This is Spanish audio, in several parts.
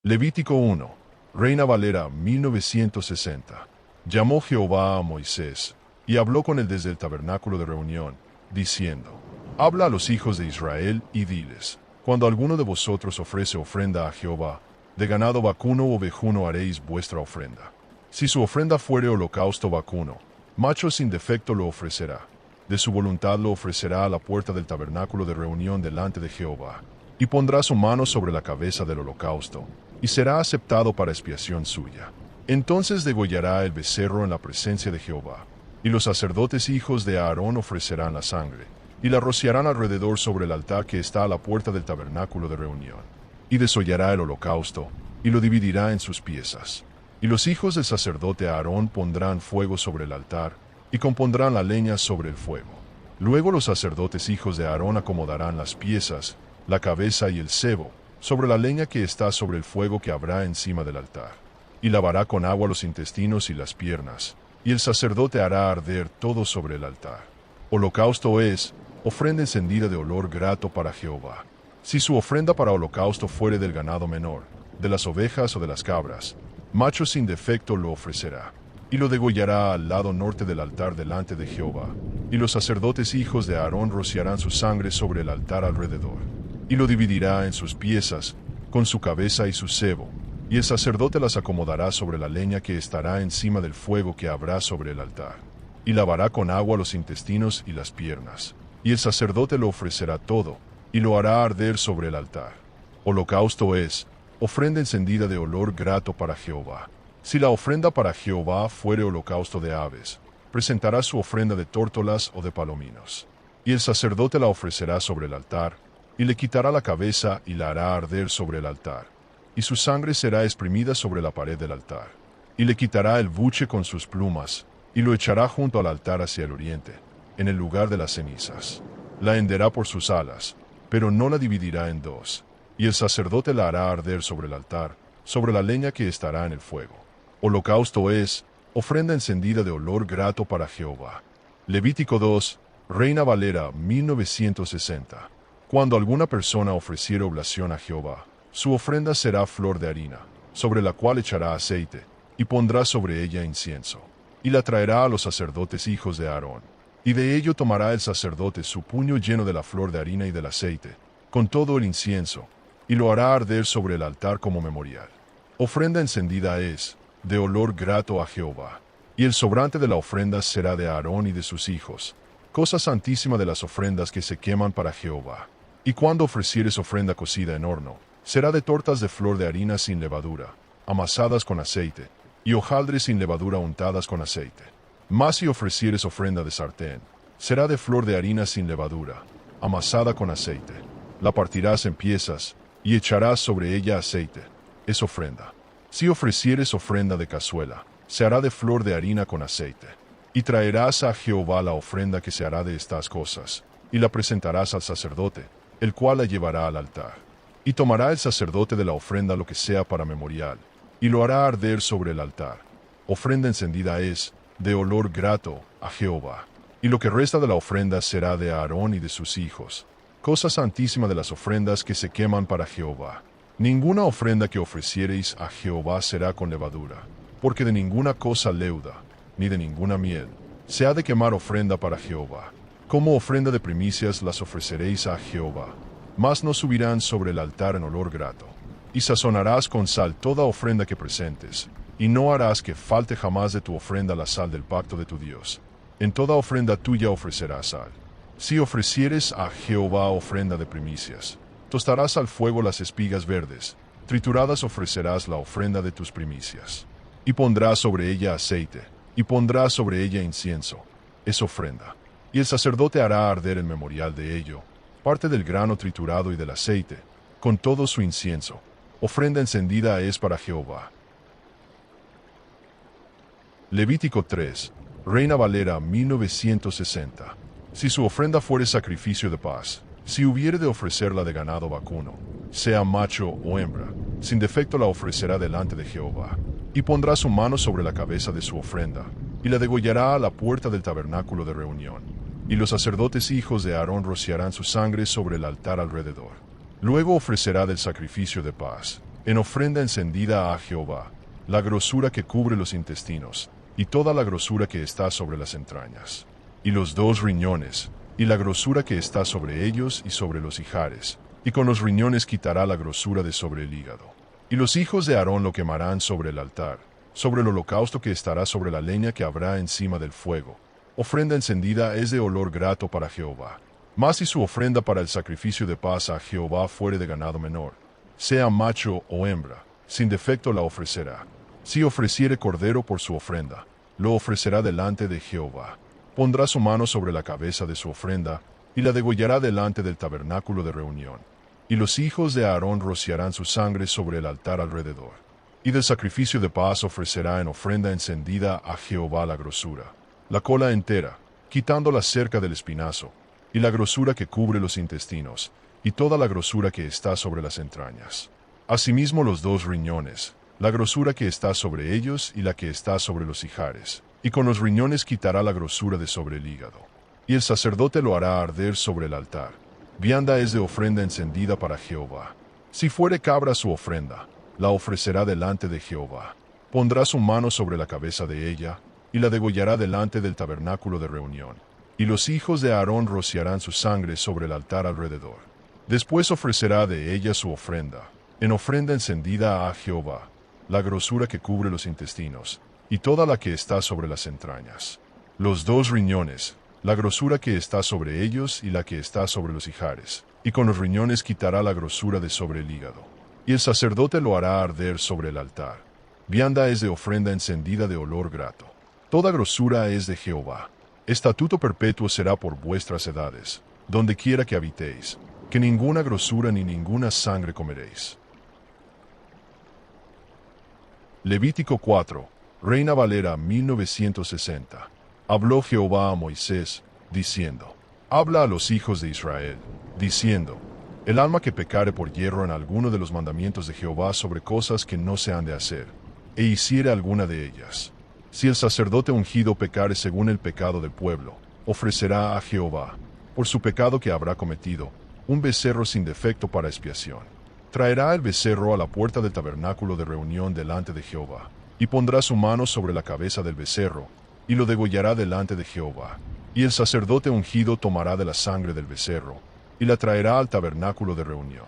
Levítico 1. Reina Valera 1960. Llamó Jehová a Moisés, y habló con él desde el tabernáculo de reunión, diciendo: Habla a los hijos de Israel y diles: Cuando alguno de vosotros ofrece ofrenda a Jehová, de ganado vacuno o ovejuno haréis vuestra ofrenda. Si su ofrenda fuere holocausto vacuno, macho sin defecto lo ofrecerá. De su voluntad lo ofrecerá a la puerta del tabernáculo de reunión delante de Jehová, y pondrá su mano sobre la cabeza del holocausto, y será aceptado para expiación suya. Entonces degollará el becerro en la presencia de Jehová, y los sacerdotes hijos de Aarón ofrecerán la sangre, y la rociarán alrededor sobre el altar que está a la puerta del tabernáculo de reunión. Y desollará el holocausto, y lo dividirá en sus piezas. Y los hijos del sacerdote Aarón pondrán fuego sobre el altar, y compondrán la leña sobre el fuego. Luego los sacerdotes hijos de Aarón acomodarán las piezas, la cabeza y el sebo, sobre la leña que está sobre el fuego que habrá encima del altar. Y lavará con agua los intestinos y las piernas, y el sacerdote hará arder todo sobre el altar. Holocausto es ofrenda encendida de olor grato para Jehová. Si su ofrenda para holocausto fuere del ganado menor, de las ovejas o de las cabras, macho sin defecto lo ofrecerá, y lo degollará al lado norte del altar delante de Jehová. Y los sacerdotes hijos de Aarón rociarán su sangre sobre el altar alrededor, y lo dividirá en sus piezas, con su cabeza y su sebo, y el sacerdote las acomodará sobre la leña que estará encima del fuego que habrá sobre el altar. Y lavará con agua los intestinos y las piernas, y el sacerdote lo ofrecerá todo, y lo hará arder sobre el altar. Holocausto es ofrenda encendida de olor grato para Jehová. Si la ofrenda para Jehová fuere holocausto de aves, presentará su ofrenda de tórtolas o de palominos. Y el sacerdote la ofrecerá sobre el altar, y le quitará la cabeza y la hará arder sobre el altar, y su sangre será exprimida sobre la pared del altar. Y le quitará el buche con sus plumas, y lo echará junto al altar hacia el oriente, en el lugar de las cenizas. La henderá por sus alas, pero no la dividirá en dos, y el sacerdote la hará arder sobre el altar, sobre la leña que estará en el fuego. Holocausto es ofrenda encendida de olor grato para Jehová. Levítico 2, Reina Valera 1960. Cuando alguna persona ofreciere oblación a Jehová, su ofrenda será flor de harina, sobre la cual echará aceite, y pondrá sobre ella incienso, y la traerá a los sacerdotes hijos de Aarón. Y de ello tomará el sacerdote su puño lleno de la flor de harina y del aceite, con todo el incienso, y lo hará arder sobre el altar como memorial. Ofrenda encendida es de olor grato a Jehová, y el sobrante de la ofrenda será de Aarón y de sus hijos, cosa santísima de las ofrendas que se queman para Jehová. Y cuando ofrecieres ofrenda cocida en horno, será de tortas de flor de harina sin levadura, amasadas con aceite, y hojaldres sin levadura untadas con aceite. Mas si ofrecieres ofrenda de sartén, será de flor de harina sin levadura, amasada con aceite. La partirás en piezas, y echarás sobre ella aceite. Es ofrenda. Si ofrecieres ofrenda de cazuela, se hará de flor de harina con aceite. Y traerás a Jehová la ofrenda que se hará de estas cosas, y la presentarás al sacerdote, el cual la llevará al altar. Y tomará el sacerdote de la ofrenda lo que sea para memorial, y lo hará arder sobre el altar. Ofrenda encendida es de olor grato a Jehová. Y lo que resta de la ofrenda será de Aarón y de sus hijos, cosa santísima de las ofrendas que se queman para Jehová. Ninguna ofrenda que ofreciereis a Jehová será con levadura, porque de ninguna cosa leuda, ni de ninguna miel, se ha de quemar ofrenda para Jehová. Como ofrenda de primicias las ofreceréis a Jehová, mas no subirán sobre el altar en olor grato. Y sazonarás con sal toda ofrenda que presentes, y no harás que falte jamás de tu ofrenda la sal del pacto de tu Dios. En toda ofrenda tuya ofrecerás sal. Si ofrecieres a Jehová ofrenda de primicias, tostarás al fuego las espigas verdes, trituradas ofrecerás la ofrenda de tus primicias. Y pondrás sobre ella aceite, y pondrás sobre ella incienso. Es ofrenda. Y el sacerdote hará arder el memorial de ello, parte del grano triturado y del aceite, con todo su incienso. Ofrenda encendida es para Jehová. Levítico 3, Reina Valera 1960. Si su ofrenda fuere sacrificio de paz, si hubiere de ofrecerla de ganado vacuno, sea macho o hembra, sin defecto la ofrecerá delante de Jehová, y pondrá su mano sobre la cabeza de su ofrenda, y la degollará a la puerta del tabernáculo de reunión. Y los sacerdotes hijos de Aarón rociarán su sangre sobre el altar alrededor. Luego ofrecerá del sacrificio de paz, en ofrenda encendida a Jehová, la grosura que cubre los intestinos, y toda la grosura que está sobre las entrañas, y los 2 riñones, y la grosura que está sobre ellos y sobre los ijares, y con los riñones quitará la grosura de sobre el hígado. Y los hijos de Aarón lo quemarán sobre el altar, sobre el holocausto que estará sobre la leña que habrá encima del fuego. Ofrenda encendida es de olor grato para Jehová. Mas si su ofrenda para el sacrificio de paz a Jehová fuere de ganado menor, sea macho o hembra, sin defecto la ofrecerá. Si ofreciere cordero por su ofrenda, lo ofrecerá delante de Jehová. Pondrá su mano sobre la cabeza de su ofrenda, y la degollará delante del tabernáculo de reunión. Y los hijos de Aarón rociarán su sangre sobre el altar alrededor. Y del sacrificio de paz ofrecerá en ofrenda encendida a Jehová la grosura, la cola entera, quitando la cerca del espinazo, y la grosura que cubre los intestinos, y toda la grosura que está sobre las entrañas. Asimismo los 2 riñones, la grosura que está sobre ellos y la que está sobre los ijares, y con los riñones quitará la grosura de sobre el hígado. Y el sacerdote lo hará arder sobre el altar. Vianda es de ofrenda encendida para Jehová. Si fuere cabra su ofrenda, la ofrecerá delante de Jehová. Pondrá su mano sobre la cabeza de ella, y la degollará delante del tabernáculo de reunión. Y los hijos de Aarón rociarán su sangre sobre el altar alrededor. Después ofrecerá de ella su ofrenda, en ofrenda encendida a Jehová, la grosura que cubre los intestinos, y toda la que está sobre las entrañas. Los 2 riñones, la grosura que está sobre ellos y la que está sobre los ijares, y con los riñones quitará la grosura de sobre el hígado. Y el sacerdote lo hará arder sobre el altar. Vianda es de ofrenda encendida de olor grato. Toda grosura es de Jehová. Estatuto perpetuo será por vuestras edades, donde quiera que habitéis, que ninguna grosura ni ninguna sangre comeréis. Levítico 4, Reina Valera 1960. Habló Jehová a Moisés, diciendo: Habla a los hijos de Israel, diciendo: El alma que pecare por hierro en alguno de los mandamientos de Jehová sobre cosas que no se han de hacer, e hiciere alguna de ellas. Si el sacerdote ungido pecare según el pecado del pueblo, ofrecerá a Jehová, por su pecado que habrá cometido, un becerro sin defecto para expiación. Traerá el becerro a la puerta del tabernáculo de reunión delante de Jehová, y pondrá su mano sobre la cabeza del becerro, y lo degollará delante de Jehová. Y el sacerdote ungido tomará de la sangre del becerro, y la traerá al tabernáculo de reunión.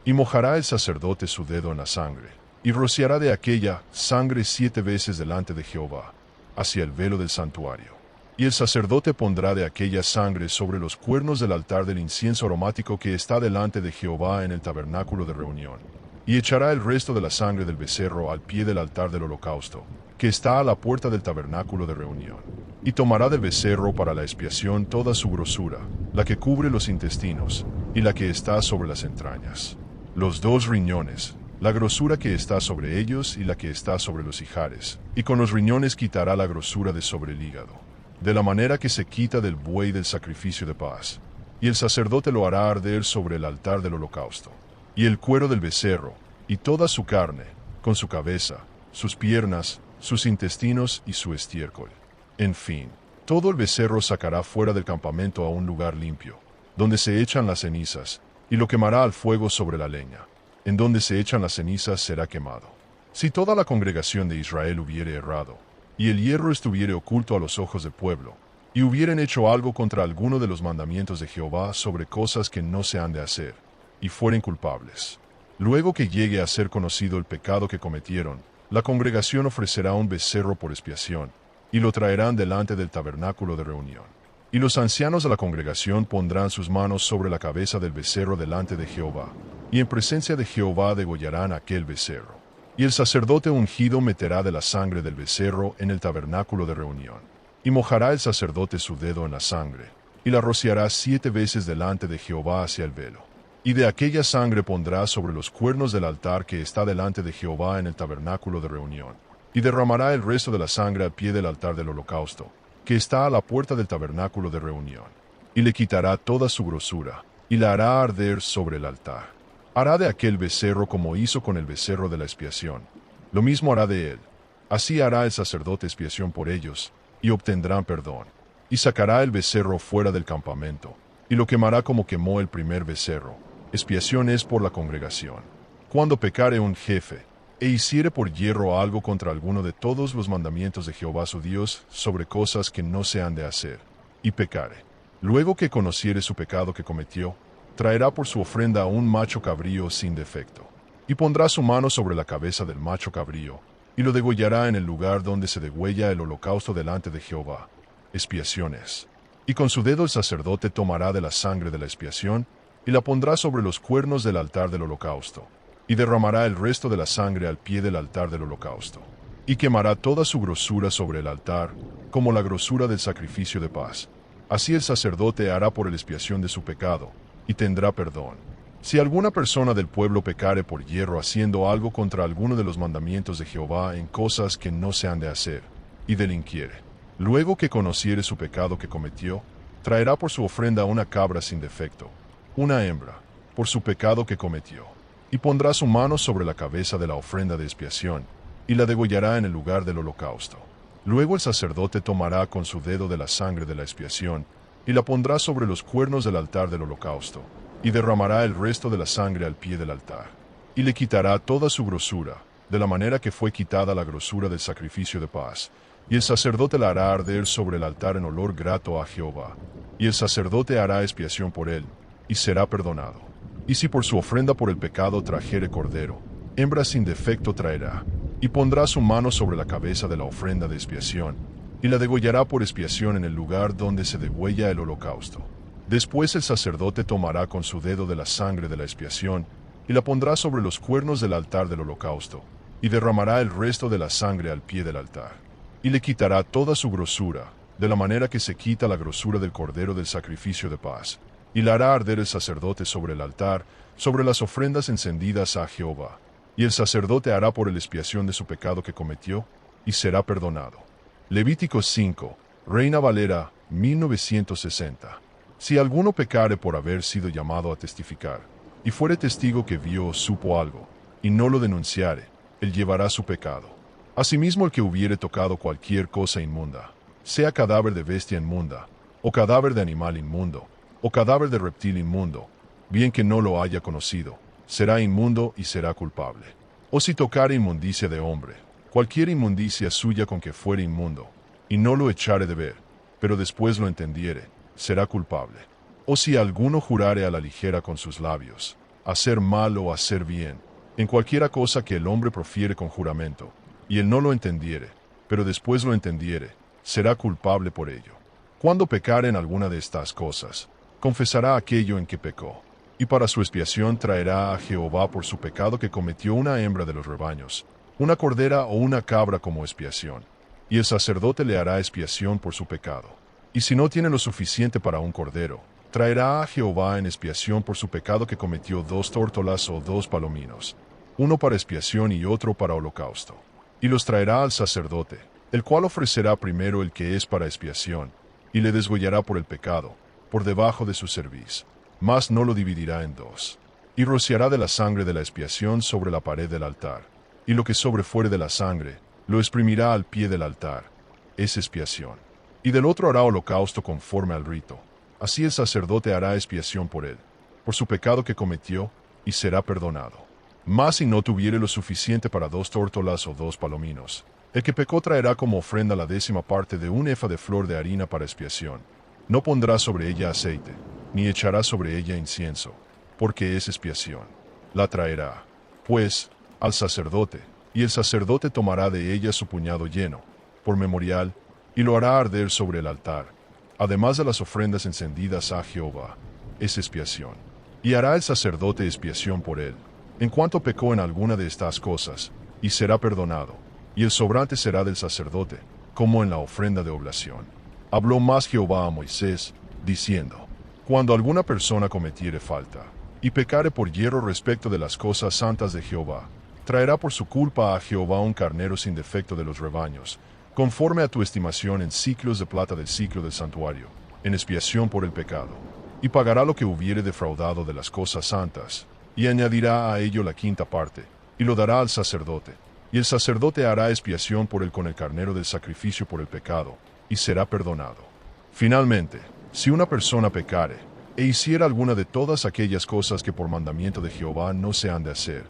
Y mojará el sacerdote su dedo en la sangre, y rociará de aquella sangre 7 veces delante de Jehová, hacia el velo del santuario. Y el sacerdote pondrá de aquella sangre sobre los cuernos del altar del incienso aromático que está delante de Jehová en el tabernáculo de reunión. Y echará el resto de la sangre del becerro al pie del altar del holocausto, que está a la puerta del tabernáculo de reunión. Y tomará del becerro para la expiación toda su grosura, la que cubre los intestinos, y la que está sobre las entrañas. Los 2 riñones, la grosura que está sobre ellos y la que está sobre los ijares, y con los riñones quitará la grosura de sobre el hígado, de la manera que se quita del buey del sacrificio de paz. Y el sacerdote lo hará arder sobre el altar del holocausto. Y el cuero del becerro, y toda su carne, con su cabeza, sus piernas, sus intestinos y su estiércol. En fin, todo el becerro sacará fuera del campamento a un lugar limpio, donde se echan las cenizas, y lo quemará al fuego sobre la leña. En donde se echan las cenizas será quemado. Si toda la congregación de Israel hubiere errado, y el hierro estuviere oculto a los ojos del pueblo, y hubieren hecho algo contra alguno de los mandamientos de Jehová sobre cosas que no se han de hacer, y fueren culpables, luego que llegue a ser conocido el pecado que cometieron, la congregación ofrecerá un becerro por expiación, y lo traerán delante del tabernáculo de reunión. Y los ancianos de la congregación pondrán sus manos sobre la cabeza del becerro delante de Jehová, y en presencia de Jehová degollarán aquel becerro. Y el sacerdote ungido meterá de la sangre del becerro en el tabernáculo de reunión, y mojará el sacerdote su dedo en la sangre, y la rociará 7 veces delante de Jehová hacia el velo. Y de aquella sangre pondrá sobre los cuernos del altar que está delante de Jehová en el tabernáculo de reunión, y derramará el resto de la sangre al pie del altar del holocausto, que está a la puerta del tabernáculo de reunión. Y le quitará toda su grosura, y la hará arder sobre el altar. Hará de aquel becerro como hizo con el becerro de la expiación. Lo mismo hará de él. Así hará el sacerdote expiación por ellos, y obtendrán perdón. Y sacará el becerro fuera del campamento, y lo quemará como quemó el primer becerro. Expiación es por la congregación. Cuando pecare un jefe, e hiciere por yerro algo contra alguno de todos los mandamientos de Jehová su Dios sobre cosas que no se han de hacer, y pecare. Luego que conociere su pecado que cometió, traerá por su ofrenda un macho cabrío sin defecto, y pondrá su mano sobre la cabeza del macho cabrío, y lo degollará en el lugar donde se degüella el holocausto delante de Jehová. Expiaciones. Y con su dedo el sacerdote tomará de la sangre de la expiación, y la pondrá sobre los cuernos del altar del holocausto, y derramará el resto de la sangre al pie del altar del holocausto, y quemará toda su grosura sobre el altar, como la grosura del sacrificio de paz. Así el sacerdote hará por la expiación de su pecado, y tendrá perdón. Si alguna persona del pueblo pecare por yerro haciendo algo contra alguno de los mandamientos de Jehová en cosas que no se han de hacer, y delinquiere, luego que conociere su pecado que cometió, traerá por su ofrenda una cabra sin defecto, una hembra, por su pecado que cometió, y pondrá su mano sobre la cabeza de la ofrenda de expiación, y la degollará en el lugar del holocausto. Luego el sacerdote tomará con su dedo de la sangre de la expiación, y la pondrá sobre los cuernos del altar del holocausto, y derramará el resto de la sangre al pie del altar. Y le quitará toda su grosura, de la manera que fue quitada la grosura del sacrificio de paz, y el sacerdote la hará arder sobre el altar en olor grato a Jehová. Y el sacerdote hará expiación por él, y será perdonado. Y si por su ofrenda por el pecado trajere cordero, hembra sin defecto traerá, y pondrá su mano sobre la cabeza de la ofrenda de expiación, y la degollará por expiación en el lugar donde se degüella el holocausto. Después el sacerdote tomará con su dedo de la sangre de la expiación, y la pondrá sobre los cuernos del altar del holocausto, y derramará el resto de la sangre al pie del altar. Y le quitará toda su grosura, de la manera que se quita la grosura del cordero del sacrificio de paz, y la hará arder el sacerdote sobre el altar, sobre las ofrendas encendidas a Jehová. Y el sacerdote hará por la expiación de su pecado que cometió, y será perdonado. Levítico 5, Reina Valera, 1960. Si alguno pecare por haber sido llamado a testificar, y fuere testigo que vio o supo algo, y no lo denunciare, él llevará su pecado. Asimismo el que hubiere tocado cualquier cosa inmunda, sea cadáver de bestia inmunda, o cadáver de animal inmundo, o cadáver de reptil inmundo, bien que no lo haya conocido, será inmundo y será culpable. O si tocare inmundicia de hombre, cualquier inmundicia suya con que fuere inmundo, y no lo echare de ver, pero después lo entendiere, será culpable. O si alguno jurare a la ligera con sus labios, hacer mal o hacer bien, en cualquiera cosa que el hombre profiere con juramento, y él no lo entendiere, pero después lo entendiere, será culpable por ello. Cuando pecare en alguna de estas cosas, confesará aquello en que pecó, y para su expiación traerá a Jehová por su pecado que cometió una hembra de los rebaños, una cordera o una cabra como expiación, y el sacerdote le hará expiación por su pecado. Y si no tiene lo suficiente para un cordero, traerá a Jehová en expiación por su pecado que cometió 2 tórtolas o 2 palominos, uno para expiación y otro para holocausto. Y los traerá al sacerdote, el cual ofrecerá primero el que es para expiación, y le desgollará por el pecado, por debajo de su cerviz, mas no lo dividirá en 2. Y rociará de la sangre de la expiación sobre la pared del altar, y lo que sobrefuere de la sangre, lo exprimirá al pie del altar. Es expiación. Y del otro hará holocausto conforme al rito. Así el sacerdote hará expiación por él, por su pecado que cometió, y será perdonado. Mas si no tuviere lo suficiente para 2 tórtolas o 2 palominos, el que pecó traerá como ofrenda la 10ª parte de un efa de flor de harina para expiación. No pondrá sobre ella aceite, ni echará sobre ella incienso, porque es expiación. La traerá, pues, al sacerdote, y el sacerdote tomará de ella su puñado lleno, por memorial, y lo hará arder sobre el altar, además de las ofrendas encendidas a Jehová. Es expiación. Y hará el sacerdote expiación por él, en cuanto pecó en alguna de estas cosas, y será perdonado, y el sobrante será del sacerdote, como en la ofrenda de oblación. Habló más Jehová a Moisés, diciendo: Cuando alguna persona cometiere falta, y pecare por yerro respecto de las cosas santas de Jehová, traerá por su culpa a Jehová un carnero sin defecto de los rebaños, conforme a tu estimación en ciclos de plata del ciclo del santuario, en expiación por el pecado. Y pagará lo que hubiere defraudado de las cosas santas, y añadirá a ello la 5ª parte, y lo dará al sacerdote. Y el sacerdote hará expiación por él con el carnero del sacrificio por el pecado, y será perdonado. Finalmente, si una persona pecare, e hiciera alguna de todas aquellas cosas que por mandamiento de Jehová no se han de hacer,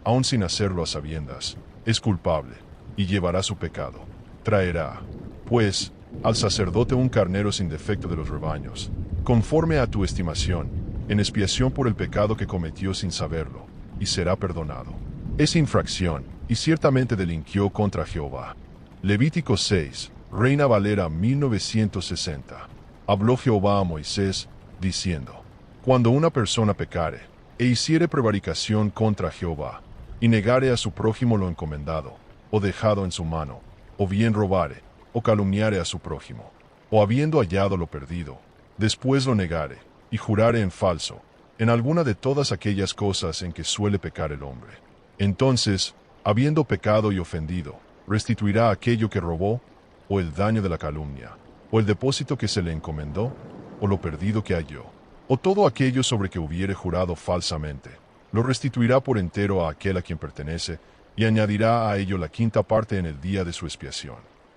aun sin hacerlo a sabiendas, es culpable, y llevará su pecado. Traerá, pues, al sacerdote un carnero sin defecto de los rebaños, conforme a tu estimación, en expiación por el pecado que cometió sin saberlo, y será perdonado. Es infracción, y ciertamente delinquió contra Jehová. Levítico 6, Reina Valera 1960. Habló Jehová a Moisés, diciendo: Cuando una persona pecare, e hiciere prevaricación contra Jehová, y negare a su prójimo lo encomendado, o dejado en su mano, o bien robare, o calumniare a su prójimo, o habiendo hallado lo perdido, después lo negare, y jurare en falso, en alguna de todas aquellas cosas en que suele pecar el hombre. Entonces, habiendo pecado y ofendido, restituirá aquello que robó, o el daño de la calumnia, o el depósito que se le encomendó, o lo perdido que halló, o todo aquello sobre que hubiere jurado falsamente, lo restituirá por entero a aquel a quien pertenece, y añadirá a ello la quinta parte en el día de su expiación.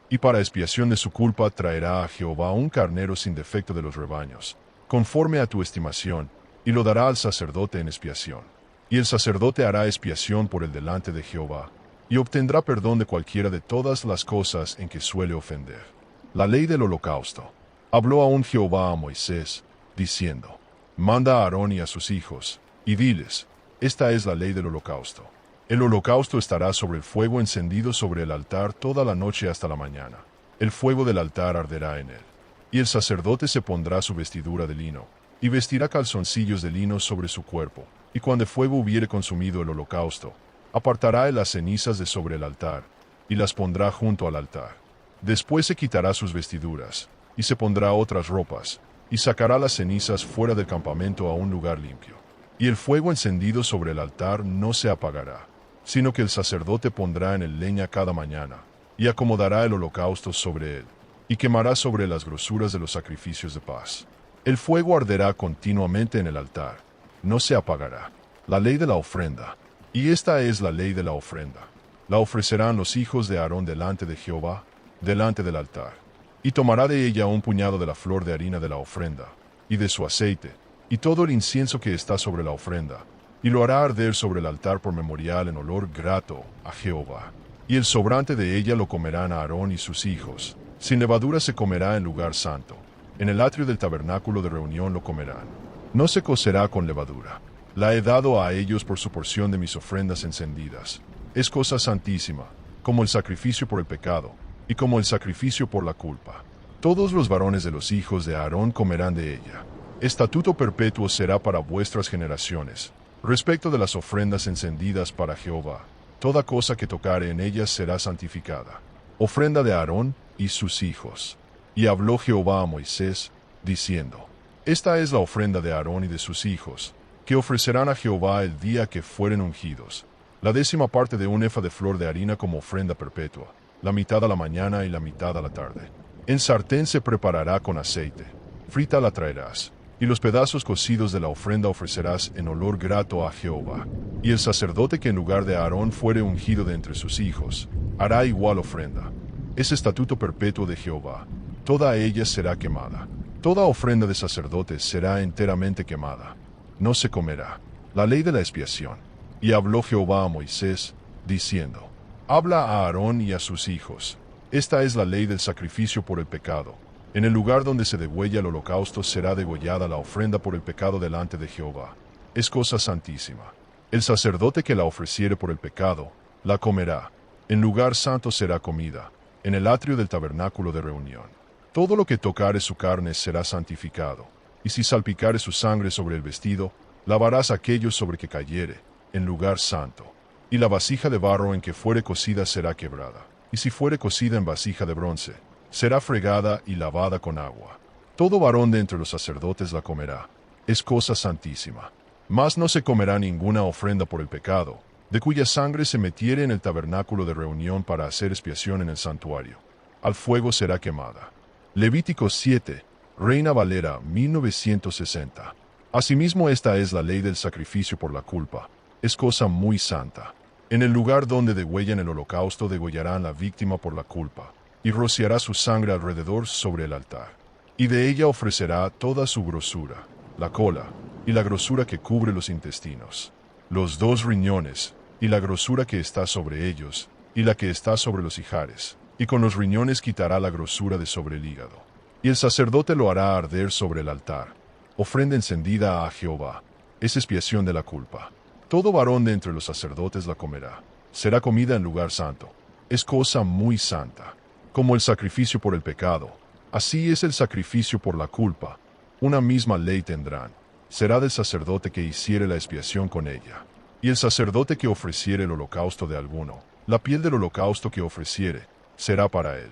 Y para expiación de su culpa traerá a Jehová un carnero sin defecto de los rebaños, conforme a tu estimación, y lo dará al sacerdote en expiación. Y el sacerdote hará expiación por él delante de Jehová, y obtendrá perdón de cualquiera de todas las cosas en que suele ofender. La ley del holocausto. Habló aún Jehová a Moisés, diciendo: Manda a Aarón y a sus hijos, y diles: Esta es la ley del holocausto. El holocausto estará sobre el fuego encendido sobre el altar toda la noche hasta la mañana. El fuego del altar arderá en él. Y el sacerdote se pondrá su vestidura de lino, y vestirá calzoncillos de lino sobre su cuerpo, y cuando el fuego hubiere consumido el holocausto, apartará él las cenizas de sobre el altar, y las pondrá junto al altar. Después se quitará sus vestiduras, y se pondrá otras ropas, y sacará las cenizas fuera del campamento a un lugar limpio. Y el fuego encendido sobre el altar no se apagará, sino que el sacerdote pondrá en él leña cada mañana, y acomodará el holocausto sobre él, y quemará sobre las grosuras de los sacrificios de paz. El fuego arderá continuamente en el altar, no se apagará. La ley de la ofrenda. Y esta es la ley de la ofrenda. La ofrecerán los hijos de Aarón delante de Jehová, delante del altar. Y tomará de ella un puñado de la flor de harina de la ofrenda, y de su aceite, y todo el incienso que está sobre la ofrenda, y lo hará arder sobre el altar por memorial en olor grato a Jehová. Y el sobrante de ella lo comerán Aarón y sus hijos. Sin levadura se comerá en lugar santo. En el atrio del tabernáculo de reunión lo comerán. No se cocerá con levadura. La he dado a ellos por su porción de mis ofrendas encendidas. Es cosa santísima, como el sacrificio por el pecado, y como el sacrificio por la culpa. Todos los varones de los hijos de Aarón comerán de ella. Estatuto perpetuo será para vuestras generaciones. Respecto de las ofrendas encendidas para Jehová, toda cosa que tocare en ellas será santificada. Ofrenda de Aarón y sus hijos. Y habló Jehová a Moisés, diciendo: Esta es la ofrenda de Aarón y de sus hijos, que ofrecerán a Jehová el día que fueren ungidos. La 10ª parte de un efa de flor de harina como ofrenda perpetua, la mitad a la mañana y la mitad a la tarde. En sartén se preparará con aceite. Frita la traerás, y los pedazos cocidos de la ofrenda ofrecerás en olor grato a Jehová. Y el sacerdote que en lugar de Aarón fuere ungido de entre sus hijos, hará igual ofrenda. Es estatuto perpetuo de Jehová. Toda ella será quemada. Toda ofrenda de sacerdotes será enteramente quemada. No se comerá. La ley de la expiación. Y habló Jehová a Moisés, diciendo: Habla a Aarón y a sus hijos. Esta es la ley del sacrificio por el pecado. En el lugar donde se degüella el holocausto será degollada la ofrenda por el pecado delante de Jehová. Es cosa santísima. El sacerdote que la ofreciere por el pecado, la comerá. En lugar santo será comida, en el atrio del tabernáculo de reunión. Todo lo que tocare su carne será santificado. Y si salpicare su sangre sobre el vestido, lavarás aquello sobre que cayere, en lugar santo. Y la vasija de barro en que fuere cocida será quebrada. Y si fuere cocida en vasija de bronce, será fregada y lavada con agua. Todo varón de entre los sacerdotes la comerá. Es cosa santísima. Mas no se comerá ninguna ofrenda por el pecado, de cuya sangre se metiere en el tabernáculo de reunión para hacer expiación en el santuario. Al fuego será quemada. Levítico 7, Reina Valera 1960. Asimismo, esta es la ley del sacrificio por la culpa. Es cosa muy santa. En el lugar donde degüellan el holocausto degollarán la víctima por la culpa, y rociará su sangre alrededor sobre el altar. Y de ella ofrecerá toda su grosura, la cola, y la grosura que cubre los intestinos, los 2 riñones, y la grosura que está sobre ellos, y la que está sobre los ijares, y con los riñones quitará la grosura de sobre el hígado. Y el sacerdote lo hará arder sobre el altar, ofrenda encendida a Jehová, es expiación de la culpa. Todo varón de entre los sacerdotes la comerá, será comida en lugar santo, es cosa muy santa. Como el sacrificio por el pecado, así es el sacrificio por la culpa, una misma ley tendrán. Será del sacerdote que hiciere la expiación con ella. Y el sacerdote que ofreciere el holocausto de alguno, la piel del holocausto que ofreciere, será para él.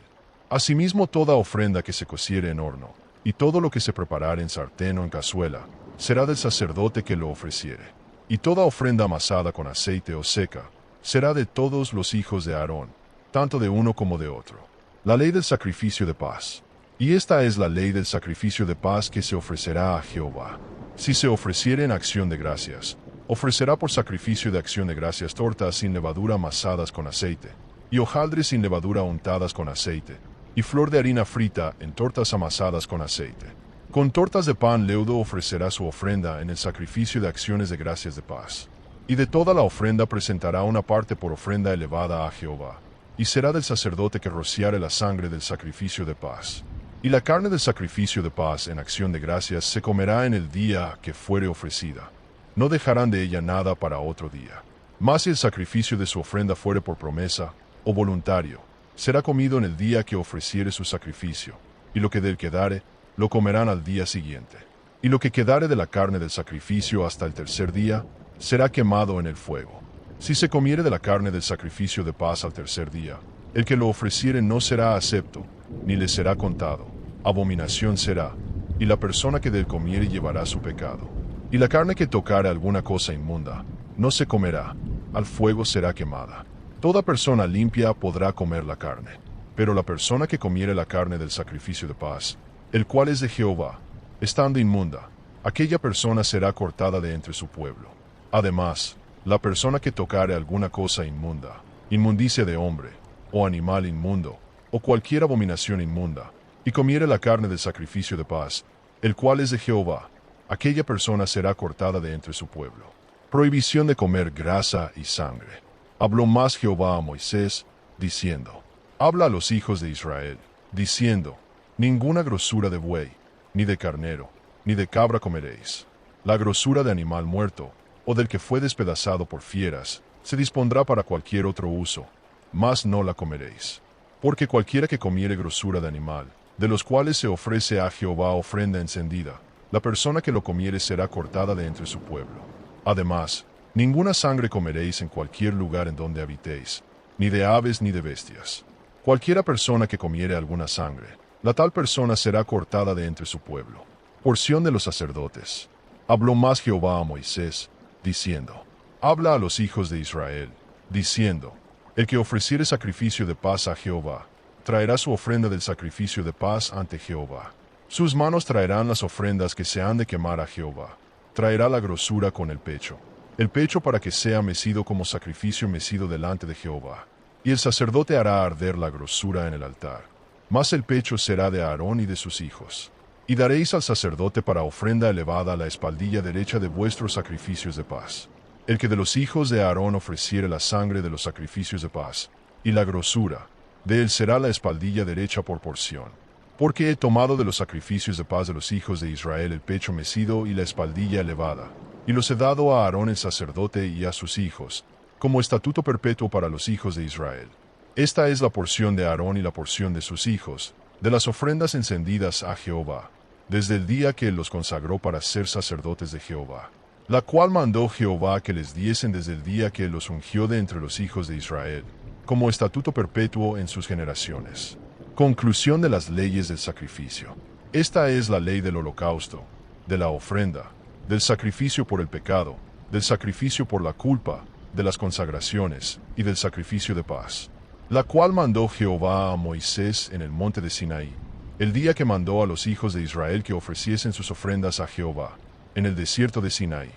Asimismo toda ofrenda que se cociere en horno, y todo lo que se preparare en sartén o en cazuela, será del sacerdote que lo ofreciere. Y toda ofrenda amasada con aceite o seca, será de todos los hijos de Aarón, tanto de uno como de otro. La ley del sacrificio de paz. Y esta es la ley del sacrificio de paz que se ofrecerá a Jehová. Si se ofreciere en acción de gracias, ofrecerá por sacrificio de acción de gracias tortas sin levadura amasadas con aceite, y hojaldres sin levadura untadas con aceite, y flor de harina frita en tortas amasadas con aceite. Con tortas de pan leudo ofrecerá su ofrenda en el sacrificio de acciones de gracias de paz. Y de toda la ofrenda presentará una parte por ofrenda elevada a Jehová, y será del sacerdote que rociare la sangre del sacrificio de paz. Y la carne del sacrificio de paz en acción de gracias se comerá en el día que fuere ofrecida. No dejarán de ella nada para otro día. Mas si el sacrificio de su ofrenda fuere por promesa, o voluntario, será comido en el día que ofreciere su sacrificio, y lo que del quedare, lo comerán al día siguiente. Y lo que quedare de la carne del sacrificio hasta el tercer día, será quemado en el fuego. Si se comiere de la carne del sacrificio de paz al tercer día, el que lo ofreciere no será acepto, ni le será contado, abominación será, y la persona que del comiere llevará su pecado. Y la carne que tocare alguna cosa inmunda, no se comerá, al fuego será quemada. Toda persona limpia podrá comer la carne, pero la persona que comiere la carne del sacrificio de paz, el cual es de Jehová, estando inmunda, aquella persona será cortada de entre su pueblo. Además, la persona que tocare alguna cosa inmunda, inmundicia de hombre, o animal inmundo, o cualquier abominación inmunda, y comiere la carne del sacrificio de paz, el cual es de Jehová, aquella persona será cortada de entre su pueblo. Prohibición de comer grasa y sangre. Habló más Jehová a Moisés, diciendo, habla a los hijos de Israel, diciendo, ninguna grosura de buey, ni de carnero, ni de cabra comeréis. La grosura de animal muerto, o del que fue despedazado por fieras, se dispondrá para cualquier otro uso, mas no la comeréis. Porque cualquiera que comiere grosura de animal, de los cuales se ofrece a Jehová ofrenda encendida, la persona que lo comiere será cortada de entre su pueblo. Además, ninguna sangre comeréis en cualquier lugar en donde habitéis, ni de aves ni de bestias. Cualquiera persona que comiere alguna sangre, la tal persona será cortada de entre su pueblo. Porción de los sacerdotes. Habló más Jehová a Moisés, diciendo, habla a los hijos de Israel, diciendo, el que ofreciere sacrificio de paz a Jehová, traerá su ofrenda del sacrificio de paz ante Jehová. Sus manos traerán las ofrendas que se han de quemar a Jehová. Traerá la grosura con el pecho para que sea mecido como sacrificio mecido delante de Jehová. Y el sacerdote hará arder la grosura en el altar. Mas el pecho será de Aarón y de sus hijos. Y daréis al sacerdote para ofrenda elevada la espaldilla derecha de vuestros sacrificios de paz. El que de los hijos de Aarón ofreciere la sangre de los sacrificios de paz, y la grosura, de él será la espaldilla derecha por porción. Porque he tomado de los sacrificios de paz de los hijos de Israel el pecho mecido y la espaldilla elevada, y los he dado a Aarón el sacerdote y a sus hijos, como estatuto perpetuo para los hijos de Israel. Esta es la porción de Aarón y la porción de sus hijos, de las ofrendas encendidas a Jehová, desde el día que él los consagró para ser sacerdotes de Jehová, la cual mandó Jehová que les diesen desde el día que él los ungió de entre los hijos de Israel, como estatuto perpetuo en sus generaciones. Conclusión de las leyes del sacrificio. Esta es la ley del holocausto, de la ofrenda, del sacrificio por el pecado, del sacrificio por la culpa, de las consagraciones y del sacrificio de paz, la cual mandó Jehová a Moisés en el monte de Sinaí, el día que mandó a los hijos de Israel que ofreciesen sus ofrendas a Jehová, en el desierto de Sinaí.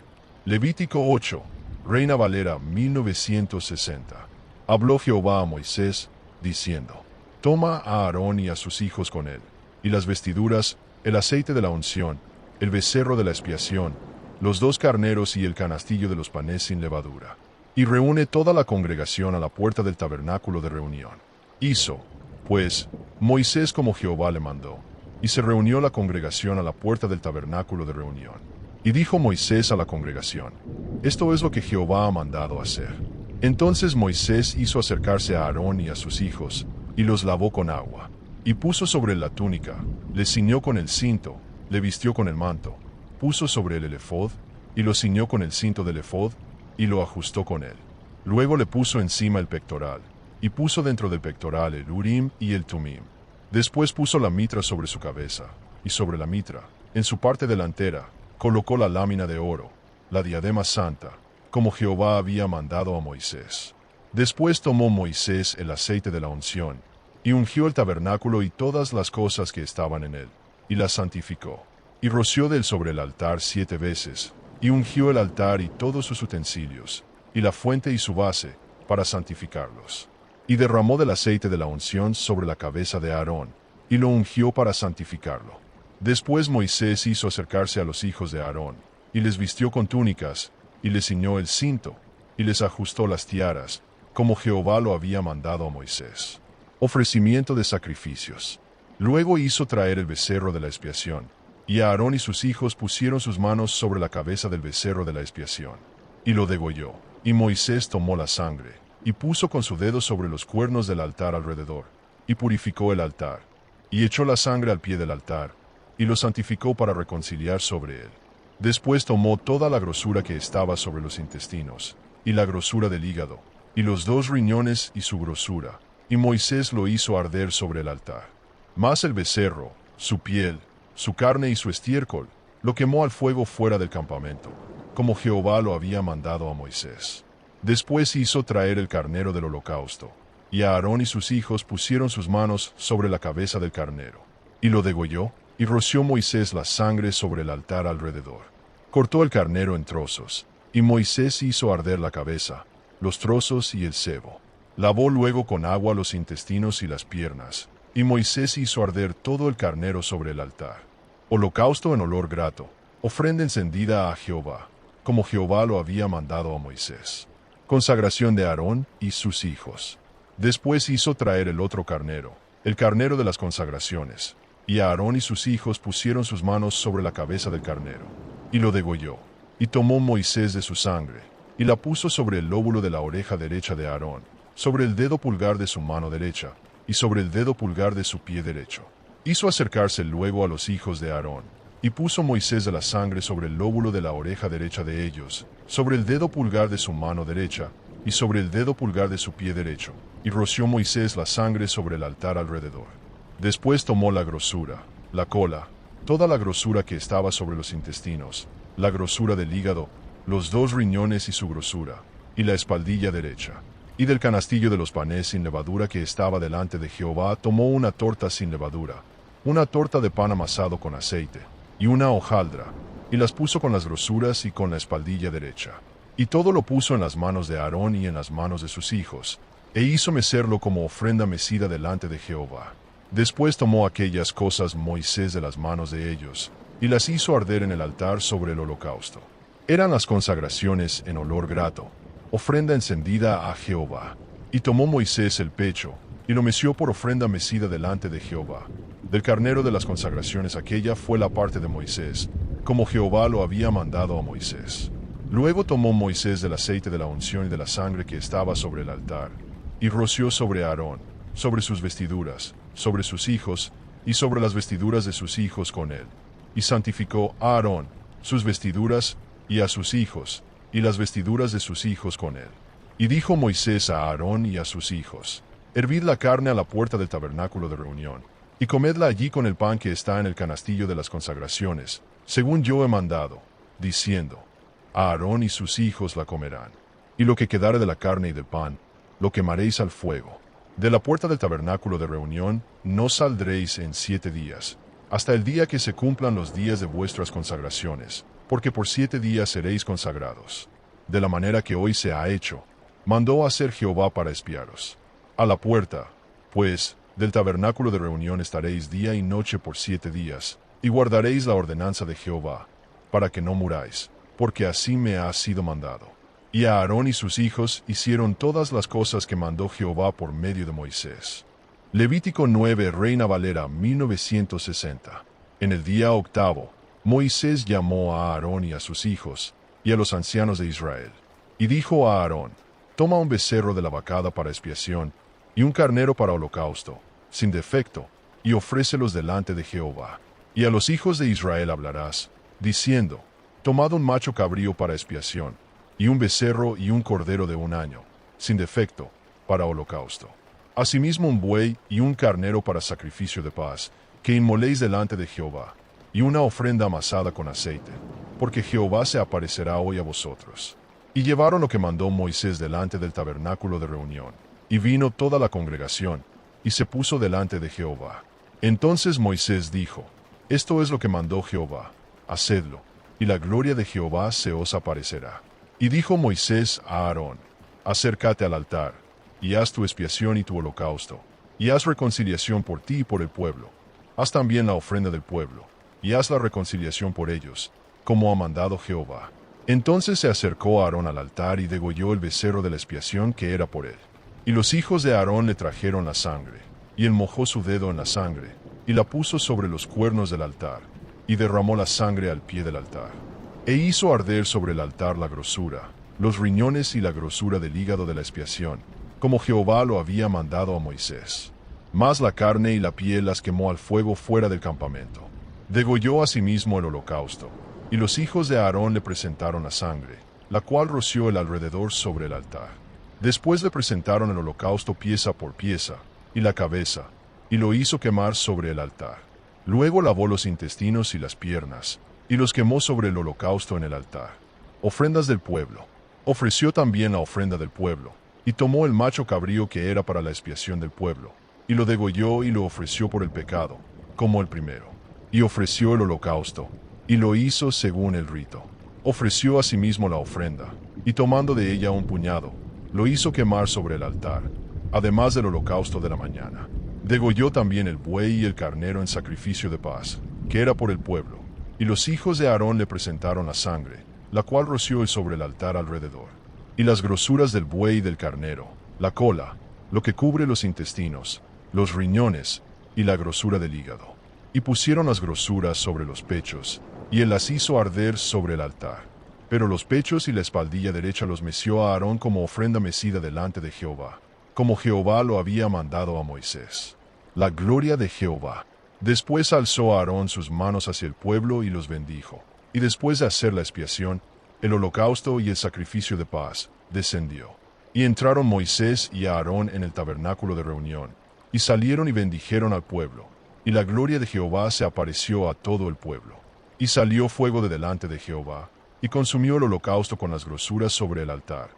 Levítico 8, Reina Valera 1960. Habló Jehová a Moisés, diciendo, toma a Aarón y a sus hijos con él, y las vestiduras, el aceite de la unción, el becerro de la expiación, los 2 carneros y el canastillo de los panes sin levadura. y reúne toda la congregación a la puerta del tabernáculo de reunión. Hizo, pues, Moisés como Jehová le mandó, y se reunió la congregación a la puerta del tabernáculo de reunión. Y dijo Moisés a la congregación: Esto es lo que Jehová ha mandado hacer. Entonces Moisés hizo acercarse a Aarón y a sus hijos, y los lavó con agua, y puso sobre él la túnica, le ciñó con el cinto, le vistió con el manto, puso sobre él el ephod, y lo ciñó con el cinto del ephod, y lo ajustó con él. Luego le puso encima el pectoral, y puso dentro del pectoral el Urim y el Tumim. Después puso la mitra sobre su cabeza, y sobre la mitra, en su parte delantera, colocó la lámina de oro, la diadema santa, como Jehová había mandado a Moisés. Después tomó Moisés el aceite de la unción, y ungió el tabernáculo y todas las cosas que estaban en él, y las santificó. Y roció de él sobre el altar 7 veces, y ungió el altar y todos sus utensilios, y la fuente y su base, para santificarlos. Y derramó del aceite de la unción sobre la cabeza de Aarón, y lo ungió para santificarlo. Después Moisés hizo acercarse a los hijos de Aarón, y les vistió con túnicas, y les ciñó el cinto, y les ajustó las tiaras, como Jehová lo había mandado a Moisés. Ofrecimiento de sacrificios. Luego hizo traer el becerro de la expiación, y Aarón y sus hijos pusieron sus manos sobre la cabeza del becerro de la expiación, y lo degolló. Y Moisés tomó la sangre, y puso con su dedo sobre los cuernos del altar alrededor, y purificó el altar, y echó la sangre al pie del altar, y lo santificó para reconciliar sobre él. Después tomó toda la grosura que estaba sobre los intestinos, y la grosura del hígado, y los 2 riñones y su grosura, y Moisés lo hizo arder sobre el altar. Mas el becerro, su piel, su carne y su estiércol, lo quemó al fuego fuera del campamento, como Jehová lo había mandado a Moisés. Después hizo traer el carnero del holocausto, y Aarón y sus hijos pusieron sus manos sobre la cabeza del carnero, y lo degolló, y roció Moisés la sangre sobre el altar alrededor. Cortó el carnero en trozos, y Moisés hizo arder la cabeza, los trozos y el sebo. Lavó luego con agua los intestinos y las piernas, y Moisés hizo arder todo el carnero sobre el altar. Holocausto en olor grato, ofrenda encendida a Jehová, como Jehová lo había mandado a Moisés. Consagración de Aarón y sus hijos. Después hizo traer el otro carnero, el carnero de las consagraciones, y Aarón y sus hijos pusieron sus manos sobre la cabeza del carnero, y lo degolló. Y tomó Moisés de su sangre, y la puso sobre el lóbulo de la oreja derecha de Aarón, sobre el dedo pulgar de su mano derecha, y sobre el dedo pulgar de su pie derecho. Hizo acercarse luego a los hijos de Aarón, y puso Moisés de la sangre sobre el lóbulo de la oreja derecha de ellos, sobre el dedo pulgar de su mano derecha, y sobre el dedo pulgar de su pie derecho, y roció Moisés la sangre sobre el altar alrededor. Después tomó la grosura, la cola, toda la grosura que estaba sobre los intestinos, la grosura del hígado, los 2 riñones y su grosura, y la espaldilla derecha. Y del canastillo de los panes sin levadura que estaba delante de Jehová tomó una torta sin levadura, una torta de pan amasado con aceite, y una hojaldra, y las puso con las grosuras y con la espaldilla derecha. Y todo lo puso en las manos de Aarón y en las manos de sus hijos, e hizo mecerlo como ofrenda mecida delante de Jehová. Después tomó aquellas cosas Moisés de las manos de ellos, y las hizo arder en el altar sobre el holocausto. Eran las consagraciones en olor grato, ofrenda encendida a Jehová. Y tomó Moisés el pecho, y lo meció por ofrenda mecida delante de Jehová. Del carnero de las consagraciones aquella fue la parte de Moisés, como Jehová lo había mandado a Moisés. Luego tomó Moisés del aceite de la unción y de la sangre que estaba sobre el altar, y roció sobre Aarón, sobre sus vestiduras, sobre sus hijos, y sobre las vestiduras de sus hijos con él. Y santificó a Aarón, sus vestiduras, y a sus hijos, y las vestiduras de sus hijos con él. Y dijo Moisés a Aarón y a sus hijos: Hervid la carne a la puerta del tabernáculo de reunión, y comedla allí con el pan que está en el canastillo de las consagraciones, según yo he mandado, diciendo: Aarón y sus hijos la comerán. Y lo que quedare de la carne y del pan, lo quemaréis al fuego. De la puerta del tabernáculo de reunión no saldréis en 7 días, hasta el día que se cumplan los días de vuestras consagraciones, porque por 7 días seréis consagrados. De la manera que hoy se ha hecho, mandó hacer Jehová para espiaros. A la puerta, pues, del tabernáculo de reunión estaréis día y noche por 7 días, y guardaréis la ordenanza de Jehová, para que no muráis, porque así me ha sido mandado. Y Aarón y sus hijos hicieron todas las cosas que mandó Jehová por medio de Moisés. Levítico 9, Reina Valera 1960. En el día octavo, Moisés llamó a Aarón y a sus hijos, y a los ancianos de Israel. Y dijo a Aarón: toma un becerro de la vacada para expiación, y un carnero para holocausto, sin defecto, y ofrécelos delante de Jehová. Y a los hijos de Israel hablarás, diciendo: tomad un macho cabrío para expiación, y un becerro y un cordero de un año, sin defecto, para holocausto. Asimismo un buey y un carnero para sacrificio de paz, que inmoléis delante de Jehová, y una ofrenda amasada con aceite, porque Jehová se aparecerá hoy a vosotros. Y llevaron lo que mandó Moisés delante del tabernáculo de reunión, y vino toda la congregación, y se puso delante de Jehová. Entonces Moisés dijo: esto es lo que mandó Jehová, hacedlo, y la gloria de Jehová se os aparecerá. Y dijo Moisés a Aarón: acércate al altar, y haz tu expiación y tu holocausto, y haz reconciliación por ti y por el pueblo. Haz también la ofrenda del pueblo, y haz la reconciliación por ellos, como ha mandado Jehová. Entonces se acercó Aarón al altar y degolló el becerro de la expiación que era por él. Y los hijos de Aarón le trajeron la sangre, y él mojó su dedo en la sangre, y la puso sobre los cuernos del altar, y derramó la sangre al pie del altar. E hizo arder sobre el altar la grosura, los riñones y la grosura del hígado de la expiación, como Jehová lo había mandado a Moisés. Mas la carne y la piel las quemó al fuego fuera del campamento. Degolló asimismo el holocausto, y los hijos de Aarón le presentaron la sangre, la cual roció el alrededor sobre el altar. Después le presentaron el holocausto pieza por pieza, y la cabeza, y lo hizo quemar sobre el altar. Luego lavó los intestinos y las piernas, y los quemó sobre el holocausto en el altar. Ofrendas del pueblo. Ofreció también la ofrenda del pueblo, y tomó el macho cabrío que era para la expiación del pueblo, y lo degolló y lo ofreció por el pecado, como el primero. Y ofreció el holocausto, y lo hizo según el rito. Ofreció asimismo la ofrenda, y tomando de ella un puñado, lo hizo quemar sobre el altar, además del holocausto de la mañana. Degolló también el buey y el carnero en sacrificio de paz, que era por el pueblo. Y los hijos de Aarón le presentaron la sangre, la cual roció sobre el altar alrededor. Y las grosuras del buey y del carnero, la cola, lo que cubre los intestinos, los riñones, y la grosura del hígado. Y pusieron las grosuras sobre los pechos, y él las hizo arder sobre el altar. Pero los pechos y la espaldilla derecha los meció a Aarón como ofrenda mecida delante de Jehová, como Jehová lo había mandado a Moisés. La gloria de Jehová. Después alzó Aarón sus manos hacia el pueblo y los bendijo. Y después de hacer la expiación, el holocausto y el sacrificio de paz, descendió. Y entraron Moisés y Aarón en el tabernáculo de reunión, y salieron y bendijeron al pueblo. Y la gloria de Jehová se apareció a todo el pueblo. Y salió fuego de delante de Jehová, y consumió el holocausto con las grosuras sobre el altar.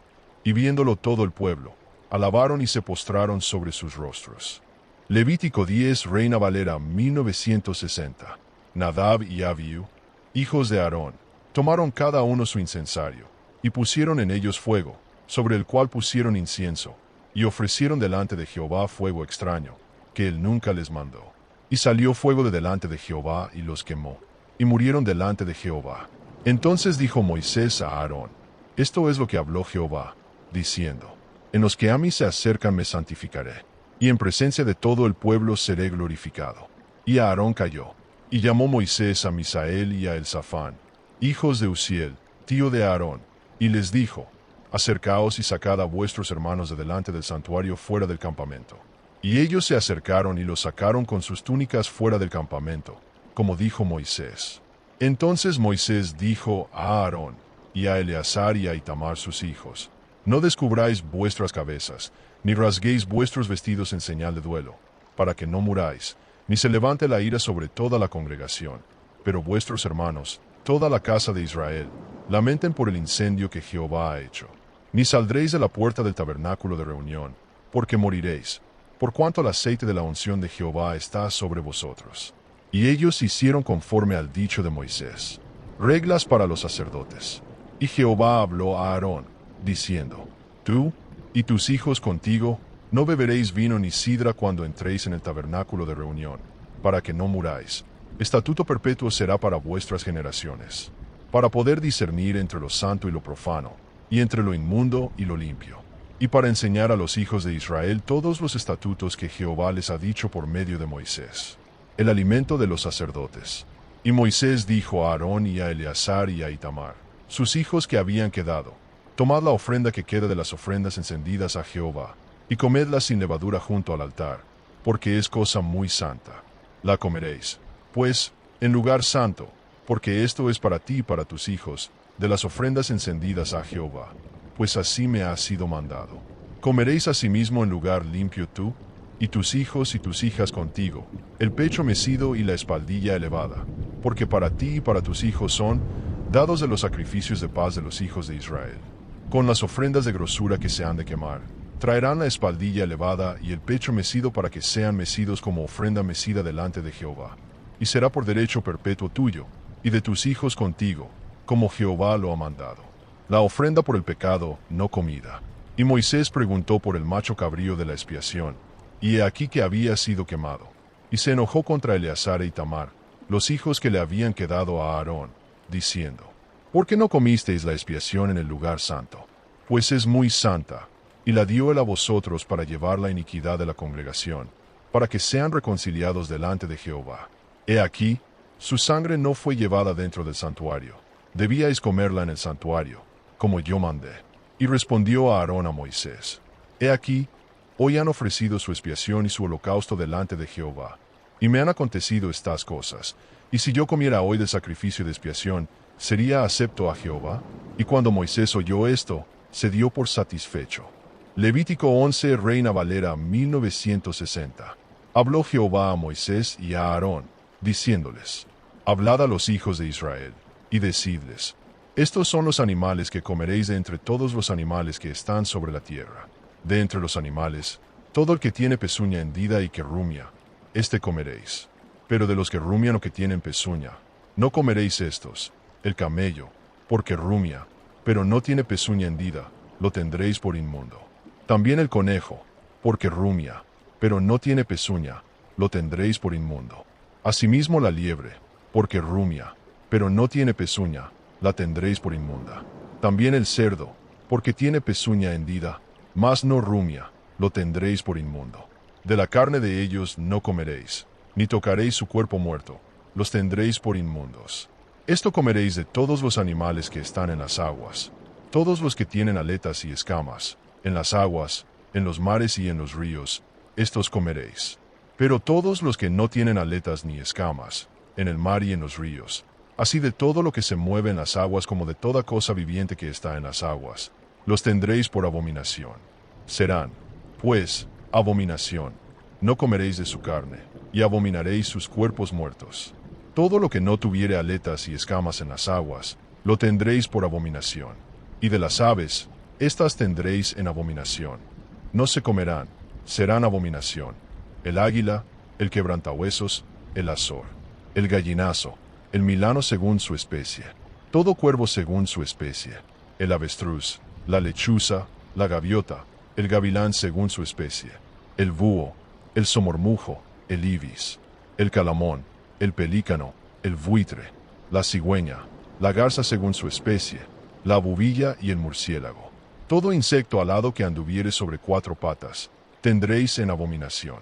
Y viéndolo todo el pueblo, alabaron y se postraron sobre sus rostros. Levítico 10, Reina Valera 1960. Nadab y Abiú, hijos de Aarón, tomaron cada uno su incensario, y pusieron en ellos fuego, sobre el cual pusieron incienso, y ofrecieron delante de Jehová fuego extraño, que él nunca les mandó. Y salió fuego de delante de Jehová y los quemó, y murieron delante de Jehová. Entonces dijo Moisés a Aarón: esto es lo que habló Jehová, diciendo: en los que a mí se acercan me santificaré, y en presencia de todo el pueblo seré glorificado. Y Aarón cayó, y llamó Moisés a Misael y a Elzafán, hijos de Uziel, tío de Aarón, y les dijo: acercaos y sacad a vuestros hermanos de delante del santuario fuera del campamento. Y ellos se acercaron y los sacaron con sus túnicas fuera del campamento, como dijo Moisés. Entonces Moisés dijo a Aarón, y a Eleazar y a Itamar sus hijos: no descubráis vuestras cabezas, ni rasguéis vuestros vestidos en señal de duelo, para que no muráis, ni se levante la ira sobre toda la congregación. Pero vuestros hermanos, toda la casa de Israel, lamenten por el incendio que Jehová ha hecho. Ni saldréis de la puerta del tabernáculo de reunión, porque moriréis, por cuanto el aceite de la unción de Jehová está sobre vosotros. Y ellos hicieron conforme al dicho de Moisés. Reglas para los sacerdotes. Y Jehová habló a Aarón, diciendo: tú y tus hijos contigo no beberéis vino ni sidra cuando entréis en el tabernáculo de reunión, para que no muráis. Estatuto perpetuo será para vuestras generaciones, para poder discernir entre lo santo y lo profano, y entre lo inmundo y lo limpio, y para enseñar a los hijos de Israel todos los estatutos que Jehová les ha dicho por medio de Moisés, el alimento de los sacerdotes. Y Moisés dijo a Aarón y a Eleazar y a Itamar, sus hijos que habían quedado, tomad la ofrenda que queda de las ofrendas encendidas a Jehová, y comedla sin levadura junto al altar, porque es cosa muy santa. La comeréis, pues, en lugar santo, porque esto es para ti y para tus hijos, de las ofrendas encendidas a Jehová, pues así me ha sido mandado. Comeréis asimismo en lugar limpio tú, y tus hijos y tus hijas contigo, el pecho mecido y la espaldilla elevada, porque para ti y para tus hijos son dados de los sacrificios de paz de los hijos de Israel. Con las ofrendas de grosura que se han de quemar, traerán la espaldilla elevada y el pecho mecido para que sean mecidos como ofrenda mecida delante de Jehová, y será por derecho perpetuo tuyo, y de tus hijos contigo, como Jehová lo ha mandado. La ofrenda por el pecado, no comida. Y Moisés preguntó por el macho cabrío de la expiación, y he aquí que había sido quemado. Y se enojó contra Eleazar e Itamar, los hijos que le habían quedado a Aarón, diciendo, ¿por qué no comisteis la expiación en el lugar santo? Pues es muy santa, y la dio él a vosotros para llevar la iniquidad de la congregación, para que sean reconciliados delante de Jehová. He aquí, su sangre no fue llevada dentro del santuario, debíais comerla en el santuario, como yo mandé. Y respondió Aarón a Moisés, he aquí, hoy han ofrecido su expiación y su holocausto delante de Jehová, y me han acontecido estas cosas, y si yo comiera hoy del sacrificio de expiación, ¿sería acepto a Jehová? Y cuando Moisés oyó esto, se dio por satisfecho. Levítico 11, Reina Valera 1960. Habló Jehová a Moisés y a Aarón, diciéndoles, hablad a los hijos de Israel, y decidles, estos son los animales que comeréis de entre todos los animales que están sobre la tierra. De entre los animales, todo el que tiene pezuña hendida y que rumia, este comeréis. Pero de los que rumian o que tienen pezuña, no comeréis estos, el camello, porque rumia, pero no tiene pezuña hendida, lo tendréis por inmundo. También el conejo, porque rumia, pero no tiene pezuña, lo tendréis por inmundo. Asimismo la liebre, porque rumia, pero no tiene pezuña, la tendréis por inmunda. También el cerdo, porque tiene pezuña hendida, mas no rumia, lo tendréis por inmundo. De la carne de ellos no comeréis, ni tocaréis su cuerpo muerto, los tendréis por inmundos. Esto comeréis de todos los animales que están en las aguas, todos los que tienen aletas y escamas, en las aguas, en los mares y en los ríos, estos comeréis. Pero todos los que no tienen aletas ni escamas, en el mar y en los ríos, así de todo lo que se mueve en las aguas como de toda cosa viviente que está en las aguas, los tendréis por abominación. Serán, pues, abominación. No comeréis de su carne, y abominaréis sus cuerpos muertos. Todo lo que no tuviere aletas y escamas en las aguas, lo tendréis por abominación. Y de las aves, estas tendréis en abominación. No se comerán, serán abominación. El águila, el quebrantahuesos, el azor, el gallinazo, el milano según su especie, todo cuervo según su especie, el avestruz, la lechuza, la gaviota, el gavilán según su especie, el búho, el somormujo, el ibis, el calamón, el pelícano, el buitre, la cigüeña, la garza según su especie, la bubilla y el murciélago. Todo insecto alado que anduviere sobre cuatro patas, tendréis en abominación.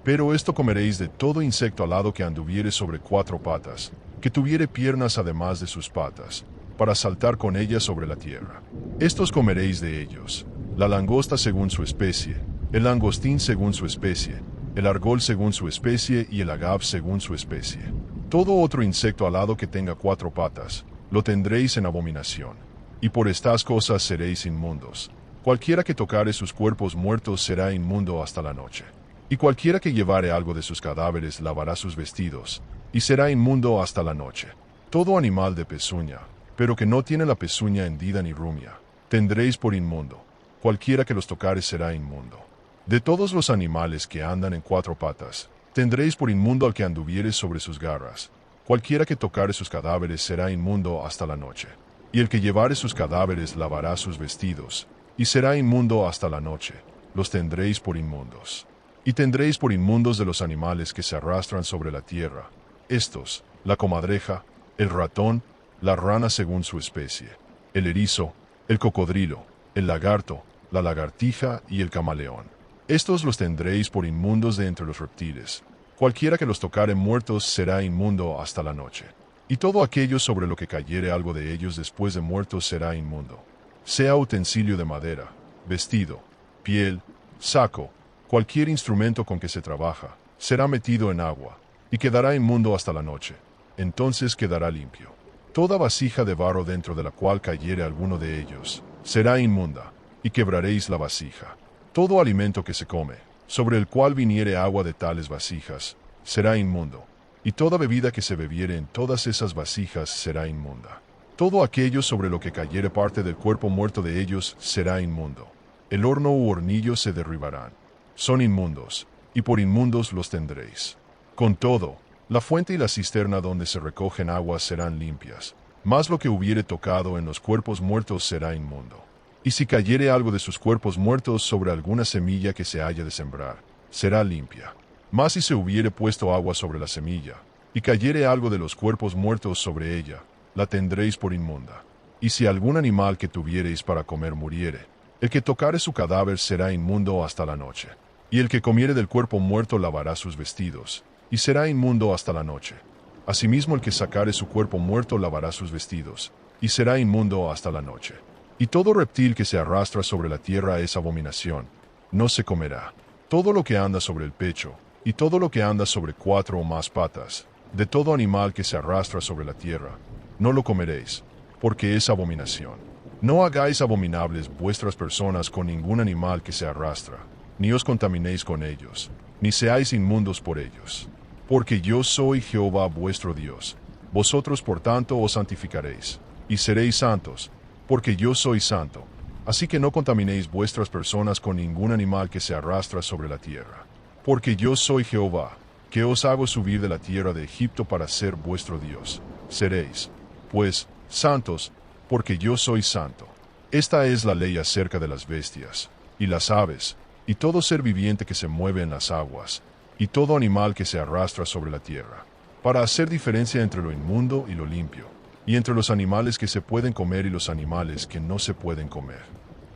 Pero esto comeréis de todo insecto alado que anduviere sobre cuatro patas, que tuviere piernas además de sus patas, para saltar con ellas sobre la tierra. Estos comeréis de ellos, la langosta según su especie, el langostín según su especie, el argol según su especie y el agav según su especie. Todo otro insecto alado que tenga cuatro patas, lo tendréis en abominación. Y por estas cosas seréis inmundos. Cualquiera que tocare sus cuerpos muertos será inmundo hasta la noche. Y cualquiera que llevare algo de sus cadáveres lavará sus vestidos, y será inmundo hasta la noche. Todo animal de pezuña, pero que no tiene la pezuña hendida ni rumia, tendréis por inmundo. Cualquiera que los tocare será inmundo. De todos los animales que andan en cuatro patas, tendréis por inmundo al que anduviere sobre sus garras. Cualquiera que tocare sus cadáveres será inmundo hasta la noche. Y el que llevare sus cadáveres lavará sus vestidos, y será inmundo hasta la noche. Los tendréis por inmundos. Y tendréis por inmundos de los animales que se arrastran sobre la tierra, estos, la comadreja, el ratón, la rana según su especie, el erizo, el cocodrilo, el lagarto, la lagartija y el camaleón. Estos los tendréis por inmundos de entre los reptiles. Cualquiera que los tocare muertos será inmundo hasta la noche. Y todo aquello sobre lo que cayere algo de ellos después de muertos será inmundo. Sea utensilio de madera, vestido, piel, saco, cualquier instrumento con que se trabaja, será metido en agua, y quedará inmundo hasta la noche. Entonces quedará limpio. Toda vasija de barro dentro de la cual cayere alguno de ellos, será inmunda, y quebraréis la vasija. Todo alimento que se come, sobre el cual viniere agua de tales vasijas, será inmundo, y toda bebida que se bebiere en todas esas vasijas será inmunda. Todo aquello sobre lo que cayere parte del cuerpo muerto de ellos será inmundo. El horno u hornillo se derribarán. Son inmundos, y por inmundos los tendréis. Con todo, la fuente y la cisterna donde se recogen aguas serán limpias, mas lo que hubiere tocado en los cuerpos muertos será inmundo. Y si cayere algo de sus cuerpos muertos sobre alguna semilla que se haya de sembrar, será limpia. Mas si se hubiere puesto agua sobre la semilla, y cayere algo de los cuerpos muertos sobre ella, la tendréis por inmunda. Y si algún animal que tuviereis para comer muriere, el que tocare su cadáver será inmundo hasta la noche. Y el que comiere del cuerpo muerto lavará sus vestidos, y será inmundo hasta la noche. Asimismo el que sacare su cuerpo muerto lavará sus vestidos, y será inmundo hasta la noche. Y todo reptil que se arrastra sobre la tierra es abominación, no se comerá. Todo lo que anda sobre el pecho, y todo lo que anda sobre 4 o más patas, de todo animal que se arrastra sobre la tierra, no lo comeréis, porque es abominación. No hagáis abominables vuestras personas con ningún animal que se arrastra, ni os contaminéis con ellos, ni seáis inmundos por ellos. Porque yo soy Jehová vuestro Dios. Vosotros por tanto os santificaréis, y seréis santos, porque yo soy santo. Así que no contaminéis vuestras personas con ningún animal que se arrastra sobre la tierra. Porque yo soy Jehová, que os hago subir de la tierra de Egipto para ser vuestro Dios. Seréis, pues, santos, porque yo soy santo. Esta es la ley acerca de las bestias, y las aves, y todo ser viviente que se mueve en las aguas, y todo animal que se arrastra sobre la tierra, para hacer diferencia entre lo inmundo y lo limpio, y entre los animales que se pueden comer y los animales que no se pueden comer.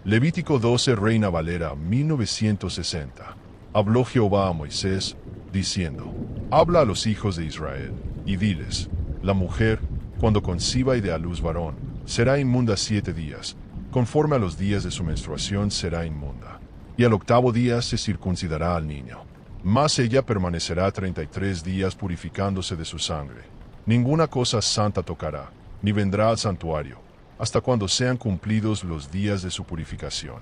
Levítico 12, Reina Valera, 1960. Habló Jehová a Moisés, diciendo: Habla a los hijos de Israel, y diles: La mujer, cuando conciba y dé a luz varón, será inmunda 7 días, conforme a los días de su menstruación será inmunda. Y al 8º día se circuncidará al niño. Mas ella permanecerá 33 días purificándose de su sangre. Ninguna cosa santa tocará, ni vendrá al santuario, hasta cuando sean cumplidos los días de su purificación.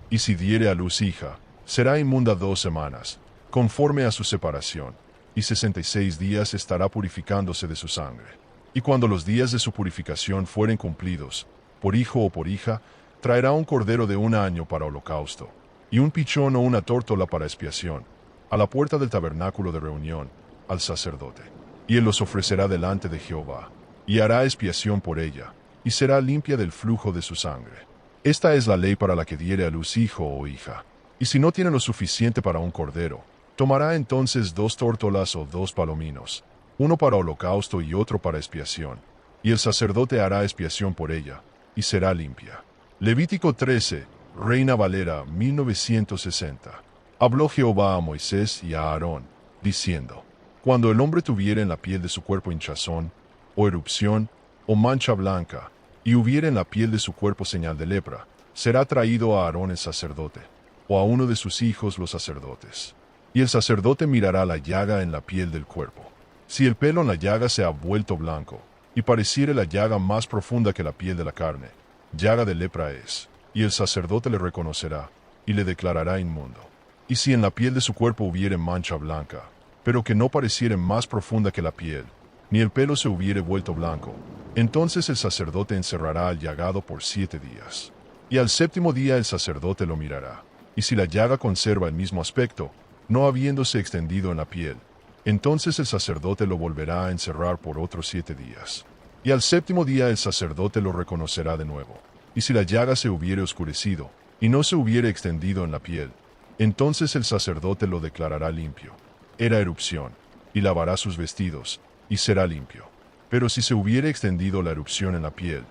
Y si diere a luz hija, será inmunda 2 semanas, conforme a su separación, y 66 días estará purificándose de su sangre. Y cuando los días de su purificación fueren cumplidos, por hijo o por hija, traerá un cordero de 1 año para holocausto, y un pichón o una tórtola para expiación, a la puerta del tabernáculo de reunión, al sacerdote. Y él los ofrecerá delante de Jehová, y hará expiación por ella, y será limpia del flujo de su sangre. Esta es la ley para la que diere a luz hijo o hija. Y si no tiene lo suficiente para un cordero, tomará entonces 2 tórtolas o 2 palominos, uno para holocausto y otro para expiación, y el sacerdote hará expiación por ella, y será limpia. Levítico 13, Reina Valera, 1960. Habló Jehová a Moisés y a Aarón, diciendo: Cuando el hombre tuviere en la piel de su cuerpo hinchazón, o erupción, o mancha blanca, y hubiere en la piel de su cuerpo señal de lepra, será traído a Aarón el sacerdote, o a uno de sus hijos los sacerdotes. Y el sacerdote mirará la llaga en la piel del cuerpo. Si el pelo en la llaga se ha vuelto blanco, y pareciere la llaga más profunda que la piel de la carne, llaga de lepra es, y el sacerdote le reconocerá, y le declarará inmundo. Y si en la piel de su cuerpo hubiere mancha blanca, pero que no pareciere más profunda que la piel, ni el pelo se hubiere vuelto blanco, entonces el sacerdote encerrará al llagado por 7 días. Y al 7º día el sacerdote lo mirará, y si la llaga conserva el mismo aspecto, no habiéndose extendido en la piel, entonces el sacerdote lo volverá a encerrar por otros 7 días. Y al 7º día el sacerdote lo reconocerá de nuevo. Y si la llaga se hubiere oscurecido, y no se hubiere extendido en la piel, entonces el sacerdote lo declarará limpio. Era erupción, y lavará sus vestidos, y será limpio. Pero si se hubiere extendido la erupción en la piel,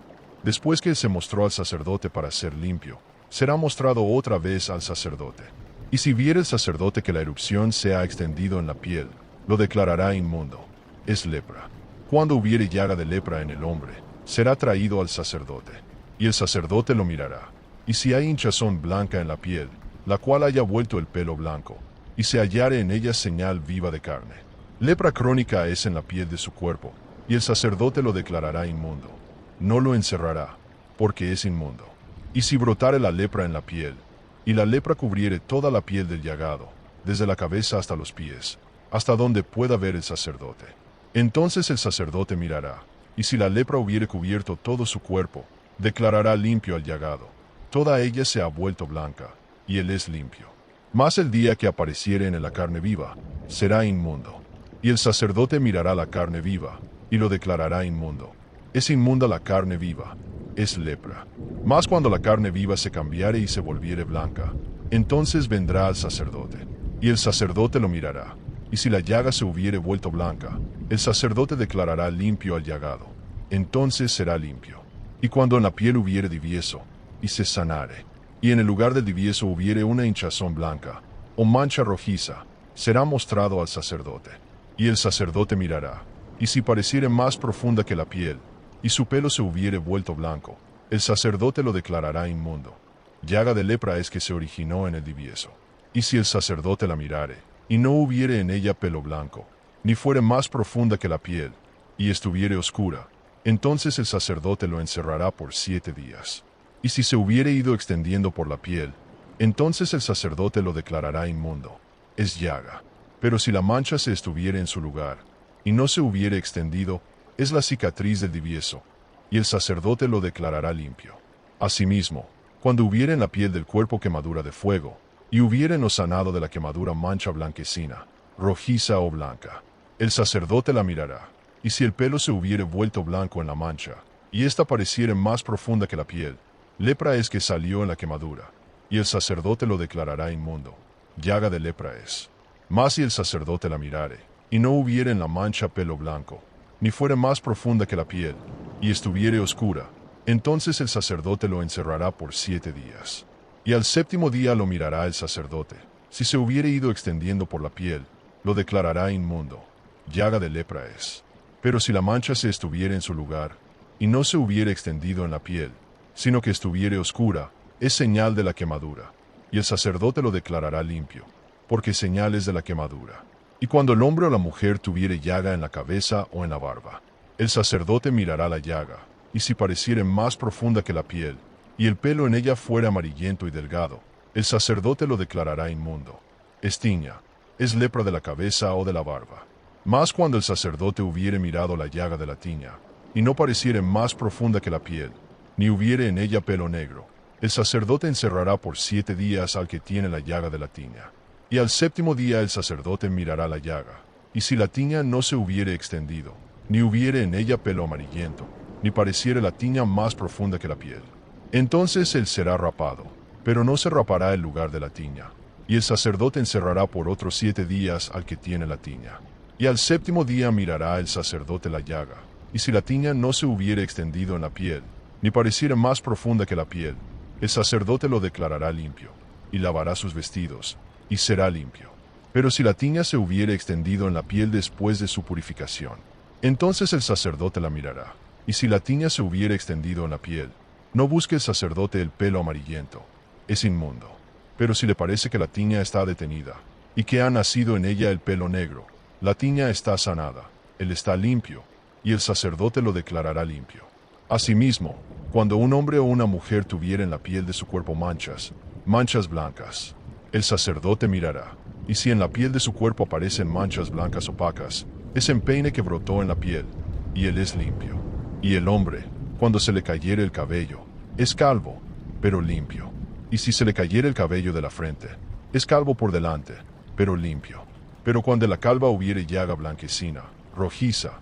Después que él se mostró al sacerdote para ser limpio, será mostrado otra vez al sacerdote. Y si viere el sacerdote que la erupción se ha extendido en la piel, lo declarará inmundo. Es lepra. Cuando hubiere llaga de lepra en el hombre, será traído al sacerdote, y el sacerdote lo mirará. Y si hay hinchazón blanca en la piel, la cual haya vuelto el pelo blanco, y se hallare en ella señal viva de carne, lepra crónica es en la piel de su cuerpo, y el sacerdote lo declarará inmundo. No lo encerrará, porque es inmundo. Y si brotare la lepra en la piel, y la lepra cubriere toda la piel del llagado, desde la cabeza hasta los pies, hasta donde pueda ver el sacerdote, entonces el sacerdote mirará, y si la lepra hubiere cubierto todo su cuerpo, declarará limpio al llagado. Toda ella se ha vuelto blanca, y él es limpio. Mas el día que apareciere en la carne viva, será inmundo. Y el sacerdote mirará la carne viva, y lo declarará inmundo. Es inmunda la carne viva, es lepra. Mas cuando la carne viva se cambiare y se volviere blanca, entonces vendrá al sacerdote, y el sacerdote lo mirará. Y si la llaga se hubiere vuelto blanca, el sacerdote declarará limpio al llagado. Entonces será limpio. Y cuando en la piel hubiere divieso, y se sanare, y en el lugar del divieso hubiere una hinchazón blanca, o mancha rojiza, será mostrado al sacerdote. Y el sacerdote mirará, y si pareciere más profunda que la piel, y su pelo se hubiere vuelto blanco, el sacerdote lo declarará inmundo. Llaga de lepra es que se originó en el divieso. Y si el sacerdote la mirare, y no hubiere en ella pelo blanco, ni fuere más profunda que la piel, y estuviere oscura, entonces el sacerdote lo encerrará por 7 días. Y si se hubiere ido extendiendo por la piel, entonces el sacerdote lo declarará inmundo. Es llaga. Pero si la mancha se estuviere en su lugar, y no se hubiere extendido, es la cicatriz del divieso, y el sacerdote lo declarará limpio. Asimismo, cuando hubiere en la piel del cuerpo quemadura de fuego, y hubiere no sanado de la quemadura mancha blanquecina, rojiza o blanca, el sacerdote la mirará, y si el pelo se hubiere vuelto blanco en la mancha, y ésta pareciere más profunda que la piel, lepra es que salió en la quemadura, y el sacerdote lo declarará inmundo. Llaga de lepra es. Mas si el sacerdote la mirare, y no hubiere en la mancha pelo blanco, ni fuere más profunda que la piel, y estuviere oscura, entonces el sacerdote lo encerrará por 7 días. Y al 7º día lo mirará el sacerdote. Si se hubiere ido extendiendo por la piel, lo declarará inmundo. Llaga de lepra es. Pero si la mancha se estuviere en su lugar, y no se hubiere extendido en la piel, sino que estuviere oscura, es señal de la quemadura, y el sacerdote lo declarará limpio, porque señal es de la quemadura. Y cuando el hombre o la mujer tuviere llaga en la cabeza o en la barba, el sacerdote mirará la llaga, y si pareciere más profunda que la piel, y el pelo en ella fuera amarillento y delgado, el sacerdote lo declarará inmundo. Es tiña, es lepra de la cabeza o de la barba. Mas cuando el sacerdote hubiere mirado la llaga de la tiña, y no pareciere más profunda que la piel, ni hubiere en ella pelo negro, el sacerdote encerrará por 7 días al que tiene la llaga de la tiña. Y al 7º día el sacerdote mirará la llaga, y si la tiña no se hubiere extendido, ni hubiere en ella pelo amarillento, ni pareciere la tiña más profunda que la piel, entonces él será rapado, pero no se rapará el lugar de la tiña. Y el sacerdote encerrará por otros 7 días al que tiene la tiña. Y al 7º día mirará el sacerdote la llaga, y si la tiña no se hubiere extendido en la piel, ni pareciera más profunda que la piel, el sacerdote lo declarará limpio, y lavará sus vestidos, y será limpio. Pero si la tiña se hubiere extendido en la piel después de su purificación, entonces el sacerdote la mirará, y si la tiña se hubiere extendido en la piel, no busque el sacerdote el pelo amarillento, es inmundo. Pero si le parece que la tiña está detenida, y que ha nacido en ella el pelo negro, la tiña está sanada, él está limpio, y el sacerdote lo declarará limpio. Asimismo, cuando un hombre o una mujer tuviera en la piel de su cuerpo manchas blancas, el sacerdote mirará, y si en la piel de su cuerpo aparecen manchas blancas opacas, es empeine que brotó en la piel, y él es limpio. Y el hombre, cuando se le cayere el cabello, es calvo, pero limpio. Y si se le cayere el cabello de la frente, es calvo por delante, pero limpio. Pero cuando la calva hubiere llaga blanquecina, rojiza,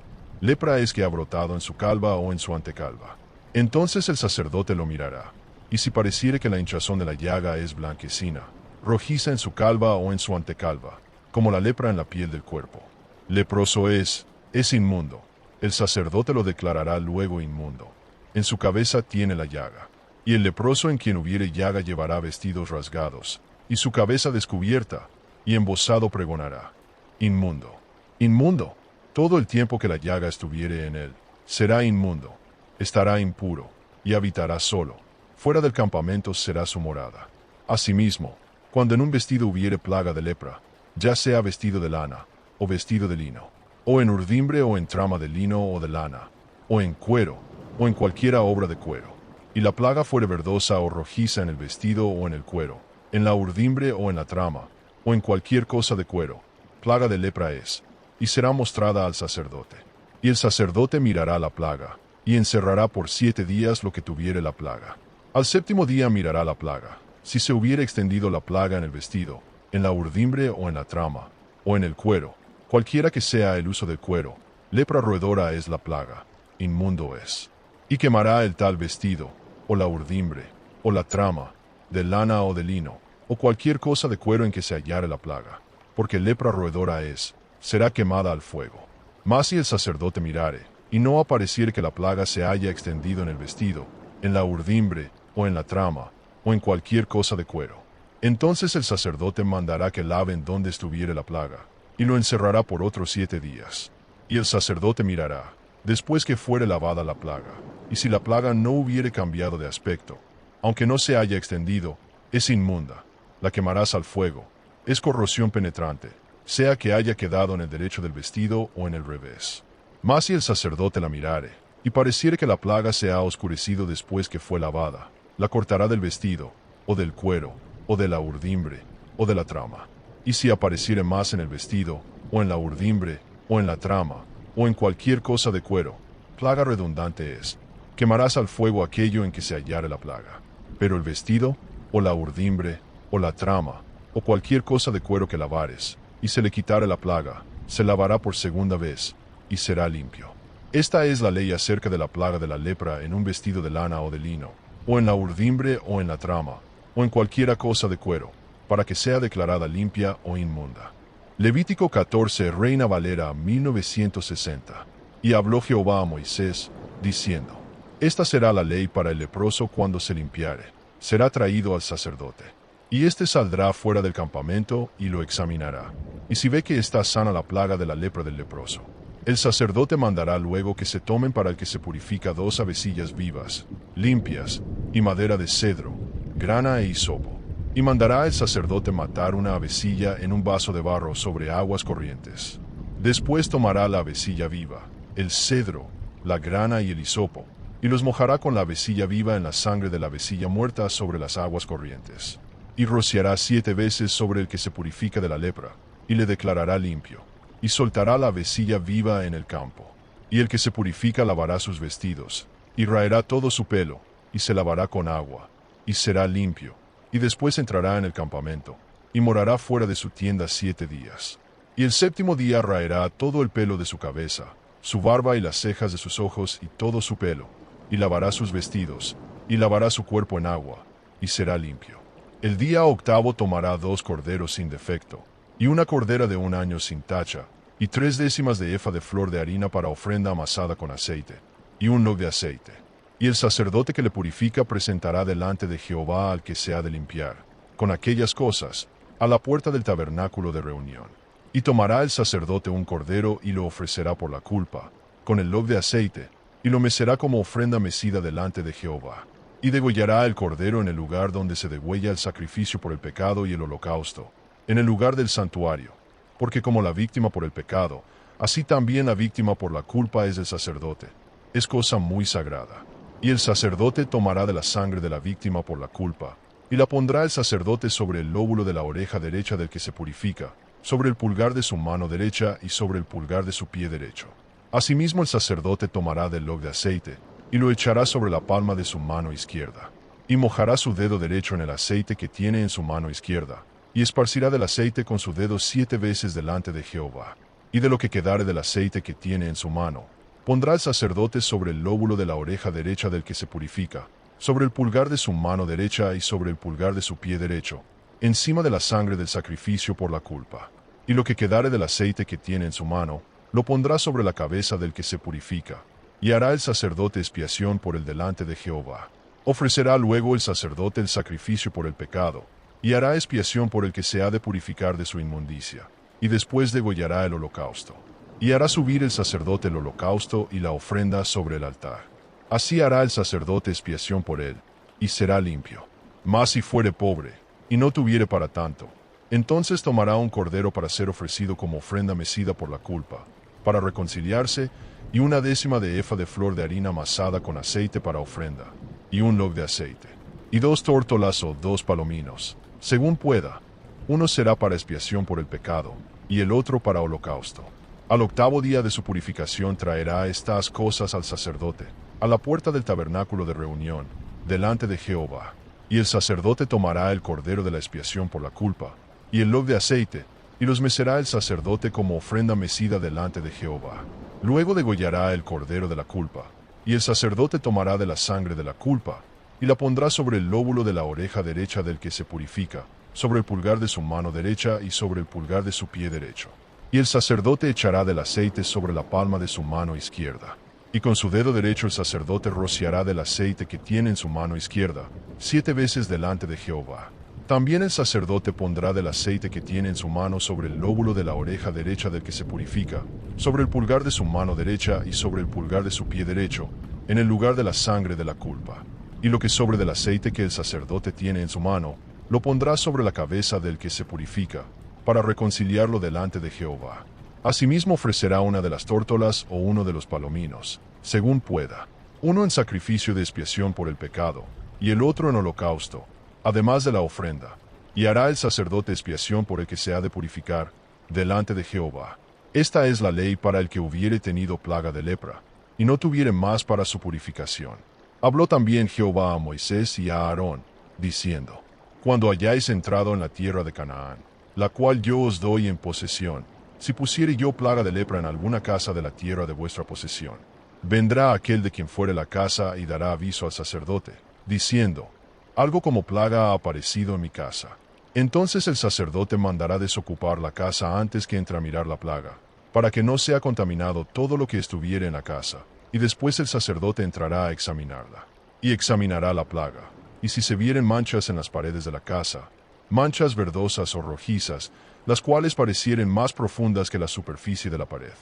lepra es que ha brotado en su calva o en su antecalva. Entonces el sacerdote lo mirará, y si pareciere que la hinchazón de la llaga es blanquecina, rojiza en su calva o en su antecalva, como la lepra en la piel del cuerpo, leproso es inmundo. El sacerdote lo declarará luego inmundo. en su cabeza tiene la llaga. Y el leproso en quien hubiere llaga llevará vestidos rasgados, y su cabeza descubierta, y embozado pregonará: inmundo, inmundo. Todo el tiempo que la llaga estuviere en él, será inmundo, estará impuro, y habitará solo. Fuera del campamento será su morada. Asimismo, cuando en un vestido hubiere plaga de lepra, ya sea vestido de lana, o vestido de lino, o en urdimbre o en trama de lino o de lana, o en cuero, o en cualquiera obra de cuero, y la plaga fuere verdosa o rojiza en el vestido o en el cuero, en la urdimbre o en la trama, o en cualquier cosa de cuero, plaga de lepra es, y será mostrada al sacerdote. Y el sacerdote mirará la plaga, y encerrará por 7 días lo que tuviere la plaga. Al séptimo día mirará la plaga, si se hubiere extendido la plaga en el vestido, en la urdimbre o en la trama, o en el cuero, cualquiera que sea el uso del cuero, lepra roedora es la plaga, inmundo es. Y quemará el tal vestido, o la urdimbre, o la trama, de lana o de lino, o cualquier cosa de cuero en que se hallare la plaga, porque lepra roedora es, será quemada al fuego. Mas si el sacerdote mirare, y no apareciere que la plaga se haya extendido en el vestido, en la urdimbre, o en la trama, o en cualquier cosa de cuero, entonces el sacerdote mandará que laven donde estuviere la plaga, y lo encerrará por otros 7 días. Y el sacerdote mirará, después que fuere lavada la plaga, y si la plaga no hubiere cambiado de aspecto, aunque no se haya extendido, es inmunda, la quemarás al fuego, es corrosión penetrante, sea que haya quedado en el derecho del vestido o en el revés. Mas si el sacerdote la mirare, y pareciere que la plaga se ha oscurecido después que fue lavada, la cortará del vestido, o del cuero, o de la urdimbre, o de la trama. Y si apareciere más en el vestido, o en la urdimbre, o en la trama, o en cualquier cosa de cuero, plaga redundante es, quemarás al fuego aquello en que se hallare la plaga. Pero el vestido, o la urdimbre, o la trama, o cualquier cosa de cuero que lavares, y se le quitare la plaga, se lavará por segunda vez, y será limpio. Esta es la ley acerca de la plaga de la lepra en un vestido de lana o de lino, o en la urdimbre o en la trama, o en cualquiera cosa de cuero, para que sea declarada limpia o inmunda. Levítico 14, Reina Valera 1960. Y habló Jehová a Moisés, diciendo: Esta será la ley para el leproso cuando se limpiare, será traído al sacerdote. Y éste saldrá fuera del campamento y lo examinará. Y si ve que está sana la plaga de la lepra del leproso, el sacerdote mandará luego que se tomen para el que se purifica 2 avecillas vivas, limpias, y madera de cedro, grana e hisopo. Y mandará el sacerdote matar una avecilla en un vaso de barro sobre aguas corrientes. Después tomará la avecilla viva, el cedro, la grana y el hisopo, y los mojará con la avecilla viva en la sangre de la avecilla muerta sobre las aguas corrientes. Y rociará 7 veces sobre el que se purifica de la lepra, y le declarará limpio. Y soltará la avecilla viva en el campo. Y el que se purifica lavará sus vestidos, y raerá todo su pelo, y se lavará con agua, y será limpio. Y después entrará en el campamento, y morará fuera de su tienda 7 días. Y el séptimo día raerá todo el pelo de su cabeza, su barba y las cejas de sus ojos y todo su pelo, y lavará sus vestidos, y lavará su cuerpo en agua, y será limpio. El día octavo tomará 2 corderos sin defecto, y una cordera de 1 año sin tacha, y 3/10 de efa de flor de harina para ofrenda amasada con aceite, y un log de aceite. Y el sacerdote que le purifica presentará delante de Jehová al que se ha de limpiar, con aquellas cosas, a la puerta del tabernáculo de reunión. Y tomará el sacerdote un cordero y lo ofrecerá por la culpa, con el log de aceite, y lo mecerá como ofrenda mecida delante de Jehová. Y degollará el cordero en el lugar donde se degüella el sacrificio por el pecado y el holocausto, en el lugar del santuario, porque como la víctima por el pecado, así también la víctima por la culpa es del sacerdote. Es cosa muy sagrada. Y el sacerdote tomará de la sangre de la víctima por la culpa, y la pondrá el sacerdote sobre el lóbulo de la oreja derecha del que se purifica, sobre el pulgar de su mano derecha y sobre el pulgar de su pie derecho. Asimismo el sacerdote tomará del log de aceite, y lo echará sobre la palma de su mano izquierda, y mojará su dedo derecho en el aceite que tiene en su mano izquierda, y esparcirá del aceite con su dedo 7 veces delante de Jehová. Y de lo que quedare del aceite que tiene en su mano, pondrá el sacerdote sobre el lóbulo de la oreja derecha del que se purifica, sobre el pulgar de su mano derecha y sobre el pulgar de su pie derecho, encima de la sangre del sacrificio por la culpa. Y lo que quedare del aceite que tiene en su mano, lo pondrá sobre la cabeza del que se purifica, y hará el sacerdote expiación por él delante de Jehová. Ofrecerá luego el sacerdote el sacrificio por el pecado, y hará expiación por el que se ha de purificar de su inmundicia, y después degollará el holocausto. Y hará subir el sacerdote el holocausto y la ofrenda sobre el altar. Así hará el sacerdote expiación por él, y será limpio. Mas si fuere pobre, y no tuviere para tanto, entonces tomará un cordero para ser ofrecido como ofrenda mecida por la culpa, para reconciliarse, y 1/10 de efa de flor de harina amasada con aceite para ofrenda, y un log de aceite, y 2 tórtolas o 2 palominos, según pueda. Uno será para expiación por el pecado, y el otro para holocausto. Al 8º día de su purificación traerá estas cosas al sacerdote, a la puerta del tabernáculo de reunión, delante de Jehová. Y el sacerdote tomará el cordero de la expiación por la culpa, y el log de aceite, y los mecerá el sacerdote como ofrenda mecida delante de Jehová. Luego degollará el cordero de la culpa, y el sacerdote tomará de la sangre de la culpa, y la pondrá sobre el lóbulo de la oreja derecha del que se purifica, sobre el pulgar de su mano derecha y sobre el pulgar de su pie derecho. Y el sacerdote echará del aceite sobre la palma de su mano izquierda. Y con su dedo derecho el sacerdote rociará del aceite que tiene en su mano izquierda, 7 veces delante de Jehová. También el sacerdote pondrá del aceite que tiene en su mano sobre el lóbulo de la oreja derecha del que se purifica, sobre el pulgar de su mano derecha y sobre el pulgar de su pie derecho, en el lugar de la sangre de la culpa. Y lo que sobre del aceite que el sacerdote tiene en su mano, lo pondrá sobre la cabeza del que se purifica, para reconciliarlo delante de Jehová. Asimismo ofrecerá una de las tórtolas o uno de los palominos, según pueda, uno en sacrificio de expiación por el pecado, y el otro en holocausto, además de la ofrenda, y hará el sacerdote expiación por el que se ha de purificar, delante de Jehová. Esta es la ley para el que hubiere tenido plaga de lepra, y no tuviere más para su purificación. Habló también Jehová a Moisés y a Aarón, diciendo: Cuando hayáis entrado en la tierra de Canaán, la cual yo os doy en posesión, si pusiere yo plaga de lepra en alguna casa de la tierra de vuestra posesión, vendrá aquel de quien fuere la casa y dará aviso al sacerdote, diciendo: Algo como plaga ha aparecido en mi casa. Entonces el sacerdote mandará desocupar la casa antes que entre a mirar la plaga, para que no sea contaminado todo lo que estuviere en la casa, y después el sacerdote entrará a examinarla, y examinará la plaga, y si se vieren manchas en las paredes de la casa, manchas verdosas o rojizas, las cuales parecieren más profundas que la superficie de la pared,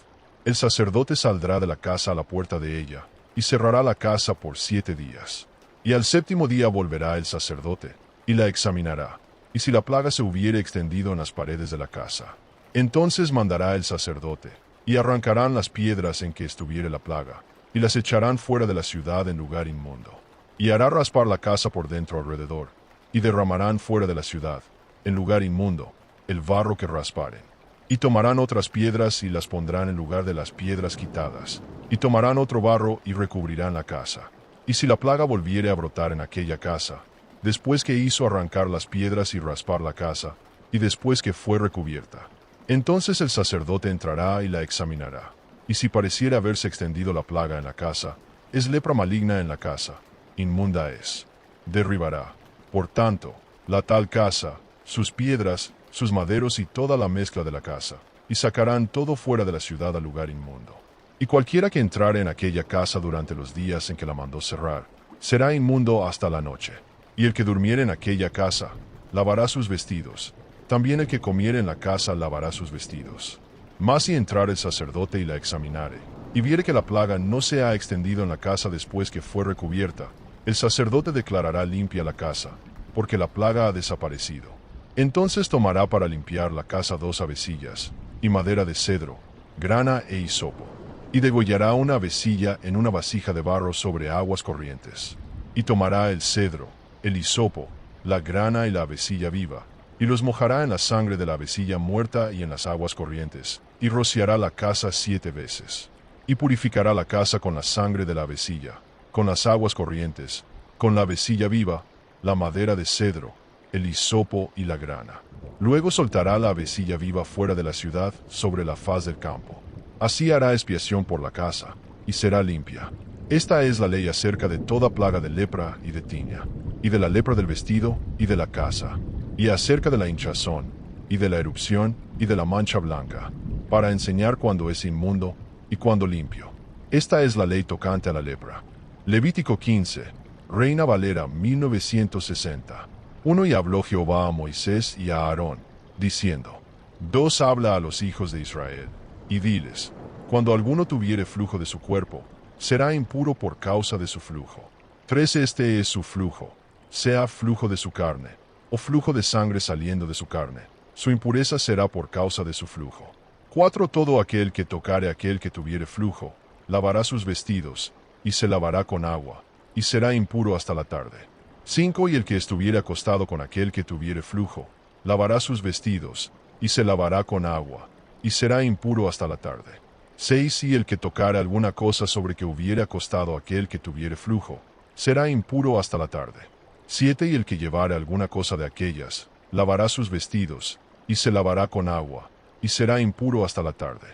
el sacerdote saldrá de la casa a la puerta de ella, y cerrará la casa por 7 días. Y al 7º día volverá el sacerdote, y la examinará, y si la plaga se hubiere extendido en las paredes de la casa, entonces mandará el sacerdote, y arrancarán las piedras en que estuviere la plaga, y las echarán fuera de la ciudad en lugar inmundo. Y hará raspar la casa por dentro alrededor, y derramarán fuera de la ciudad, en lugar inmundo, el barro que rasparen. Y tomarán otras piedras y las pondrán en lugar de las piedras quitadas, y tomarán otro barro y recubrirán la casa. Y si la plaga volviere a brotar en aquella casa, después que hizo arrancar las piedras y raspar la casa, y después que fue recubierta, entonces el sacerdote entrará y la examinará. Y si pareciera haberse extendido la plaga en la casa, es lepra maligna en la casa, inmunda es. Derribará, por tanto, la tal casa, sus piedras, sus maderos y toda la mezcla de la casa, y sacarán todo fuera de la ciudad al lugar inmundo. Y cualquiera que entrare en aquella casa durante los días en que la mandó cerrar, será inmundo hasta la noche. Y el que durmiere en aquella casa, lavará sus vestidos. También el que comiere en la casa lavará sus vestidos. Mas si entrare el sacerdote y la examinare, y viere que la plaga no se ha extendido en la casa después que fue recubierta, el sacerdote declarará limpia la casa, porque la plaga ha desaparecido. Entonces tomará para limpiar la casa 2 avecillas, y madera de cedro, grana e hisopo, y degollará una avecilla en una vasija de barro sobre aguas corrientes. Y tomará el cedro, el hisopo, la grana y la avecilla viva, y los mojará en la sangre de la avecilla muerta y en las aguas corrientes, y rociará la casa 7 veces. Y purificará la casa con la sangre de la avecilla, con las aguas corrientes, con la avecilla viva, la madera de cedro, el hisopo y la grana. Luego soltará la avecilla viva fuera de la ciudad sobre la faz del campo. Así hará expiación por la casa, y será limpia. Esta es la ley acerca de toda plaga de lepra y de tiña, y de la lepra del vestido y de la casa, y acerca de la hinchazón, y de la erupción, y de la mancha blanca, para enseñar cuándo es inmundo y cuándo limpio. Esta es la ley tocante a la lepra. Levítico 15, Reina Valera 1960. 1. Y habló Jehová a Moisés y a Aarón, diciendo: 2. Habla a los hijos de Israel, y diles: cuando alguno tuviere flujo de su cuerpo, será impuro por causa de su flujo. 3. Este es su flujo, sea flujo de su carne, o flujo de sangre saliendo de su carne. Su impureza será por causa de su flujo. 4. Todo aquel que tocare a aquel que tuviere flujo, lavará sus vestidos, y se lavará con agua, y será impuro hasta la tarde. 5. Y el que estuviere acostado con aquel que tuviere flujo, lavará sus vestidos, y se lavará con agua, y será impuro hasta la tarde. 6. Y el que tocare alguna cosa sobre que hubiere acostado aquel que tuviere flujo, será impuro hasta la tarde. 7. Y el que llevare alguna cosa de aquellas, lavará sus vestidos, y se lavará con agua, y será impuro hasta la tarde.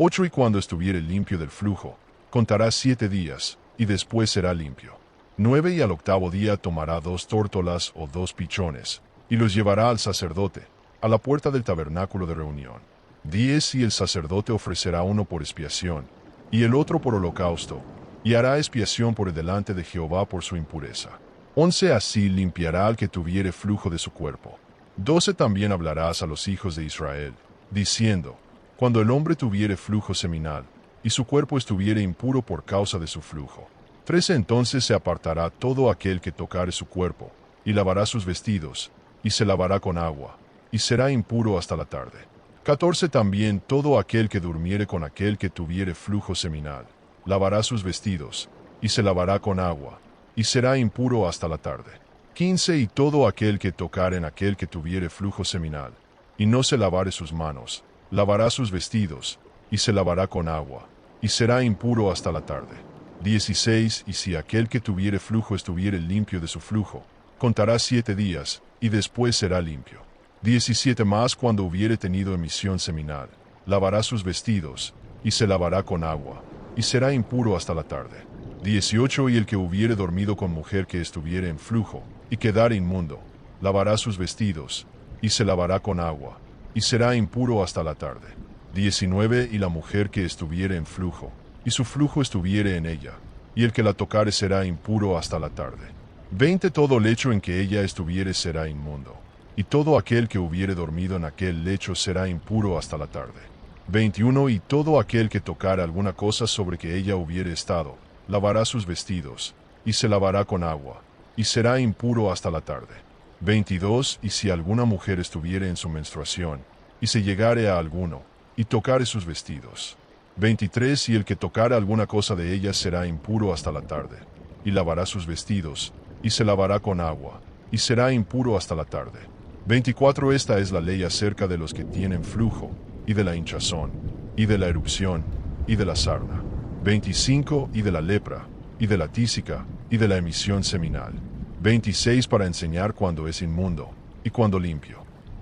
8. Y cuando estuviere limpio del flujo, contará 7 días, y después será limpio. 9. Y al octavo día tomará 2 tórtolas o 2 pichones, y los llevará al sacerdote, a la puerta del tabernáculo de reunión. 10. Y el sacerdote ofrecerá uno por expiación, y el otro por holocausto, y hará expiación por el delante de Jehová por su impureza. 11. Así limpiará al que tuviere flujo de su cuerpo. 12. También hablarás a los hijos de Israel, diciendo: cuando el hombre tuviere flujo seminal, y su cuerpo estuviere impuro por causa de su flujo. 13. Entonces se apartará todo aquel que tocare su cuerpo, y lavará sus vestidos, y se lavará con agua, y será impuro hasta la tarde. 14. También todo aquel que durmiere con aquel que tuviere flujo seminal, lavará sus vestidos, y se lavará con agua, y será impuro hasta la tarde. 15. Y todo aquel que tocare en aquel que tuviere flujo seminal, y no se lavare sus manos, lavará sus vestidos, y se lavará con agua, y será impuro hasta la tarde. 16. Y si aquel que tuviere flujo estuviere limpio de su flujo, contará 7 días, y después será limpio. 17. Más cuando hubiere tenido emisión seminal, lavará sus vestidos, y se lavará con agua, y será impuro hasta la tarde. 18. Y el que hubiere dormido con mujer que estuviere en flujo, y quedare inmundo, lavará sus vestidos, y se lavará con agua, y será impuro hasta la tarde. 19. Y la mujer que estuviere en flujo, y su flujo estuviere en ella, y el que la tocare será impuro hasta la tarde. 20. Todo lecho en que ella estuviere será inmundo, y todo aquel que hubiere dormido en aquel lecho será impuro hasta la tarde. 21. Y todo aquel que tocare alguna cosa sobre que ella hubiere estado, lavará sus vestidos, y se lavará con agua, y será impuro hasta la tarde. 22. Y si alguna mujer estuviere en su menstruación, y se llegare a alguno, y tocare sus vestidos. 23. Y el que tocare alguna cosa de ella será impuro hasta la tarde, y lavará sus vestidos, y se lavará con agua, y será impuro hasta la tarde. 24. Esta es la ley acerca de los que tienen flujo, y de la hinchazón, y de la erupción, y de la sarna. 25. Y de la lepra, y de la tísica, y de la emisión seminal. 26. Para enseñar cuando es inmundo, y cuando limpio.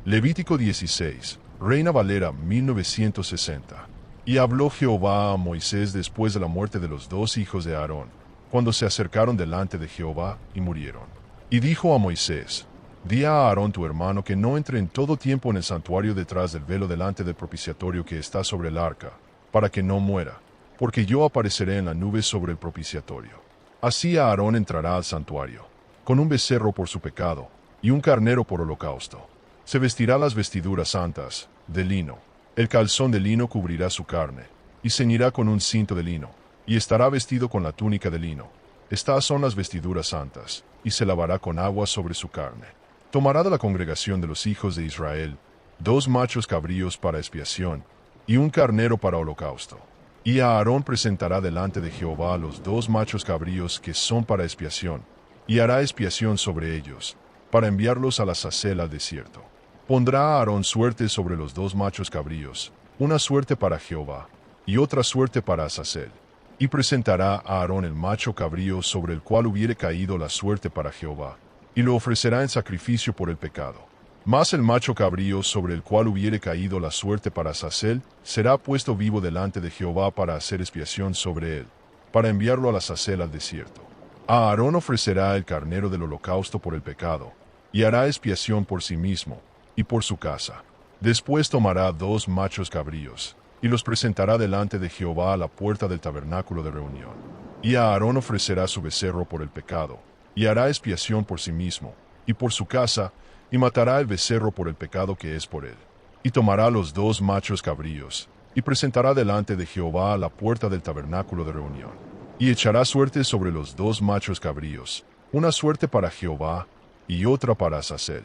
Levítico 16, Reina Valera 1960. Y habló Jehová a Moisés después de la muerte de los 2 hijos de Aarón, cuando se acercaron delante de Jehová y murieron. Y dijo a Moisés: di a Aarón tu hermano que no entre en todo tiempo en el santuario detrás del velo delante del propiciatorio que está sobre el arca, para que no muera, porque yo apareceré en la nube sobre el propiciatorio. Así Aarón entrará al santuario, con un becerro por su pecado, y un carnero por holocausto. Se vestirá las vestiduras santas, de lino. El calzón de lino cubrirá su carne, y ceñirá con un cinto de lino, y estará vestido con la túnica de lino. Estas son las vestiduras santas, y se lavará con agua sobre su carne. Tomará de la congregación de los hijos de Israel 2 machos cabríos para expiación, y un carnero para holocausto. Y Aarón presentará delante de Jehová los 2 machos cabríos que son para expiación, y hará expiación sobre ellos, para enviarlos a la Azazel al desierto. Pondrá a Aarón suerte sobre los 2 machos cabríos, una suerte para Jehová, y otra suerte para Azazel. Y presentará a Aarón el macho cabrío sobre el cual hubiere caído la suerte para Jehová, y lo ofrecerá en sacrificio por el pecado. Mas el macho cabrío sobre el cual hubiere caído la suerte para Azazel, será puesto vivo delante de Jehová para hacer expiación sobre él, para enviarlo a la Azazel al desierto. A Aarón ofrecerá el carnero del holocausto por el pecado, y hará expiación por sí mismo, y por su casa. Después tomará 2 machos cabríos, y los presentará delante de Jehová a la puerta del tabernáculo de reunión. Y a Aarón ofrecerá su becerro por el pecado, y hará expiación por sí mismo, y por su casa, y matará el becerro por el pecado que es por él. Y tomará los 2 machos cabríos, y presentará delante de Jehová a la puerta del tabernáculo de reunión. Y echará suerte sobre los 2 machos cabríos, una suerte para Jehová, y otra para Azazel.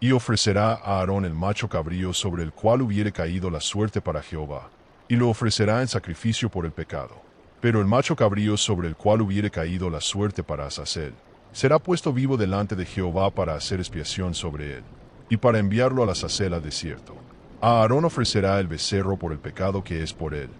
Y ofrecerá a Aarón el macho cabrío sobre el cual hubiere caído la suerte para Jehová, y lo ofrecerá en sacrificio por el pecado. Pero el macho cabrío sobre el cual hubiere caído la suerte para Azazel, será puesto vivo delante de Jehová para hacer expiación sobre él, y para enviarlo a Azazel al desierto. A Aarón ofrecerá el becerro por el pecado que es por él,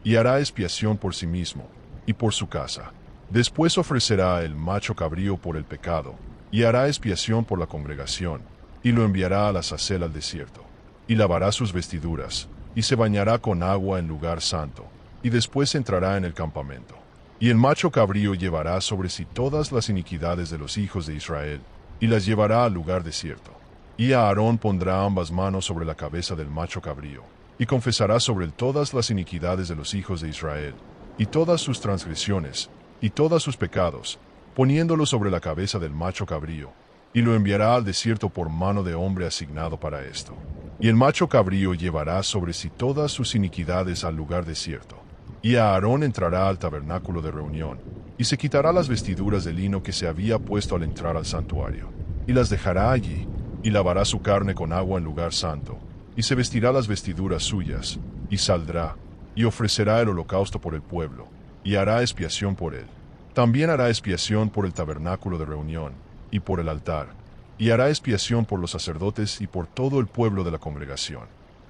y hará expiación por sí mismo, y por su casa. Después ofrecerá el macho cabrío por el pecado, y hará expiación por la congregación, y lo enviará a Azazel al desierto. Y lavará sus vestiduras, y se bañará con agua en lugar santo, y después entrará en el campamento. Y el macho cabrío llevará sobre sí todas las iniquidades de los hijos de Israel, y las llevará al lugar desierto. Y Aarón pondrá ambas manos sobre la cabeza del macho cabrío, y confesará sobre él todas las iniquidades de los hijos de Israel, y todas sus transgresiones, y todos sus pecados, poniéndolo sobre la cabeza del macho cabrío, y lo enviará al desierto por mano de hombre asignado para esto. Y el macho cabrío llevará sobre sí todas sus iniquidades al lugar desierto. Y Aarón entrará al tabernáculo de reunión, y se quitará las vestiduras de lino que se había puesto al entrar al santuario, y las dejará allí, y lavará su carne con agua en lugar santo, y se vestirá las vestiduras suyas, y saldrá, y ofrecerá el holocausto por el pueblo, y hará expiación por él. También hará expiación por el tabernáculo de reunión, y por el altar, y hará expiación por los sacerdotes y por todo el pueblo de la congregación.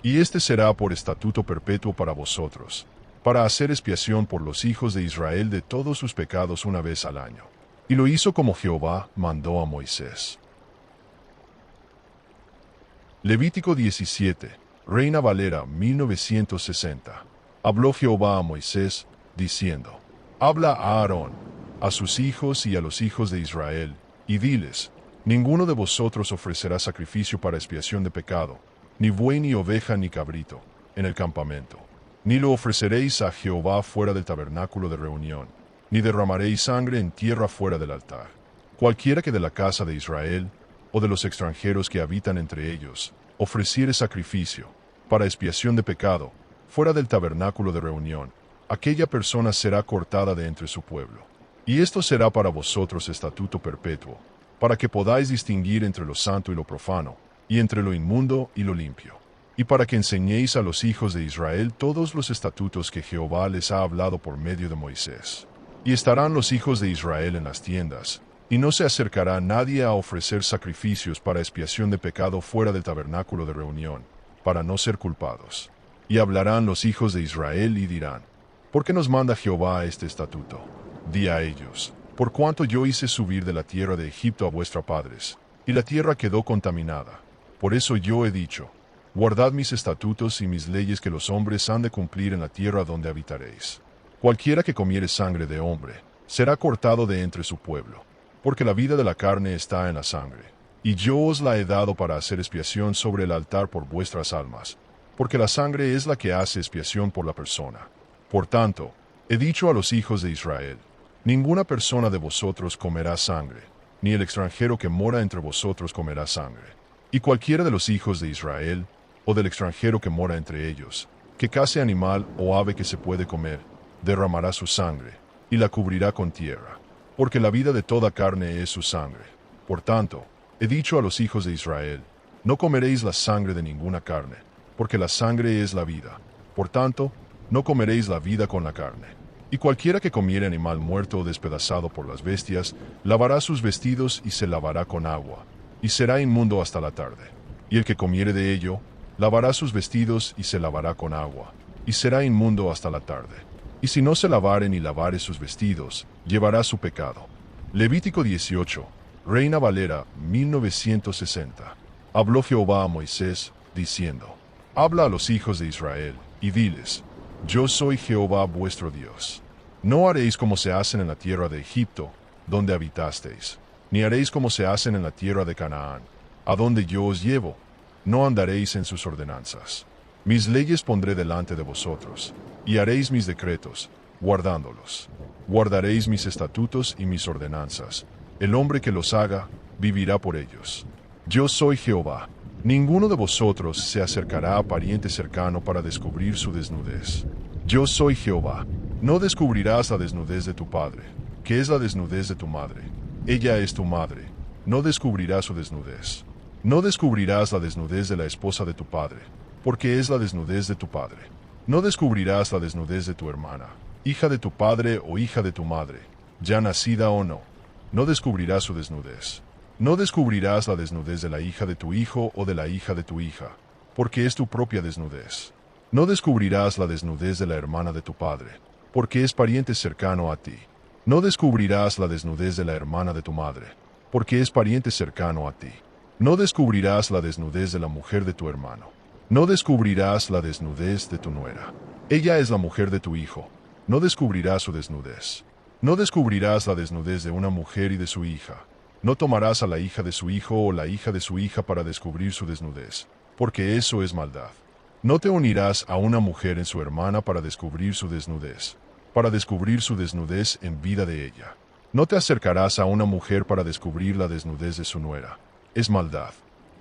Y este será por estatuto perpetuo para vosotros, para hacer expiación por los hijos de Israel de todos sus pecados una vez al año. Y lo hizo como Jehová mandó a Moisés. Levítico 17, Reina Valera 1960. Habló Jehová a Moisés, diciendo: Habla a Aarón, a sus hijos y a los hijos de Israel, y diles: Ninguno de vosotros ofrecerá sacrificio para expiación de pecado, ni buey ni oveja ni cabrito, en el campamento. Ni lo ofreceréis a Jehová fuera del tabernáculo de reunión, ni derramaréis sangre en tierra fuera del altar. Cualquiera que de la casa de Israel, o de los extranjeros que habitan entre ellos, ofreciere sacrificio, para expiación de pecado, fuera del tabernáculo de reunión, aquella persona será cortada de entre su pueblo. Y esto será para vosotros estatuto perpetuo, para que podáis distinguir entre lo santo y lo profano, y entre lo inmundo y lo limpio, y para que enseñéis a los hijos de Israel todos los estatutos que Jehová les ha hablado por medio de Moisés. Y estarán los hijos de Israel en las tiendas, y no se acercará nadie a ofrecer sacrificios para expiación de pecado fuera del tabernáculo de reunión, para no ser culpados. Y hablarán los hijos de Israel y dirán: ¿Por qué nos manda Jehová este estatuto? Di a ellos: Por cuanto yo hice subir de la tierra de Egipto a vuestros padres, y la tierra quedó contaminada. Por eso yo he dicho: Guardad mis estatutos y mis leyes que los hombres han de cumplir en la tierra donde habitaréis. Cualquiera que comiere sangre de hombre, será cortado de entre su pueblo, porque la vida de la carne está en la sangre. Y yo os la he dado para hacer expiación sobre el altar por vuestras almas, porque la sangre es la que hace expiación por la persona. Por tanto, he dicho a los hijos de Israel: Ninguna persona de vosotros comerá sangre, ni el extranjero que mora entre vosotros comerá sangre. Y cualquiera de los hijos de Israel, o del extranjero que mora entre ellos, que case animal o ave que se puede comer, derramará su sangre, y la cubrirá con tierra, porque la vida de toda carne es su sangre. Por tanto, he dicho a los hijos de Israel: No comeréis la sangre de ninguna carne, porque la sangre es la vida. Por tanto, no comeréis la vida con la carne. Y cualquiera que comiere animal muerto o despedazado por las bestias, lavará sus vestidos y se lavará con agua, y será inmundo hasta la tarde. Y el que comiere de ello, lavará sus vestidos y se lavará con agua, y será inmundo hasta la tarde. Y si no se lavare ni lavare sus vestidos, llevará su pecado. Levítico 18, Reina Valera 1960. Habló Jehová a Moisés, diciendo: Habla a los hijos de Israel, y diles: Yo soy Jehová vuestro Dios. No haréis como se hacen en la tierra de Egipto, donde habitasteis, ni haréis como se hacen en la tierra de Canaán, a donde yo os llevo. No andaréis en sus ordenanzas. Mis leyes pondré delante de vosotros, y haréis mis decretos, guardándolos. Guardaréis mis estatutos y mis ordenanzas. El hombre que los haga, vivirá por ellos. Yo soy Jehová. Ninguno de vosotros se acercará a pariente cercano para descubrir su desnudez. Yo soy Jehová. No descubrirás la desnudez de tu padre, que es la desnudez de tu madre. Ella es tu madre. No descubrirás su desnudez. No descubrirás la desnudez de la esposa de tu padre, porque es la desnudez de tu padre. No descubrirás la desnudez de tu hermana, hija de tu padre o hija de tu madre, ya nacida o no. No descubrirás su desnudez. No descubrirás la desnudez de la hija de tu hijo o de la hija de tu hija, porque es tu propia desnudez. No descubrirás la desnudez de la hermana de tu padre, porque es pariente cercano a ti. No descubrirás la desnudez de la hermana de tu madre, porque es pariente cercano a ti. No descubrirás la desnudez de la mujer de tu hermano. No descubrirás la desnudez de tu nuera. Ella es la mujer de tu hijo. No descubrirás su desnudez. No descubrirás la desnudez de una mujer y de su hija. No tomarás a la hija de su hijo o la hija de su hija para descubrir su desnudez, porque eso es maldad. No te unirás a una mujer en su hermana para descubrir su desnudez en vida de ella. No te acercarás a una mujer para descubrir la desnudez de su nuera. Es maldad.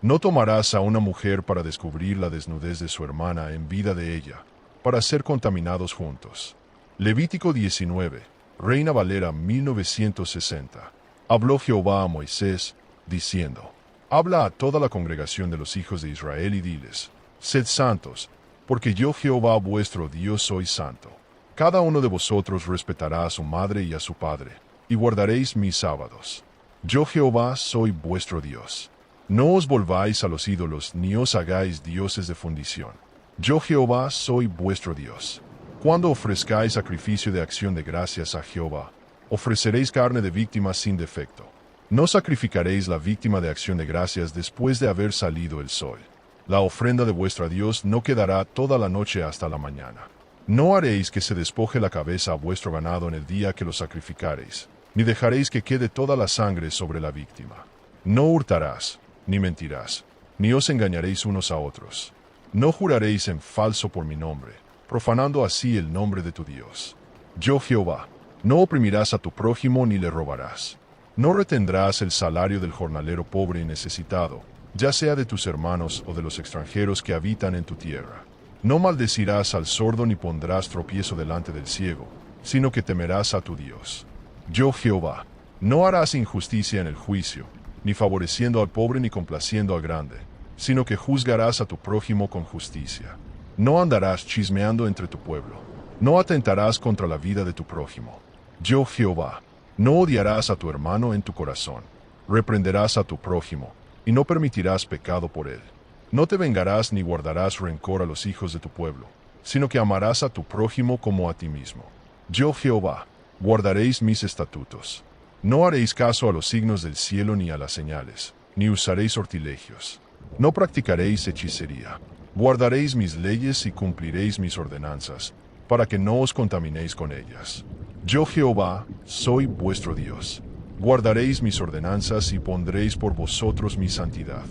No tomarás a una mujer para descubrir la desnudez de su hermana en vida de ella, para ser contaminados juntos. Levítico 19, Reina Valera 1960. Habló Jehová a Moisés, diciendo: Habla a toda la congregación de los hijos de Israel y diles: Sed santos, porque yo Jehová vuestro Dios soy santo. Cada uno de vosotros respetará a su madre y a su padre, y guardaréis mis sábados. Yo Jehová soy vuestro Dios. No os volváis a los ídolos, ni os hagáis dioses de fundición. Yo Jehová soy vuestro Dios. Cuando ofrezcáis sacrificio de acción de gracias a Jehová, ofreceréis carne de víctima sin defecto. No sacrificaréis la víctima de acción de gracias después de haber salido el sol. La ofrenda de vuestro Dios no quedará toda la noche hasta la mañana. No haréis que se despoje la cabeza a vuestro ganado en el día que lo sacrificareis, ni dejaréis que quede toda la sangre sobre la víctima. No hurtarás, ni mentirás, ni os engañaréis unos a otros. No juraréis en falso por mi nombre, profanando así el nombre de tu Dios. Yo Jehová. No oprimirás a tu prójimo ni le robarás. No retendrás el salario del jornalero pobre y necesitado, ya sea de tus hermanos o de los extranjeros que habitan en tu tierra. No maldecirás al sordo ni pondrás tropiezo delante del ciego, sino que temerás a tu Dios. Yo Jehová. No harás injusticia en el juicio, ni favoreciendo al pobre ni complaciendo al grande, sino que juzgarás a tu prójimo con justicia. No andarás chismeando entre tu pueblo. No atentarás contra la vida de tu prójimo. Yo Jehová. No odiarás a tu hermano en tu corazón. Reprenderás a tu prójimo, y no permitirás pecado por él. No te vengarás ni guardarás rencor a los hijos de tu pueblo, sino que amarás a tu prójimo como a ti mismo. Yo Jehová. Guardaréis mis estatutos. No haréis caso a los signos del cielo ni a las señales, ni usaréis sortilegios. No practicaréis hechicería. Guardaréis mis leyes y cumpliréis mis ordenanzas, para que no os contaminéis con ellas. Yo Jehová, soy vuestro Dios. Guardaréis mis ordenanzas y pondréis por vosotros mi santidad.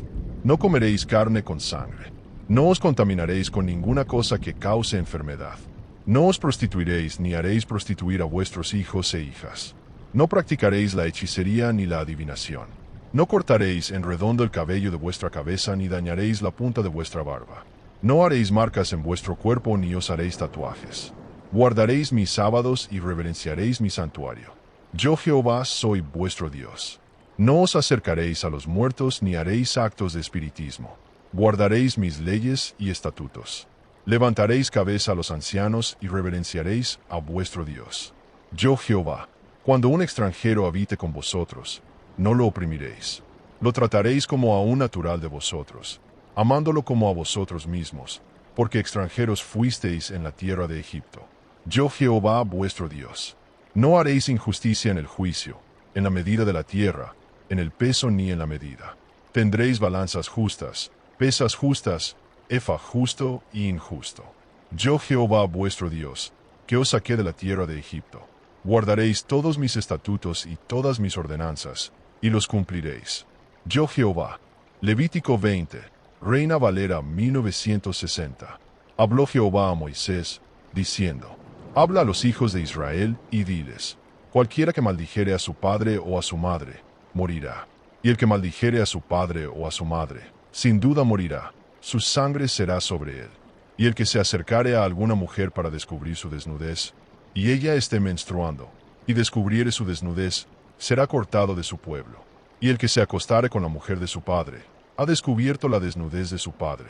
No comeréis carne con sangre. No os contaminaréis con ninguna cosa que cause enfermedad. No os prostituiréis ni haréis prostituir a vuestros hijos e hijas. No practicaréis la hechicería ni la adivinación. No cortaréis en redondo el cabello de vuestra cabeza ni dañaréis la punta de vuestra barba. No haréis marcas en vuestro cuerpo ni os haréis tatuajes. Guardaréis mis sábados y reverenciaréis mi santuario. Yo Jehová soy vuestro Dios. No os acercaréis a los muertos ni haréis actos de espiritismo. Guardaréis mis leyes y estatutos. Levantaréis cabeza a los ancianos y reverenciaréis a vuestro Dios. Yo Jehová. Cuando un extranjero habite con vosotros, no lo oprimiréis. Lo trataréis como a un natural de vosotros, amándolo como a vosotros mismos, porque extranjeros fuisteis en la tierra de Egipto. Yo Jehová vuestro Dios. No haréis injusticia en el juicio, en la medida de la tierra, en el peso ni en la medida. Tendréis balanzas justas, pesas justas, efa justo y injusto. Yo Jehová vuestro Dios, que os saqué de la tierra de Egipto. Guardaréis todos mis estatutos y todas mis ordenanzas, y los cumpliréis. Yo Jehová. Levítico 20, Reina Valera 1960. Habló Jehová a Moisés, diciendo, Habla a los hijos de Israel y diles, cualquiera que maldijere a su padre o a su madre, morirá. Y el que maldijere a su padre o a su madre, sin duda morirá, su sangre será sobre él. Y el que se acercare a alguna mujer para descubrir su desnudez, y ella esté menstruando, y descubriere su desnudez, será cortado de su pueblo. Y el que se acostare con la mujer de su padre, ha descubierto la desnudez de su padre.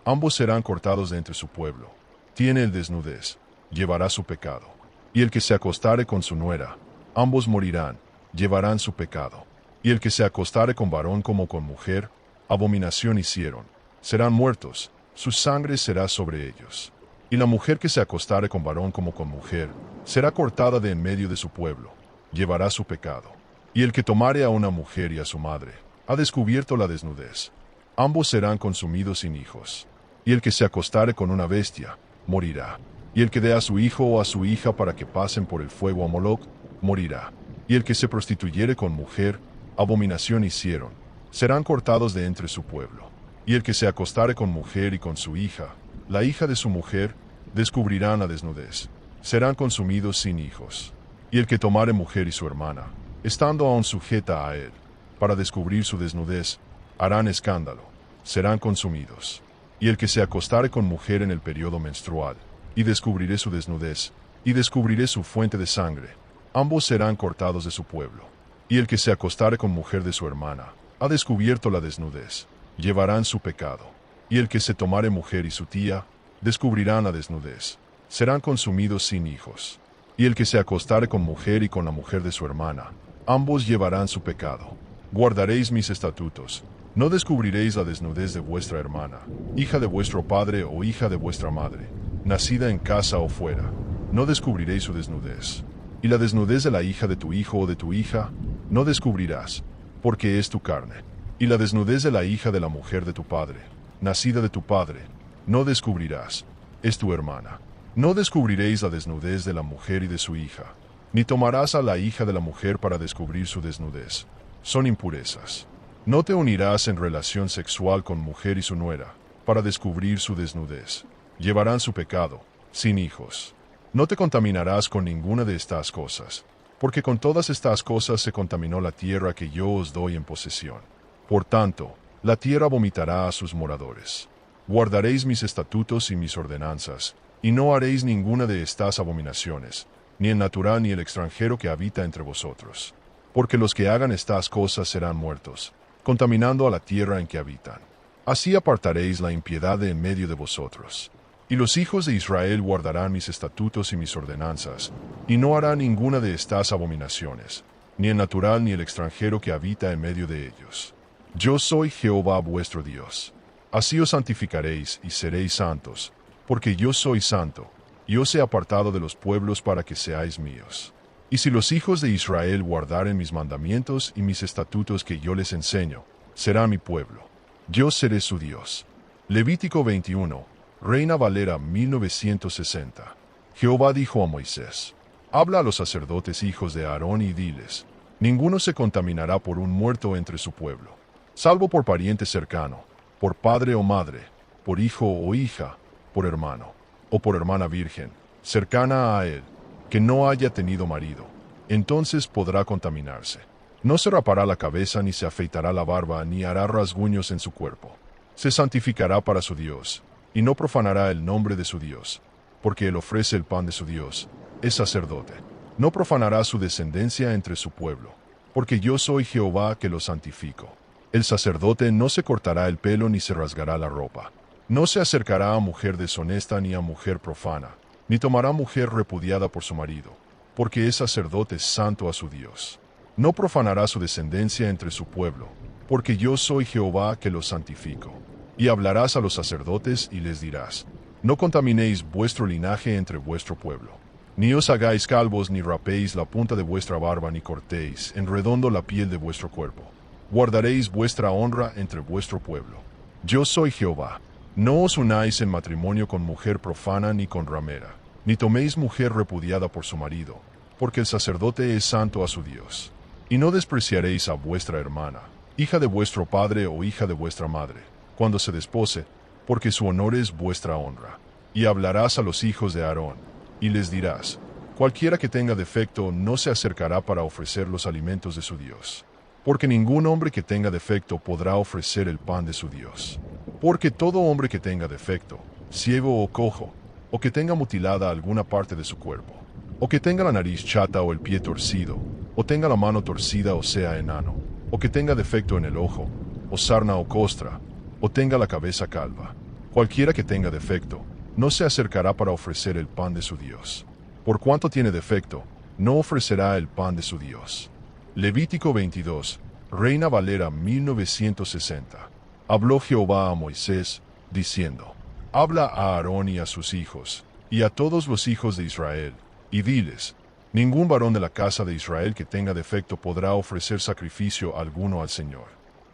Ambos serán cortados de entre su pueblo. Tiene el desnudez, llevará su pecado. Y el que se acostare con su nuera, ambos morirán, llevarán su pecado. Y el que se acostare con varón como con mujer, abominación hicieron, serán muertos, su sangre será sobre ellos. Y la mujer que se acostare con varón como con mujer, será cortada de en medio de su pueblo, llevará su pecado. Y el que tomare a una mujer y a su madre, ha descubierto la desnudez. Ambos serán consumidos sin hijos. Y el que se acostare con una bestia, morirá. Y el que dé a su hijo o a su hija para que pasen por el fuego a Moloc, morirá. Y el que se prostituyere con mujer, abominación hicieron, serán cortados de entre su pueblo. Y el que se acostare con mujer y con su hija, la hija de su mujer, descubrirán la desnudez, serán consumidos sin hijos. Y el que tomare mujer y su hermana, estando aún sujeta a él, para descubrir su desnudez, harán escándalo, serán consumidos. Y el que se acostare con mujer en el periodo menstrual, y descubriré su desnudez, y descubriré su fuente de sangre, ambos serán cortados de su pueblo. Y el que se acostare con mujer de su hermana, ha descubierto la desnudez, llevarán su pecado. Y el que se tomare mujer y su tía, descubrirán la desnudez, serán consumidos sin hijos. Y el que se acostare con mujer y con la mujer de su hermana, ambos llevarán su pecado. Guardaréis mis estatutos, no descubriréis la desnudez de vuestra hermana, hija de vuestro padre o hija de vuestra madre, nacida en casa o fuera, no descubriréis su desnudez. Y la desnudez de la hija de tu hijo o de tu hija, no descubrirás, porque es tu carne. Y la desnudez de la hija de la mujer de tu padre, nacida de tu padre, no descubrirás, es tu hermana. No descubriréis la desnudez de la mujer y de su hija, ni tomarás a la hija de la mujer para descubrir su desnudez. Son impurezas. No te unirás en relación sexual con mujer y su nuera, para descubrir su desnudez. Llevarán su pecado, sin hijos. No te contaminarás con ninguna de estas cosas, porque con todas estas cosas se contaminó la tierra que yo os doy en posesión. Por tanto, la tierra vomitará a sus moradores. Guardaréis mis estatutos y mis ordenanzas, y no haréis ninguna de estas abominaciones, ni el natural ni el extranjero que habita entre vosotros. Porque los que hagan estas cosas serán muertos, contaminando a la tierra en que habitan. Así apartaréis la impiedad de en medio de vosotros. Y los hijos de Israel guardarán mis estatutos y mis ordenanzas, y no harán ninguna de estas abominaciones, ni el natural ni el extranjero que habita en medio de ellos. Yo soy Jehová vuestro Dios. Así os santificaréis y seréis santos, porque yo soy santo, y os he apartado de los pueblos para que seáis míos. Y si los hijos de Israel guardaren mis mandamientos y mis estatutos que yo les enseño, será mi pueblo. Yo seré su Dios. Levítico 21, Reina Valera 1960. Jehová dijo a Moisés: Habla a los sacerdotes hijos de Aarón y diles: Ninguno se contaminará por un muerto entre su pueblo, salvo por pariente cercano, por padre o madre, por hijo o hija, por hermano, o por hermana virgen, cercana a él, que no haya tenido marido. Entonces podrá contaminarse. No se rapará la cabeza, ni se afeitará la barba, ni hará rasguños en su cuerpo. Se santificará para su Dios, y no profanará el nombre de su Dios, porque él ofrece el pan de su Dios, es sacerdote. No profanará su descendencia entre su pueblo, porque yo soy Jehová que lo santifico. El sacerdote no se cortará el pelo ni se rasgará la ropa. No se acercará a mujer deshonesta ni a mujer profana, ni tomará mujer repudiada por su marido, porque es sacerdote santo a su Dios. No profanará su descendencia entre su pueblo, porque yo soy Jehová que lo santifico. Y hablarás a los sacerdotes y les dirás: No contaminéis vuestro linaje entre vuestro pueblo. Ni os hagáis calvos, ni rapéis la punta de vuestra barba, ni cortéis en redondo la piel de vuestro cuerpo. Guardaréis vuestra honra entre vuestro pueblo. Yo soy Jehová. No os unáis en matrimonio con mujer profana ni con ramera, ni toméis mujer repudiada por su marido, porque el sacerdote es santo a su Dios. Y no despreciaréis a vuestra hermana, hija de vuestro padre o hija de vuestra madre, cuando se despose, porque su honor es vuestra honra. Y hablarás a los hijos de Aarón, y les dirás, cualquiera que tenga defecto no se acercará para ofrecer los alimentos de su Dios. Porque ningún hombre que tenga defecto podrá ofrecer el pan de su Dios. Porque todo hombre que tenga defecto, ciego o cojo, o que tenga mutilada alguna parte de su cuerpo, o que tenga la nariz chata o el pie torcido, o tenga la mano torcida o sea enano, o que tenga defecto en el ojo, o sarna o costra, o tenga la cabeza calva, cualquiera que tenga defecto, no se acercará para ofrecer el pan de su Dios. Por cuanto tiene defecto, no ofrecerá el pan de su Dios. Levítico 22, Reina Valera 1960. Habló Jehová a Moisés, diciendo, habla a Aarón y a sus hijos, y a todos los hijos de Israel, y diles, ningún varón de la casa de Israel que tenga defecto podrá ofrecer sacrificio alguno al Señor.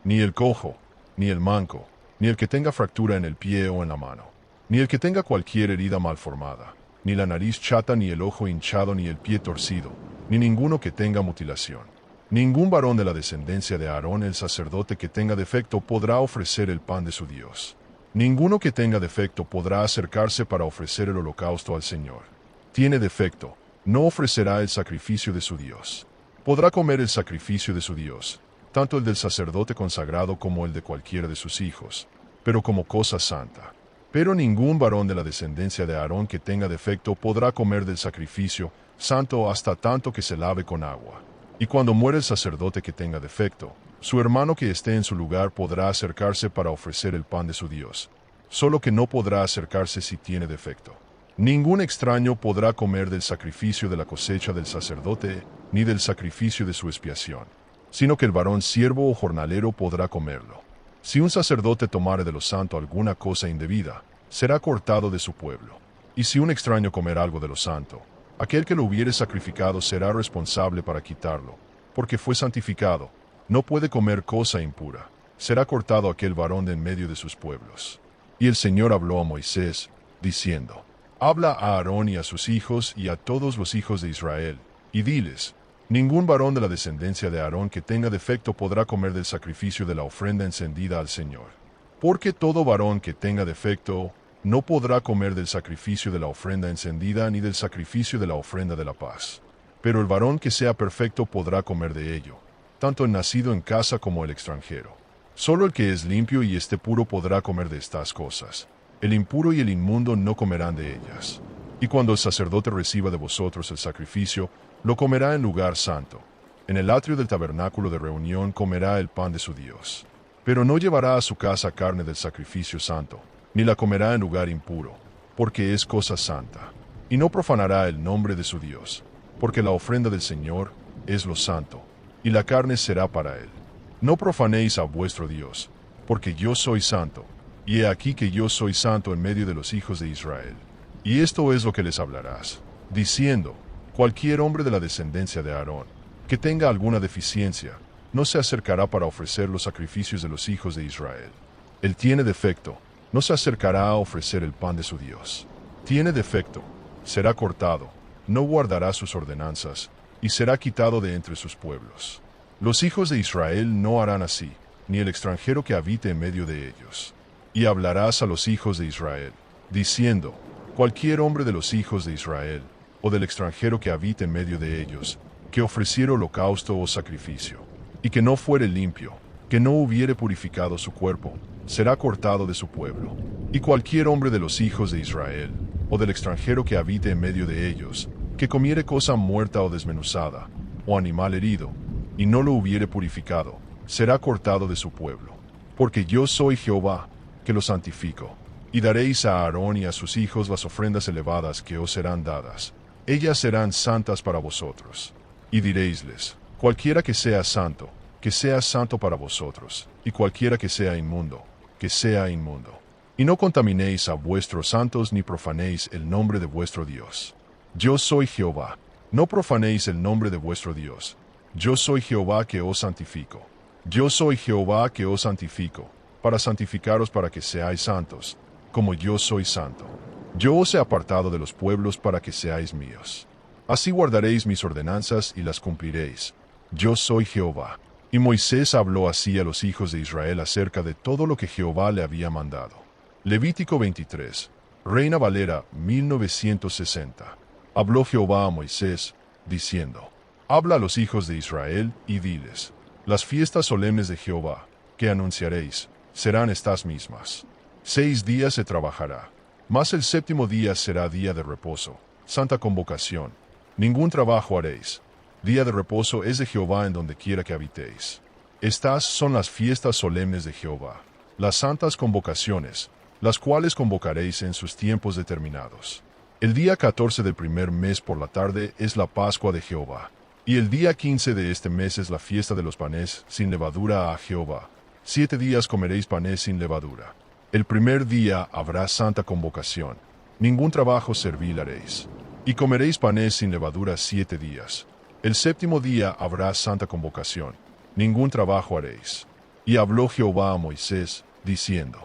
Ni el cojo, ni el manco, ni el que tenga fractura en el pie o en la mano, ni el que tenga cualquier herida malformada, ni la nariz chata, ni el ojo hinchado, ni el pie torcido, ni ninguno que tenga mutilación. Ningún varón de la descendencia de Aarón el sacerdote que tenga defecto podrá ofrecer el pan de su Dios. Ninguno que tenga defecto podrá acercarse para ofrecer el holocausto al Señor. Tiene defecto, no ofrecerá el sacrificio de su Dios. Podrá comer el sacrificio de su Dios, tanto el del sacerdote consagrado como el de cualquiera de sus hijos, pero como cosa santa. Pero ningún varón de la descendencia de Aarón que tenga defecto podrá comer del sacrificio santo hasta tanto que se lave con agua. Y cuando muere el sacerdote que tenga defecto, su hermano que esté en su lugar podrá acercarse para ofrecer el pan de su Dios, solo que no podrá acercarse si tiene defecto. Ningún extraño podrá comer del sacrificio de la cosecha del sacerdote, ni del sacrificio de su expiación, sino que el varón siervo o jornalero podrá comerlo. Si un sacerdote tomare de lo santo alguna cosa indebida, será cortado de su pueblo. Y si un extraño comer algo de lo santo, aquel que lo hubiere sacrificado será responsable para quitarlo, porque fue santificado. No puede comer cosa impura. Será cortado aquel varón de en medio de sus pueblos. Y el Señor habló a Moisés, diciendo, habla a Aarón y a sus hijos y a todos los hijos de Israel, y diles, ningún varón de la descendencia de Aarón que tenga defecto podrá comer del sacrificio de la ofrenda encendida al Señor. Porque todo varón que tenga defecto no podrá comer del sacrificio de la ofrenda encendida ni del sacrificio de la ofrenda de la paz. Pero el varón que sea perfecto podrá comer de ello, tanto el nacido en casa como el extranjero. Solo el que es limpio y esté puro podrá comer de estas cosas. El impuro y el inmundo no comerán de ellas. Y cuando el sacerdote reciba de vosotros el sacrificio, lo comerá en lugar santo. En el atrio del tabernáculo de reunión comerá el pan de su Dios. Pero no llevará a su casa carne del sacrificio santo, ni la comerá en lugar impuro, porque es cosa santa. Y no profanará el nombre de su Dios, porque la ofrenda del Señor es lo santo, y la carne será para él. No profanéis a vuestro Dios, porque yo soy santo, y he aquí que yo soy santo en medio de los hijos de Israel. Y esto es lo que les hablarás, diciendo, cualquier hombre de la descendencia de Aarón, que tenga alguna deficiencia, no se acercará para ofrecer los sacrificios de los hijos de Israel. Él tiene defecto, no se acercará a ofrecer el pan de su Dios. Tiene defecto, será cortado, no guardará sus ordenanzas, y será quitado de entre sus pueblos. Los hijos de Israel no harán así, ni el extranjero que habite en medio de ellos. Y hablarás a los hijos de Israel, diciendo, cualquier hombre de los hijos de Israel, o del extranjero que habite en medio de ellos, que ofreciere holocausto o sacrificio, y que no fuere limpio, que no hubiere purificado su cuerpo, será cortado de su pueblo. Y cualquier hombre de los hijos de Israel, o del extranjero que habite en medio de ellos, que comiere cosa muerta o desmenuzada, o animal herido, y no lo hubiere purificado, será cortado de su pueblo. Porque yo soy Jehová, que lo santifico. Y daréis a Aarón y a sus hijos las ofrendas elevadas que os serán dadas. Ellas serán santas para vosotros. Y diréisles, cualquiera que sea santo para vosotros, y cualquiera que sea inmundo, que sea inmundo. Y no contaminéis a vuestros santos ni profanéis el nombre de vuestro Dios. Yo soy Jehová, no profanéis el nombre de vuestro Dios. Yo soy Jehová que os santifico. Yo soy Jehová que os santifico, para santificaros para que seáis santos, como yo soy santo. Yo os he apartado de los pueblos para que seáis míos. Así guardaréis mis ordenanzas y las cumpliréis. Yo soy Jehová. Y Moisés habló así a los hijos de Israel acerca de todo lo que Jehová le había mandado. Levítico 23. Reina Valera 1960. Habló Jehová a Moisés, diciendo: Habla a los hijos de Israel y diles: las fiestas solemnes de Jehová, que anunciaréis, serán estas mismas. 6 días se trabajará, mas el séptimo día será día de reposo, santa convocación. Ningún trabajo haréis. Día de reposo es de Jehová en donde quiera que habitéis. Estas son las fiestas solemnes de Jehová, las santas convocaciones, las cuales convocaréis en sus tiempos determinados. El día 14 del primer mes por la tarde es la Pascua de Jehová, y el día 15 de este mes es la fiesta de los panes sin levadura a Jehová. 7 días comeréis panes sin levadura. El primer día habrá santa convocación, ningún trabajo servil haréis. Y comeréis panes sin levadura 7 días. El séptimo día habrá santa convocación, ningún trabajo haréis. Y habló Jehová a Moisés, diciendo: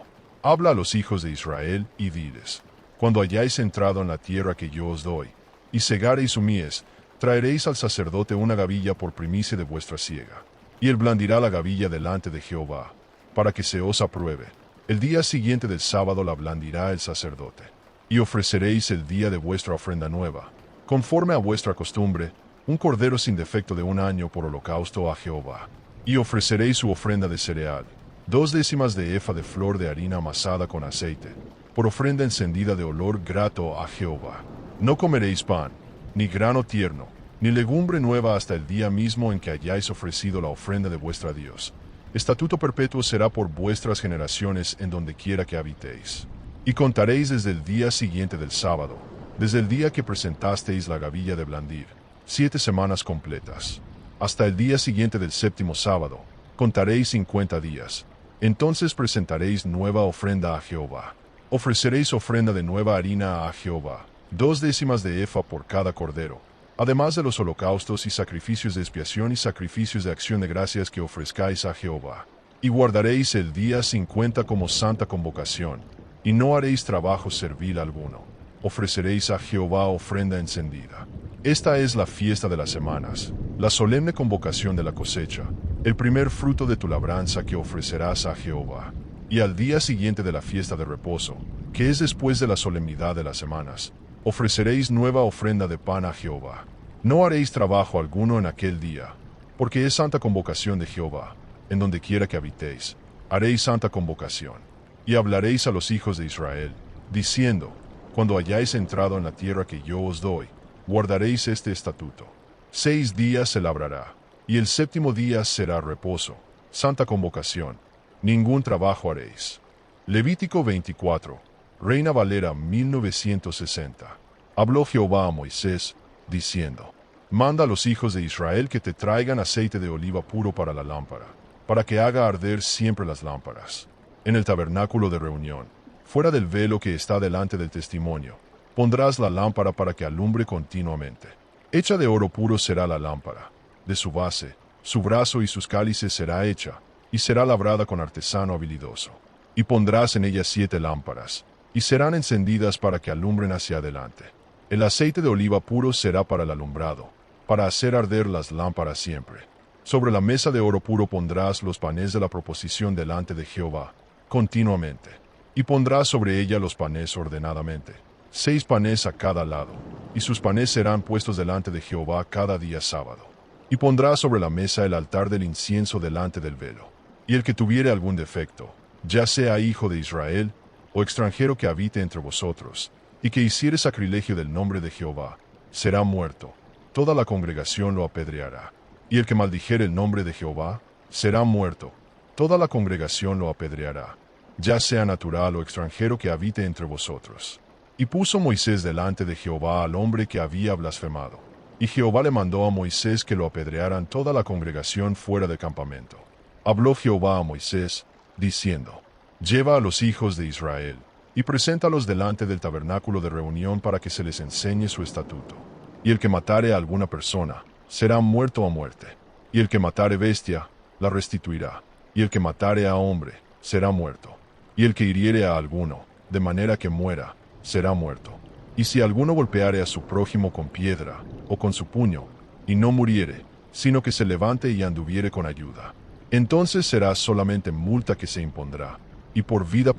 Habla a los hijos de Israel y diles: cuando hayáis entrado en la tierra que yo os doy, y segareis su mies, traeréis al sacerdote una gavilla por primicia de vuestra siega. Y él blandirá la gavilla delante de Jehová, para que se os apruebe. El día siguiente del sábado la blandirá el sacerdote. Y ofreceréis el día de vuestra ofrenda nueva, conforme a vuestra costumbre, un cordero sin defecto de 1 año por holocausto a Jehová. Y ofreceréis su ofrenda de cereal, 2/10 de efa de flor de harina amasada con aceite, por ofrenda encendida de olor grato a Jehová. No comeréis pan, ni grano tierno, ni legumbre nueva hasta el día mismo en que hayáis ofrecido la ofrenda de vuestro Dios. Estatuto perpetuo será por vuestras generaciones en donde quiera que habitéis. Y contaréis desde el día siguiente del sábado, desde el día que presentasteis la gavilla de blandir, 7 semanas completas. Hasta el día siguiente del séptimo sábado, contaréis 50 días. Entonces presentaréis nueva ofrenda a Jehová. Ofreceréis ofrenda de nueva harina a Jehová, 2/10 de efa por cada cordero, además de los holocaustos y sacrificios de expiación y sacrificios de acción de gracias que ofrezcáis a Jehová. Y guardaréis el día 50 como santa convocación, y no haréis trabajo servil alguno. Ofreceréis a Jehová ofrenda encendida. Esta es la fiesta de las semanas, la solemne convocación de la cosecha, el primer fruto de tu labranza que ofrecerás a Jehová. Y al día siguiente de la fiesta de reposo, que es después de la solemnidad de las semanas, ofreceréis nueva ofrenda de pan a Jehová. No haréis trabajo alguno en aquel día, porque es santa convocación de Jehová, en donde quiera que habitéis, haréis santa convocación. Y hablaréis a los hijos de Israel, diciendo: cuando hayáis entrado en la tierra que yo os doy, guardaréis este estatuto. 6 días se labrará, y el séptimo día será reposo, santa convocación. Ningún trabajo haréis. Levítico 24, Reina Valera 1960. Habló Jehová a Moisés, diciendo: Manda a los hijos de Israel que te traigan aceite de oliva puro para la lámpara, para que haga arder siempre las lámparas. En el tabernáculo de reunión, fuera del velo que está delante del testimonio, pondrás la lámpara para que alumbre continuamente. Hecha de oro puro será la lámpara. De su base, su brazo y sus cálices será hecha, y será labrada con artesano habilidoso. Y pondrás en ella 7 lámparas, y serán encendidas para que alumbren hacia adelante. El aceite de oliva puro será para el alumbrado, para hacer arder las lámparas siempre. Sobre la mesa de oro puro pondrás los panes de la proposición delante de Jehová, continuamente. Y pondrás sobre ella los panes ordenadamente, 6 panes a cada lado, y sus panes serán puestos delante de Jehová cada día sábado. Y pondrás sobre la mesa el altar del incienso delante del velo. Y el que tuviere algún defecto, ya sea hijo de Israel, o extranjero que habite entre vosotros, y que hiciere sacrilegio del nombre de Jehová, será muerto. Toda la congregación lo apedreará. Y el que maldijere el nombre de Jehová, será muerto. Toda la congregación lo apedreará, ya sea natural o extranjero que habite entre vosotros. Y puso Moisés delante de Jehová al hombre que había blasfemado. Y Jehová le mandó a Moisés que lo apedrearan toda la congregación fuera del campamento. Habló Jehová a Moisés, diciendo: Lleva a los hijos de Israel, y preséntalos delante del tabernáculo de reunión para que se les enseñe su estatuto. Y el que matare a alguna persona, será muerto a muerte. Y el que matare bestia, la restituirá. Y el que matare a hombre, será muerto. Y el que hiriere a alguno, de manera que muera, será muerto. Y si alguno golpeare a su prójimo con piedra, o con su puño, y no muriere, sino que se levante y anduviere con ayuda, entonces será solamente multa que se impondrá, y por vida,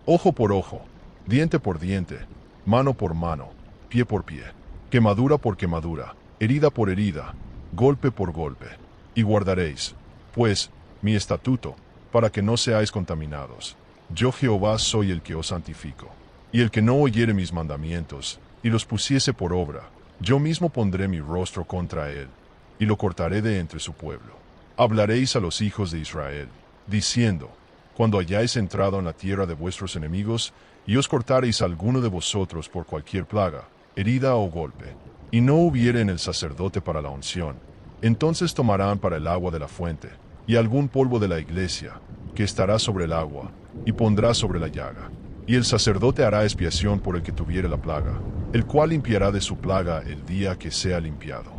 ojo por ojo, diente por diente, mano por mano, pie por pie, quemadura por quemadura, herida por herida, golpe por golpe. Y guardaréis, pues, mi estatuto, para que no seáis contaminados. Yo Jehová soy el que os santifico. Y el que no oyere mis mandamientos, y los pusiese por obra, yo mismo pondré mi rostro contra él, y lo cortaré de entre su pueblo. Hablaréis a los hijos de Israel, diciendo, cuando hayáis entrado en la tierra de vuestros enemigos, y os cortareis a alguno de vosotros por cualquier plaga, herida o golpe, y no hubiere en el sacerdote para la unción, entonces tomarán para el agua de la fuente, y algún polvo de la iglesia, que estará sobre el agua, y pondrá sobre la llaga. Y el sacerdote hará expiación por el que tuviere la plaga, el cual limpiará de su plaga el día que sea limpiado.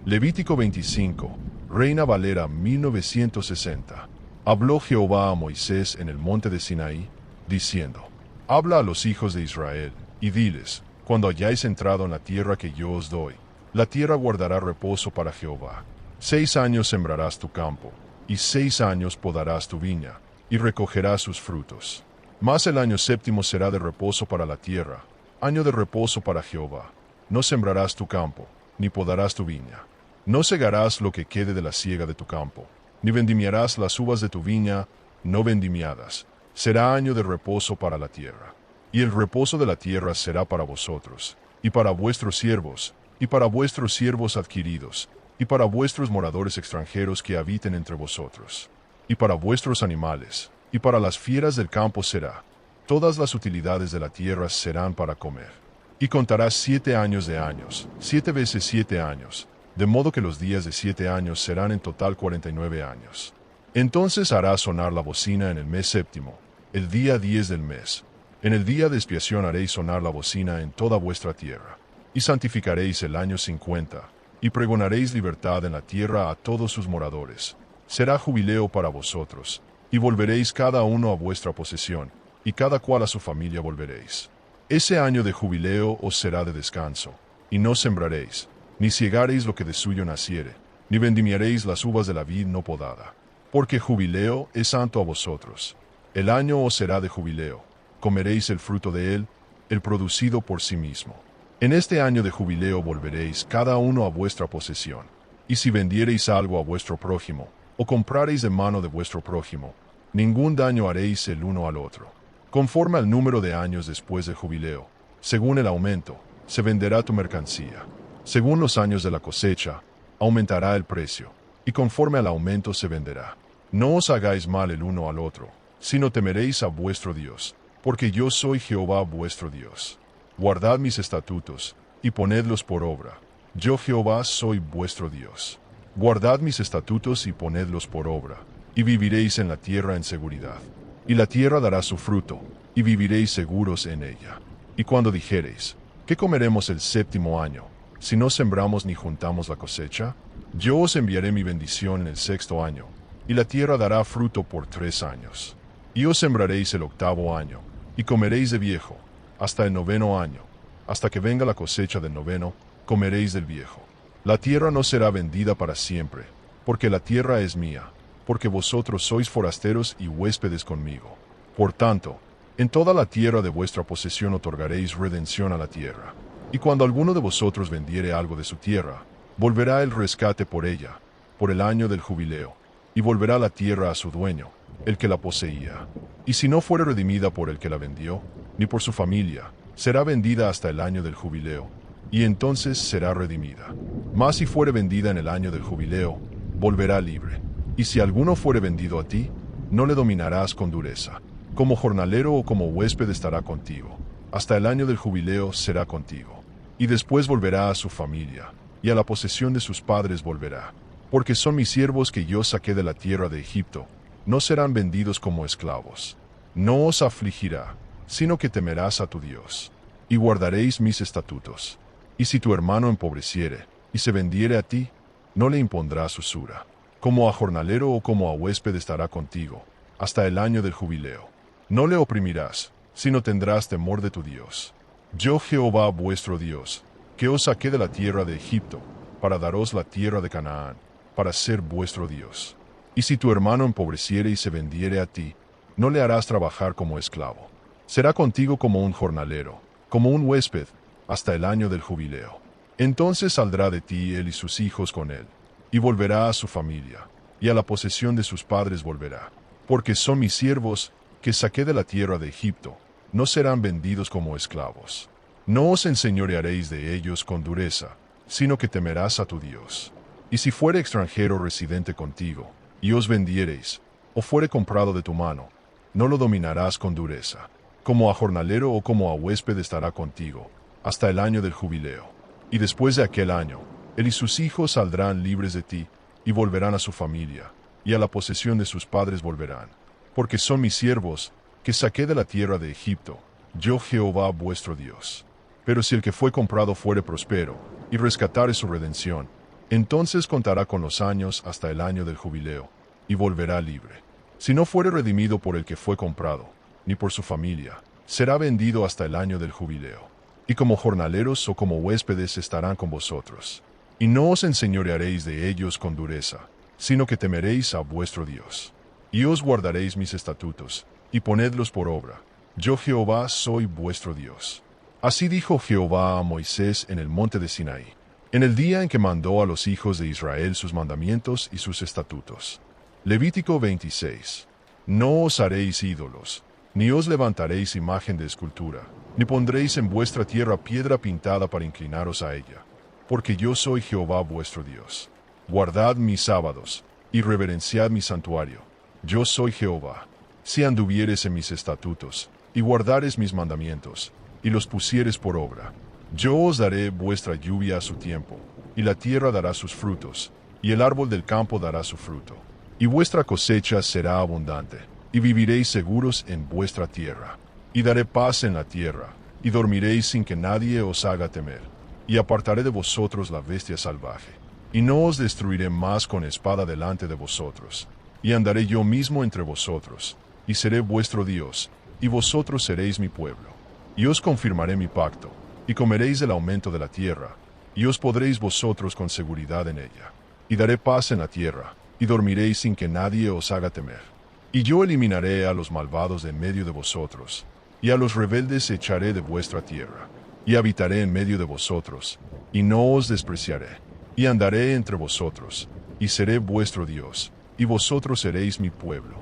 Levítico 25, Reina Valera 1960. Habló Jehová a Moisés en el monte de Sinaí, diciendo, habla a los hijos de Israel, y diles, cuando hayáis entrado en la tierra que yo os doy, la tierra guardará reposo para Jehová. 6 años sembrarás tu campo, y 6 años podarás tu viña, y recogerás sus frutos. Mas el año séptimo será de reposo para la tierra, año de reposo para Jehová. No sembrarás tu campo, ni podarás tu viña. No segarás lo que quede de la siega de tu campo, ni vendimiarás las uvas de tu viña, no vendimiadas. Será año de reposo para la tierra. Y el reposo de la tierra será para vosotros, y para vuestros siervos, y para vuestros siervos adquiridos, y para vuestros moradores extranjeros que habiten entre vosotros, y para vuestros animales, y para las fieras del campo será. Todas las utilidades de la tierra serán para comer. Y contarás 7 años de años, 7 veces 7 años, de modo que los días de 7 años serán en total 49 años. Entonces harás sonar la bocina en el mes séptimo, el día 10 del mes. En el día de expiación haréis sonar la bocina en toda vuestra tierra. Y santificaréis el año 50, y pregonaréis libertad en la tierra a todos sus moradores. Será jubileo para vosotros, y volveréis cada uno a vuestra posesión, y cada cual a su familia volveréis. Ese año de jubileo os será de descanso, y no sembraréis, ni ciegaréis lo que de suyo naciere, ni vendimiaréis las uvas de la vid no podada. Porque jubileo es santo a vosotros. El año os será de jubileo, comeréis el fruto de él, el producido por sí mismo. En este año de jubileo volveréis cada uno a vuestra posesión. Y si vendiereis algo a vuestro prójimo, o comprareis de mano de vuestro prójimo, ningún daño haréis el uno al otro. Conforme al número de años después del jubileo, según el aumento, se venderá tu mercancía. Según los años de la cosecha, aumentará el precio, y conforme al aumento se venderá. No os hagáis mal el uno al otro, sino temeréis a vuestro Dios, porque yo soy Jehová vuestro Dios. Guardad mis estatutos, y ponedlos por obra. Yo Jehová soy vuestro Dios. Guardad mis estatutos y ponedlos por obra, y viviréis en la tierra en seguridad. Y la tierra dará su fruto, y viviréis seguros en ella. Y cuando dijereis, ¿qué comeremos el séptimo año, si no sembramos ni juntamos la cosecha? Yo os enviaré mi bendición en el 6º año, y la tierra dará fruto por 3 años. Y os sembraréis el 8º año, y comeréis de viejo, hasta el 9º año, hasta que venga la cosecha del 9º, comeréis del viejo. La tierra no será vendida para siempre, porque la tierra es mía, porque vosotros sois forasteros y huéspedes conmigo. Por tanto, en toda la tierra de vuestra posesión otorgaréis redención a la tierra. Y cuando alguno de vosotros vendiere algo de su tierra, volverá el rescate por ella, por el año del jubileo, y volverá la tierra a su dueño, el que la poseía. Y si no fuere redimida por el que la vendió, ni por su familia, será vendida hasta el año del jubileo, y entonces será redimida. Mas si fuere vendida en el año del jubileo, volverá libre. Y si alguno fuere vendido a ti, no le dominarás con dureza. Como jornalero o como huésped estará contigo. Hasta el año del jubileo será contigo. Y después volverá a su familia, y a la posesión de sus padres volverá. Porque son mis siervos que yo saqué de la tierra de Egipto, no serán vendidos como esclavos. No os afligirá, sino que temerás a tu Dios. Y guardaréis mis estatutos. Y si tu hermano empobreciere, y se vendiere a ti, no le impondrás usura. Como a jornalero o como a huésped estará contigo, hasta el año del jubileo. No le oprimirás, sino tendrás temor de tu Dios. Yo Jehová vuestro Dios, que os saqué de la tierra de Egipto, para daros la tierra de Canaán, para ser vuestro Dios. Y si tu hermano empobreciere y se vendiere a ti, no le harás trabajar como esclavo. Será contigo como un jornalero, como un huésped, hasta el año del jubileo. Entonces saldrá de ti él y sus hijos con él, y volverá a su familia, y a la posesión de sus padres volverá. Porque son mis siervos, que saqué de la tierra de Egipto, no serán vendidos como esclavos. No os enseñorearéis de ellos con dureza, sino que temerás a tu Dios. Y si fuere extranjero residente contigo, y os vendiereis, o fuere comprado de tu mano, no lo dominarás con dureza. Como a jornalero o como a huésped estará contigo, hasta el año del jubileo. Y después de aquel año, él y sus hijos saldrán libres de ti, y volverán a su familia, y a la posesión de sus padres volverán. Porque son mis siervos, que saqué de la tierra de Egipto, yo Jehová vuestro Dios. Pero si el que fue comprado fuere próspero, y rescatare su redención, entonces contará con los años hasta el año del jubileo, y volverá libre. Si no fuere redimido por el que fue comprado, ni por su familia, será vendido hasta el año del jubileo. Y como jornaleros o como huéspedes estarán con vosotros. Y no os enseñorearéis de ellos con dureza, sino que temeréis a vuestro Dios. Y os guardaréis mis estatutos, y ponedlos por obra. Yo Jehová soy vuestro Dios. Así dijo Jehová a Moisés en el monte de Sinaí, en el día en que mandó a los hijos de Israel sus mandamientos y sus estatutos. Levítico 26. No os haréis ídolos, ni os levantaréis imagen de escultura, ni pondréis en vuestra tierra piedra pintada para inclinaros a ella, porque yo soy Jehová vuestro Dios. Guardad mis sábados, y reverenciad mi santuario. Yo soy Jehová. Si anduvieres en mis estatutos, y guardares mis mandamientos, y los pusieres por obra, yo os daré vuestra lluvia a su tiempo, y la tierra dará sus frutos, y el árbol del campo dará su fruto, y vuestra cosecha será abundante, y viviréis seguros en vuestra tierra. Y daré paz en la tierra, y dormiréis sin que nadie os haga temer, y apartaré de vosotros la bestia salvaje, y no os destruiré más con espada delante de vosotros, y andaré yo mismo entre vosotros, y seré vuestro Dios, y vosotros seréis mi pueblo. Y os confirmaré mi pacto, y comeréis del aumento de la tierra, y os podréis vosotros con seguridad en ella. Y daré paz en la tierra, y dormiréis sin que nadie os haga temer. Y yo eliminaré a los malvados de en medio de vosotros, y a los rebeldes echaré de vuestra tierra, y habitaré en medio de vosotros, y no os despreciaré, y andaré entre vosotros, y seré vuestro Dios, y vosotros seréis mi pueblo.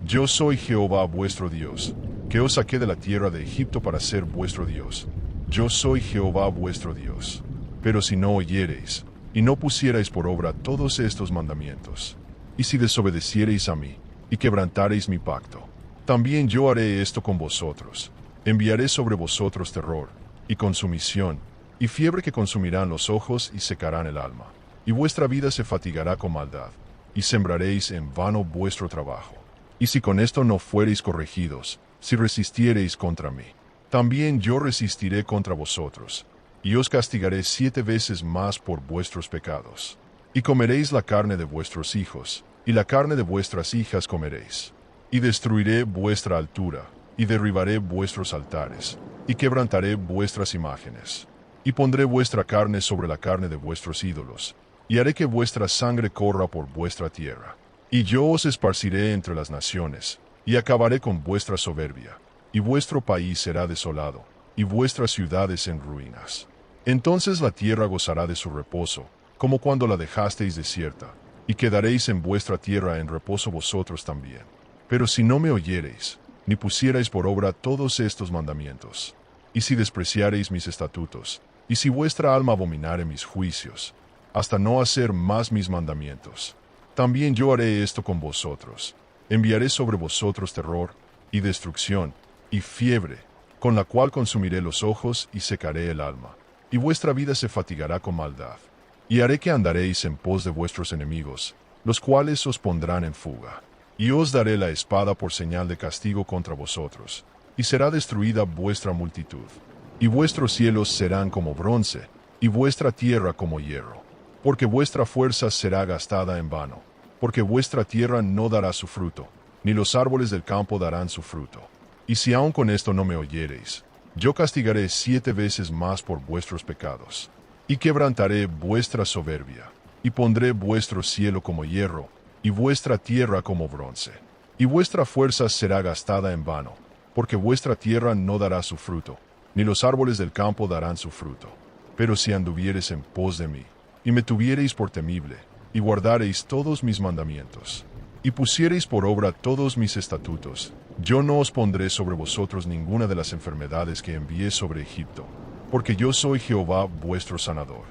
Yo soy Jehová vuestro Dios, que os saqué de la tierra de Egipto para ser vuestro Dios. Yo soy Jehová vuestro Dios. Pero si no oyereis, y no pusierais por obra todos estos mandamientos, y si desobedeciereis a mí, y quebrantareis mi pacto, también yo haré esto con vosotros. Enviaré sobre vosotros terror, y consumición, y fiebre que consumirán los ojos y secarán el alma, y vuestra vida se fatigará con maldad, y sembraréis en vano vuestro trabajo. Y si con esto no fuereis corregidos, si resistiereis contra mí, también yo resistiré contra vosotros, y os castigaré 7 veces más por vuestros pecados. Y comeréis la carne de vuestros hijos, y la carne de vuestras hijas comeréis. Y destruiré vuestra altura, y derribaré vuestros altares, y quebrantaré vuestras imágenes. Y pondré vuestra carne sobre la carne de vuestros ídolos, y haré que vuestra sangre corra por vuestra tierra. Y yo os esparciré entre las naciones, y acabaré con vuestra soberbia, y vuestro país será desolado, y vuestras ciudades en ruinas. Entonces la tierra gozará de su reposo, como cuando la dejasteis desierta, y quedaréis en vuestra tierra en reposo vosotros también. Pero si no me oyereis, ni pusierais por obra todos estos mandamientos, y si despreciareis mis estatutos, y si vuestra alma abominare mis juicios, hasta no hacer más mis mandamientos, también yo haré esto con vosotros. Enviaré sobre vosotros terror, y destrucción, y fiebre, con la cual consumiré los ojos y secaré el alma, y vuestra vida se fatigará con maldad. Y haré que andaréis en pos de vuestros enemigos, los cuales os pondrán en fuga. Y os daré la espada por señal de castigo contra vosotros, y será destruida vuestra multitud. Y vuestros cielos serán como bronce, y vuestra tierra como hierro, porque vuestra fuerza será gastada en vano, porque vuestra tierra no dará su fruto, ni los árboles del campo darán su fruto. Y si aun con esto no me oyereis, yo castigaré 7 veces más por vuestros pecados, y quebrantaré vuestra soberbia, y pondré vuestro cielo como hierro, y vuestra tierra como bronce, y vuestra fuerza será gastada en vano, porque vuestra tierra no dará su fruto, ni los árboles del campo darán su fruto. Pero si anduviereis en pos de mí, y me tuviereis por temible, y guardareis todos mis mandamientos, y pusiereis por obra todos mis estatutos, yo no os pondré sobre vosotros ninguna de las enfermedades que envié sobre Egipto, porque yo soy Jehová vuestro sanador.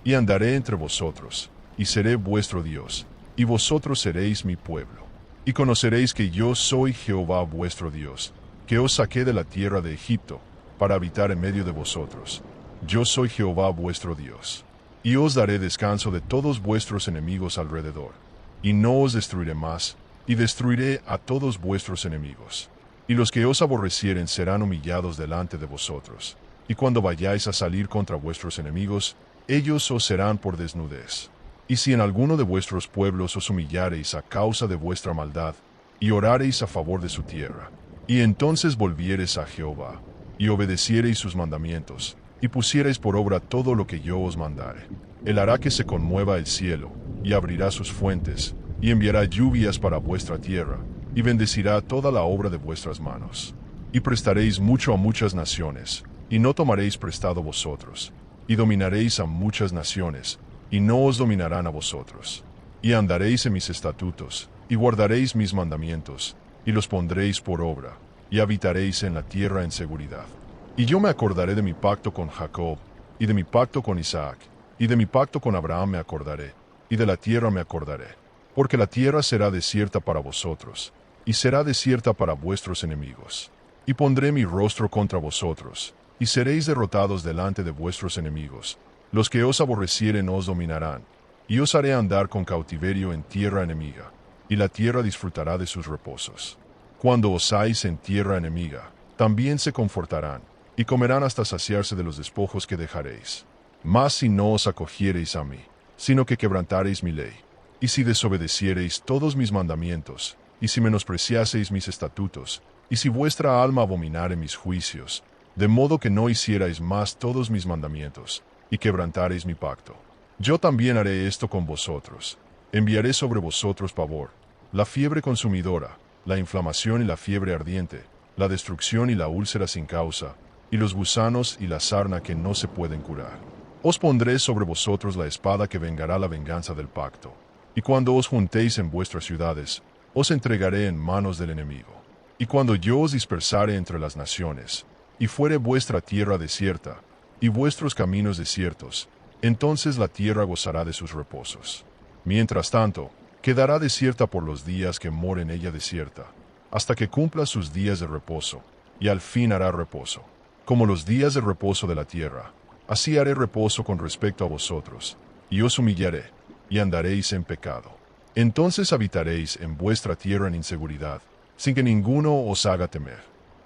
Y andaré entre vosotros, y seré vuestro Dios, y vosotros seréis mi pueblo. Y conoceréis que yo soy Jehová vuestro Dios, que os saqué de la tierra de Egipto, para habitar en medio de vosotros. Yo soy Jehová vuestro Dios. Y os daré descanso de todos vuestros enemigos alrededor, y no os destruiré más, y destruiré a todos vuestros enemigos. Y los que os aborrecieren serán humillados delante de vosotros. Y cuando vayáis a salir contra vuestros enemigos, ellos os serán por desnudez. Y si en alguno de vuestros pueblos os humillareis a causa de vuestra maldad, y orareis a favor de su tierra, y entonces volviereis a Jehová, y obedeciereis sus mandamientos, y pusiereis por obra todo lo que yo os mandare, él hará que se conmueva el cielo, y abrirá sus fuentes, y enviará lluvias para vuestra tierra, y bendecirá toda la obra de vuestras manos. Y prestaréis mucho a muchas naciones, y no tomaréis prestado vosotros, y dominaréis a muchas naciones, y no os dominarán a vosotros. Y andaréis en mis estatutos, y guardaréis mis mandamientos, y los pondréis por obra, y habitaréis en la tierra en seguridad. Y yo me acordaré de mi pacto con Jacob, y de mi pacto con Isaac, y de mi pacto con Abraham me acordaré, y de la tierra me acordaré, porque la tierra será desierta para vosotros, y será desierta para vuestros enemigos. Y pondré mi rostro contra vosotros, y seréis derrotados delante de vuestros enemigos. Los que os aborrecieren os dominarán, y os haré andar con cautiverio en tierra enemiga, y la tierra disfrutará de sus reposos. Cuando osáis en tierra enemiga, también se confortarán, y comerán hasta saciarse de los despojos que dejaréis. Mas si no os acogiereis a mí, sino que quebrantareis mi ley, y si desobedeciereis todos mis mandamientos, y si menospreciaseis mis estatutos, y si vuestra alma abominare mis juicios, de modo que no hicierais más todos mis mandamientos, y quebrantareis mi pacto, yo también haré esto con vosotros. Enviaré sobre vosotros pavor, la fiebre consumidora, la inflamación y la fiebre ardiente, la destrucción y la úlcera sin causa, y los gusanos y la sarna que no se pueden curar. Os pondré sobre vosotros la espada que vengará la venganza del pacto, y cuando os juntéis en vuestras ciudades, os entregaré en manos del enemigo. Y cuando yo os dispersare entre las naciones, y fuere vuestra tierra desierta, y vuestros caminos desiertos, entonces la tierra gozará de sus reposos. Mientras tanto, quedará desierta por los días que moren ella desierta, hasta que cumpla sus días de reposo, y al fin hará reposo. Como los días de reposo de la tierra, así haré reposo con respecto a vosotros, y os humillaré, y andaréis en pecado. Entonces habitaréis en vuestra tierra en inseguridad, sin que ninguno os haga temer.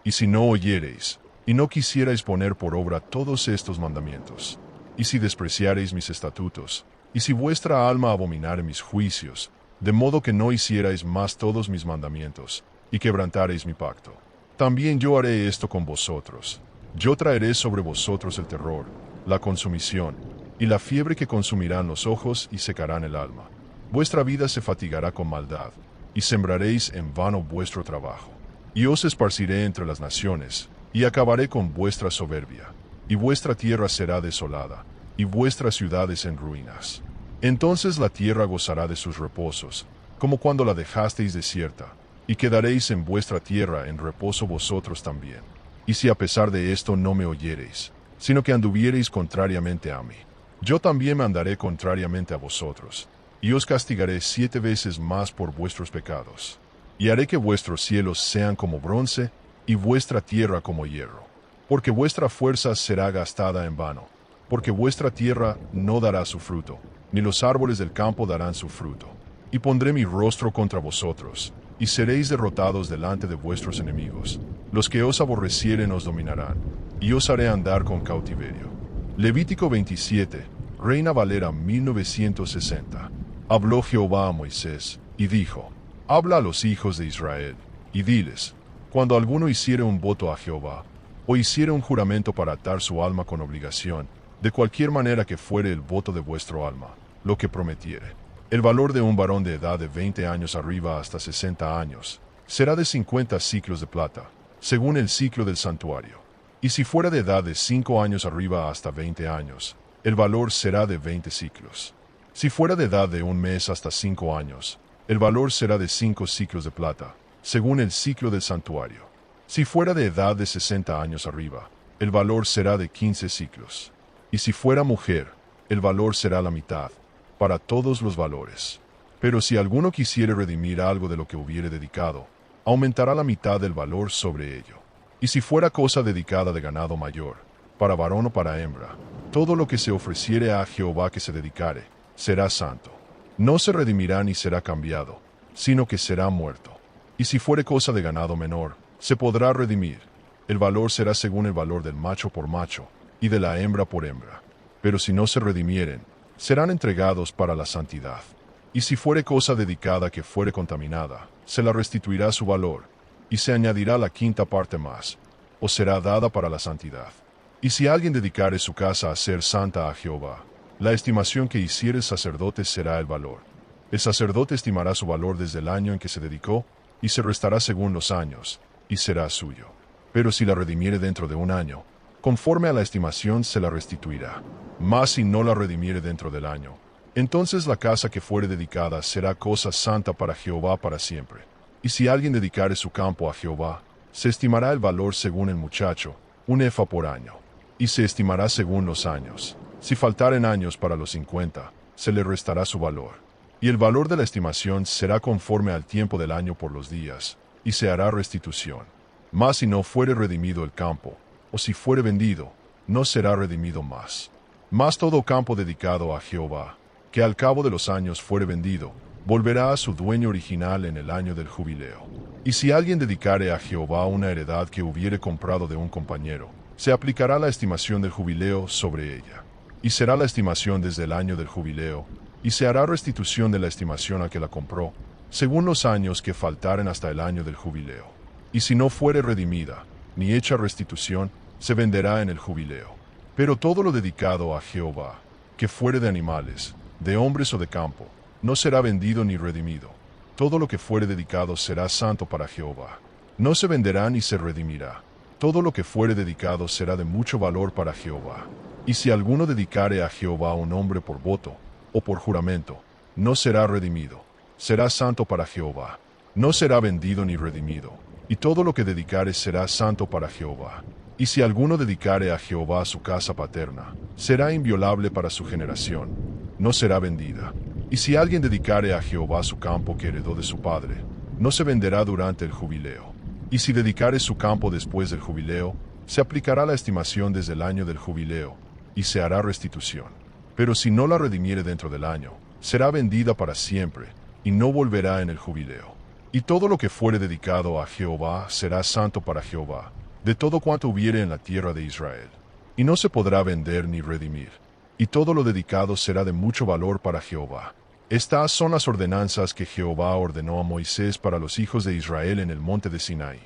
Y si no oyereis, y no quisierais poner por obra todos estos mandamientos, y si despreciareis mis estatutos, y si vuestra alma abominare mis juicios, de modo que no hicierais más todos mis mandamientos, y quebrantareis mi pacto, también yo haré esto con vosotros. Yo traeré sobre vosotros el terror, la consumición, y la fiebre que consumirán los ojos y secarán el alma. Vuestra vida se fatigará con maldad, y sembraréis en vano vuestro trabajo. Y os esparciré entre las naciones, y acabaré con vuestra soberbia, y vuestra tierra será desolada, y vuestras ciudades en ruinas. Entonces la tierra gozará de sus reposos, como cuando la dejasteis desierta, y quedaréis en vuestra tierra en reposo vosotros también. Y si a pesar de esto no me oyereis, sino que anduviereis contrariamente a mí, yo también me andaré contrariamente a vosotros, y os castigaré 7 veces más por vuestros pecados. Y haré que vuestros cielos sean como bronce, y vuestra tierra como hierro. Porque vuestra fuerza será gastada en vano, porque vuestra tierra no dará su fruto, ni los árboles del campo darán su fruto. Y pondré mi rostro contra vosotros, y seréis derrotados delante de vuestros enemigos. Los que os aborrecieren os dominarán, y os haré andar con cautiverio. Levítico 27, Reina Valera 1960. Habló Jehová a Moisés, y dijo: Habla a los hijos de Israel, y diles: Cuando alguno hiciere un voto a Jehová, o hiciere un juramento para atar su alma con obligación, de cualquier manera que fuere el voto de vuestro alma, lo que prometiere, el valor de un varón de edad de 20 años arriba hasta 60 años, será de 50 siclos de plata, según el ciclo del santuario. Y si fuera de edad de 5 años arriba hasta 20 años, el valor será de 20 ciclos. Si fuera de edad de un mes hasta 5 años, el valor será de 5 ciclos de plata, según el ciclo del santuario. Si fuera de edad de 60 años arriba, el valor será de 15 ciclos. Y si fuera mujer, el valor será la mitad, para todos los valores. Pero si alguno quisiere redimir algo de lo que hubiere dedicado, aumentará la mitad del valor sobre ello. Y si fuera cosa dedicada de ganado mayor, para varón o para hembra, todo lo que se ofreciere a Jehová que se dedicare, será santo. No se redimirá ni será cambiado, sino que será muerto. Y si fuere cosa de ganado menor, se podrá redimir. El valor será según el valor del macho por macho, y de la hembra por hembra. Pero si no se redimieren, serán entregados para la santidad. Y si fuere cosa dedicada que fuere contaminada, se la restituirá su valor, y se añadirá la quinta parte más, o será dada para la santidad. Y si alguien dedicare su casa a ser santa a Jehová, la estimación que hiciere el sacerdote será el valor. El sacerdote estimará su valor desde el año en que se dedicó, y se restará según los años, y será suyo. Pero si la redimiere dentro de un año, conforme a la estimación se la restituirá. Mas si no la redimiere dentro del año, entonces la casa que fuere dedicada será cosa santa para Jehová para siempre. Y si alguien dedicare su campo a Jehová, se estimará el valor según el muchacho, un efa por año. Y se estimará según los años. Si faltaren años para los 50, se le restará su valor. Y el valor de la estimación será conforme al tiempo del año por los días, y se hará restitución. Mas si no fuere redimido el campo, o si fuere vendido, no será redimido más. Mas todo campo dedicado a Jehová, que al cabo de los años fuere vendido, volverá a su dueño original en el año del jubileo. Y si alguien dedicare a Jehová una heredad que hubiere comprado de un compañero, se aplicará la estimación del jubileo sobre ella. Y será la estimación desde el año del jubileo, y se hará restitución de la estimación a que la compró, según los años que faltaren hasta el año del jubileo. Y si no fuere redimida, ni hecha restitución, se venderá en el jubileo. Pero todo lo dedicado a Jehová, que fuere de animales, de hombres o de campo, no será vendido ni redimido. Todo lo que fuere dedicado será santo para Jehová. No se venderá ni se redimirá. Todo lo que fuere dedicado será de mucho valor para Jehová. Y si alguno dedicare a Jehová un hombre por voto, o por juramento, no será redimido. Será santo para Jehová. No será vendido ni redimido. Y todo lo que dedicare será santo para Jehová. Y si alguno dedicare a Jehová su casa paterna, será inviolable para su generación. No será vendida. Y si alguien dedicare a Jehová su campo que heredó de su padre, no se venderá durante el jubileo. Y si dedicare su campo después del jubileo, se aplicará la estimación desde el año del jubileo, y se hará restitución. Pero si no la redimiere dentro del año, será vendida para siempre, y no volverá en el jubileo. Y todo lo que fuere dedicado a Jehová será santo para Jehová, de todo cuanto hubiere en la tierra de Israel. Y no se podrá vender ni redimir. Y todo lo dedicado será de mucho valor para Jehová. Estas son las ordenanzas que Jehová ordenó a Moisés para los hijos de Israel en el monte de Sinaí.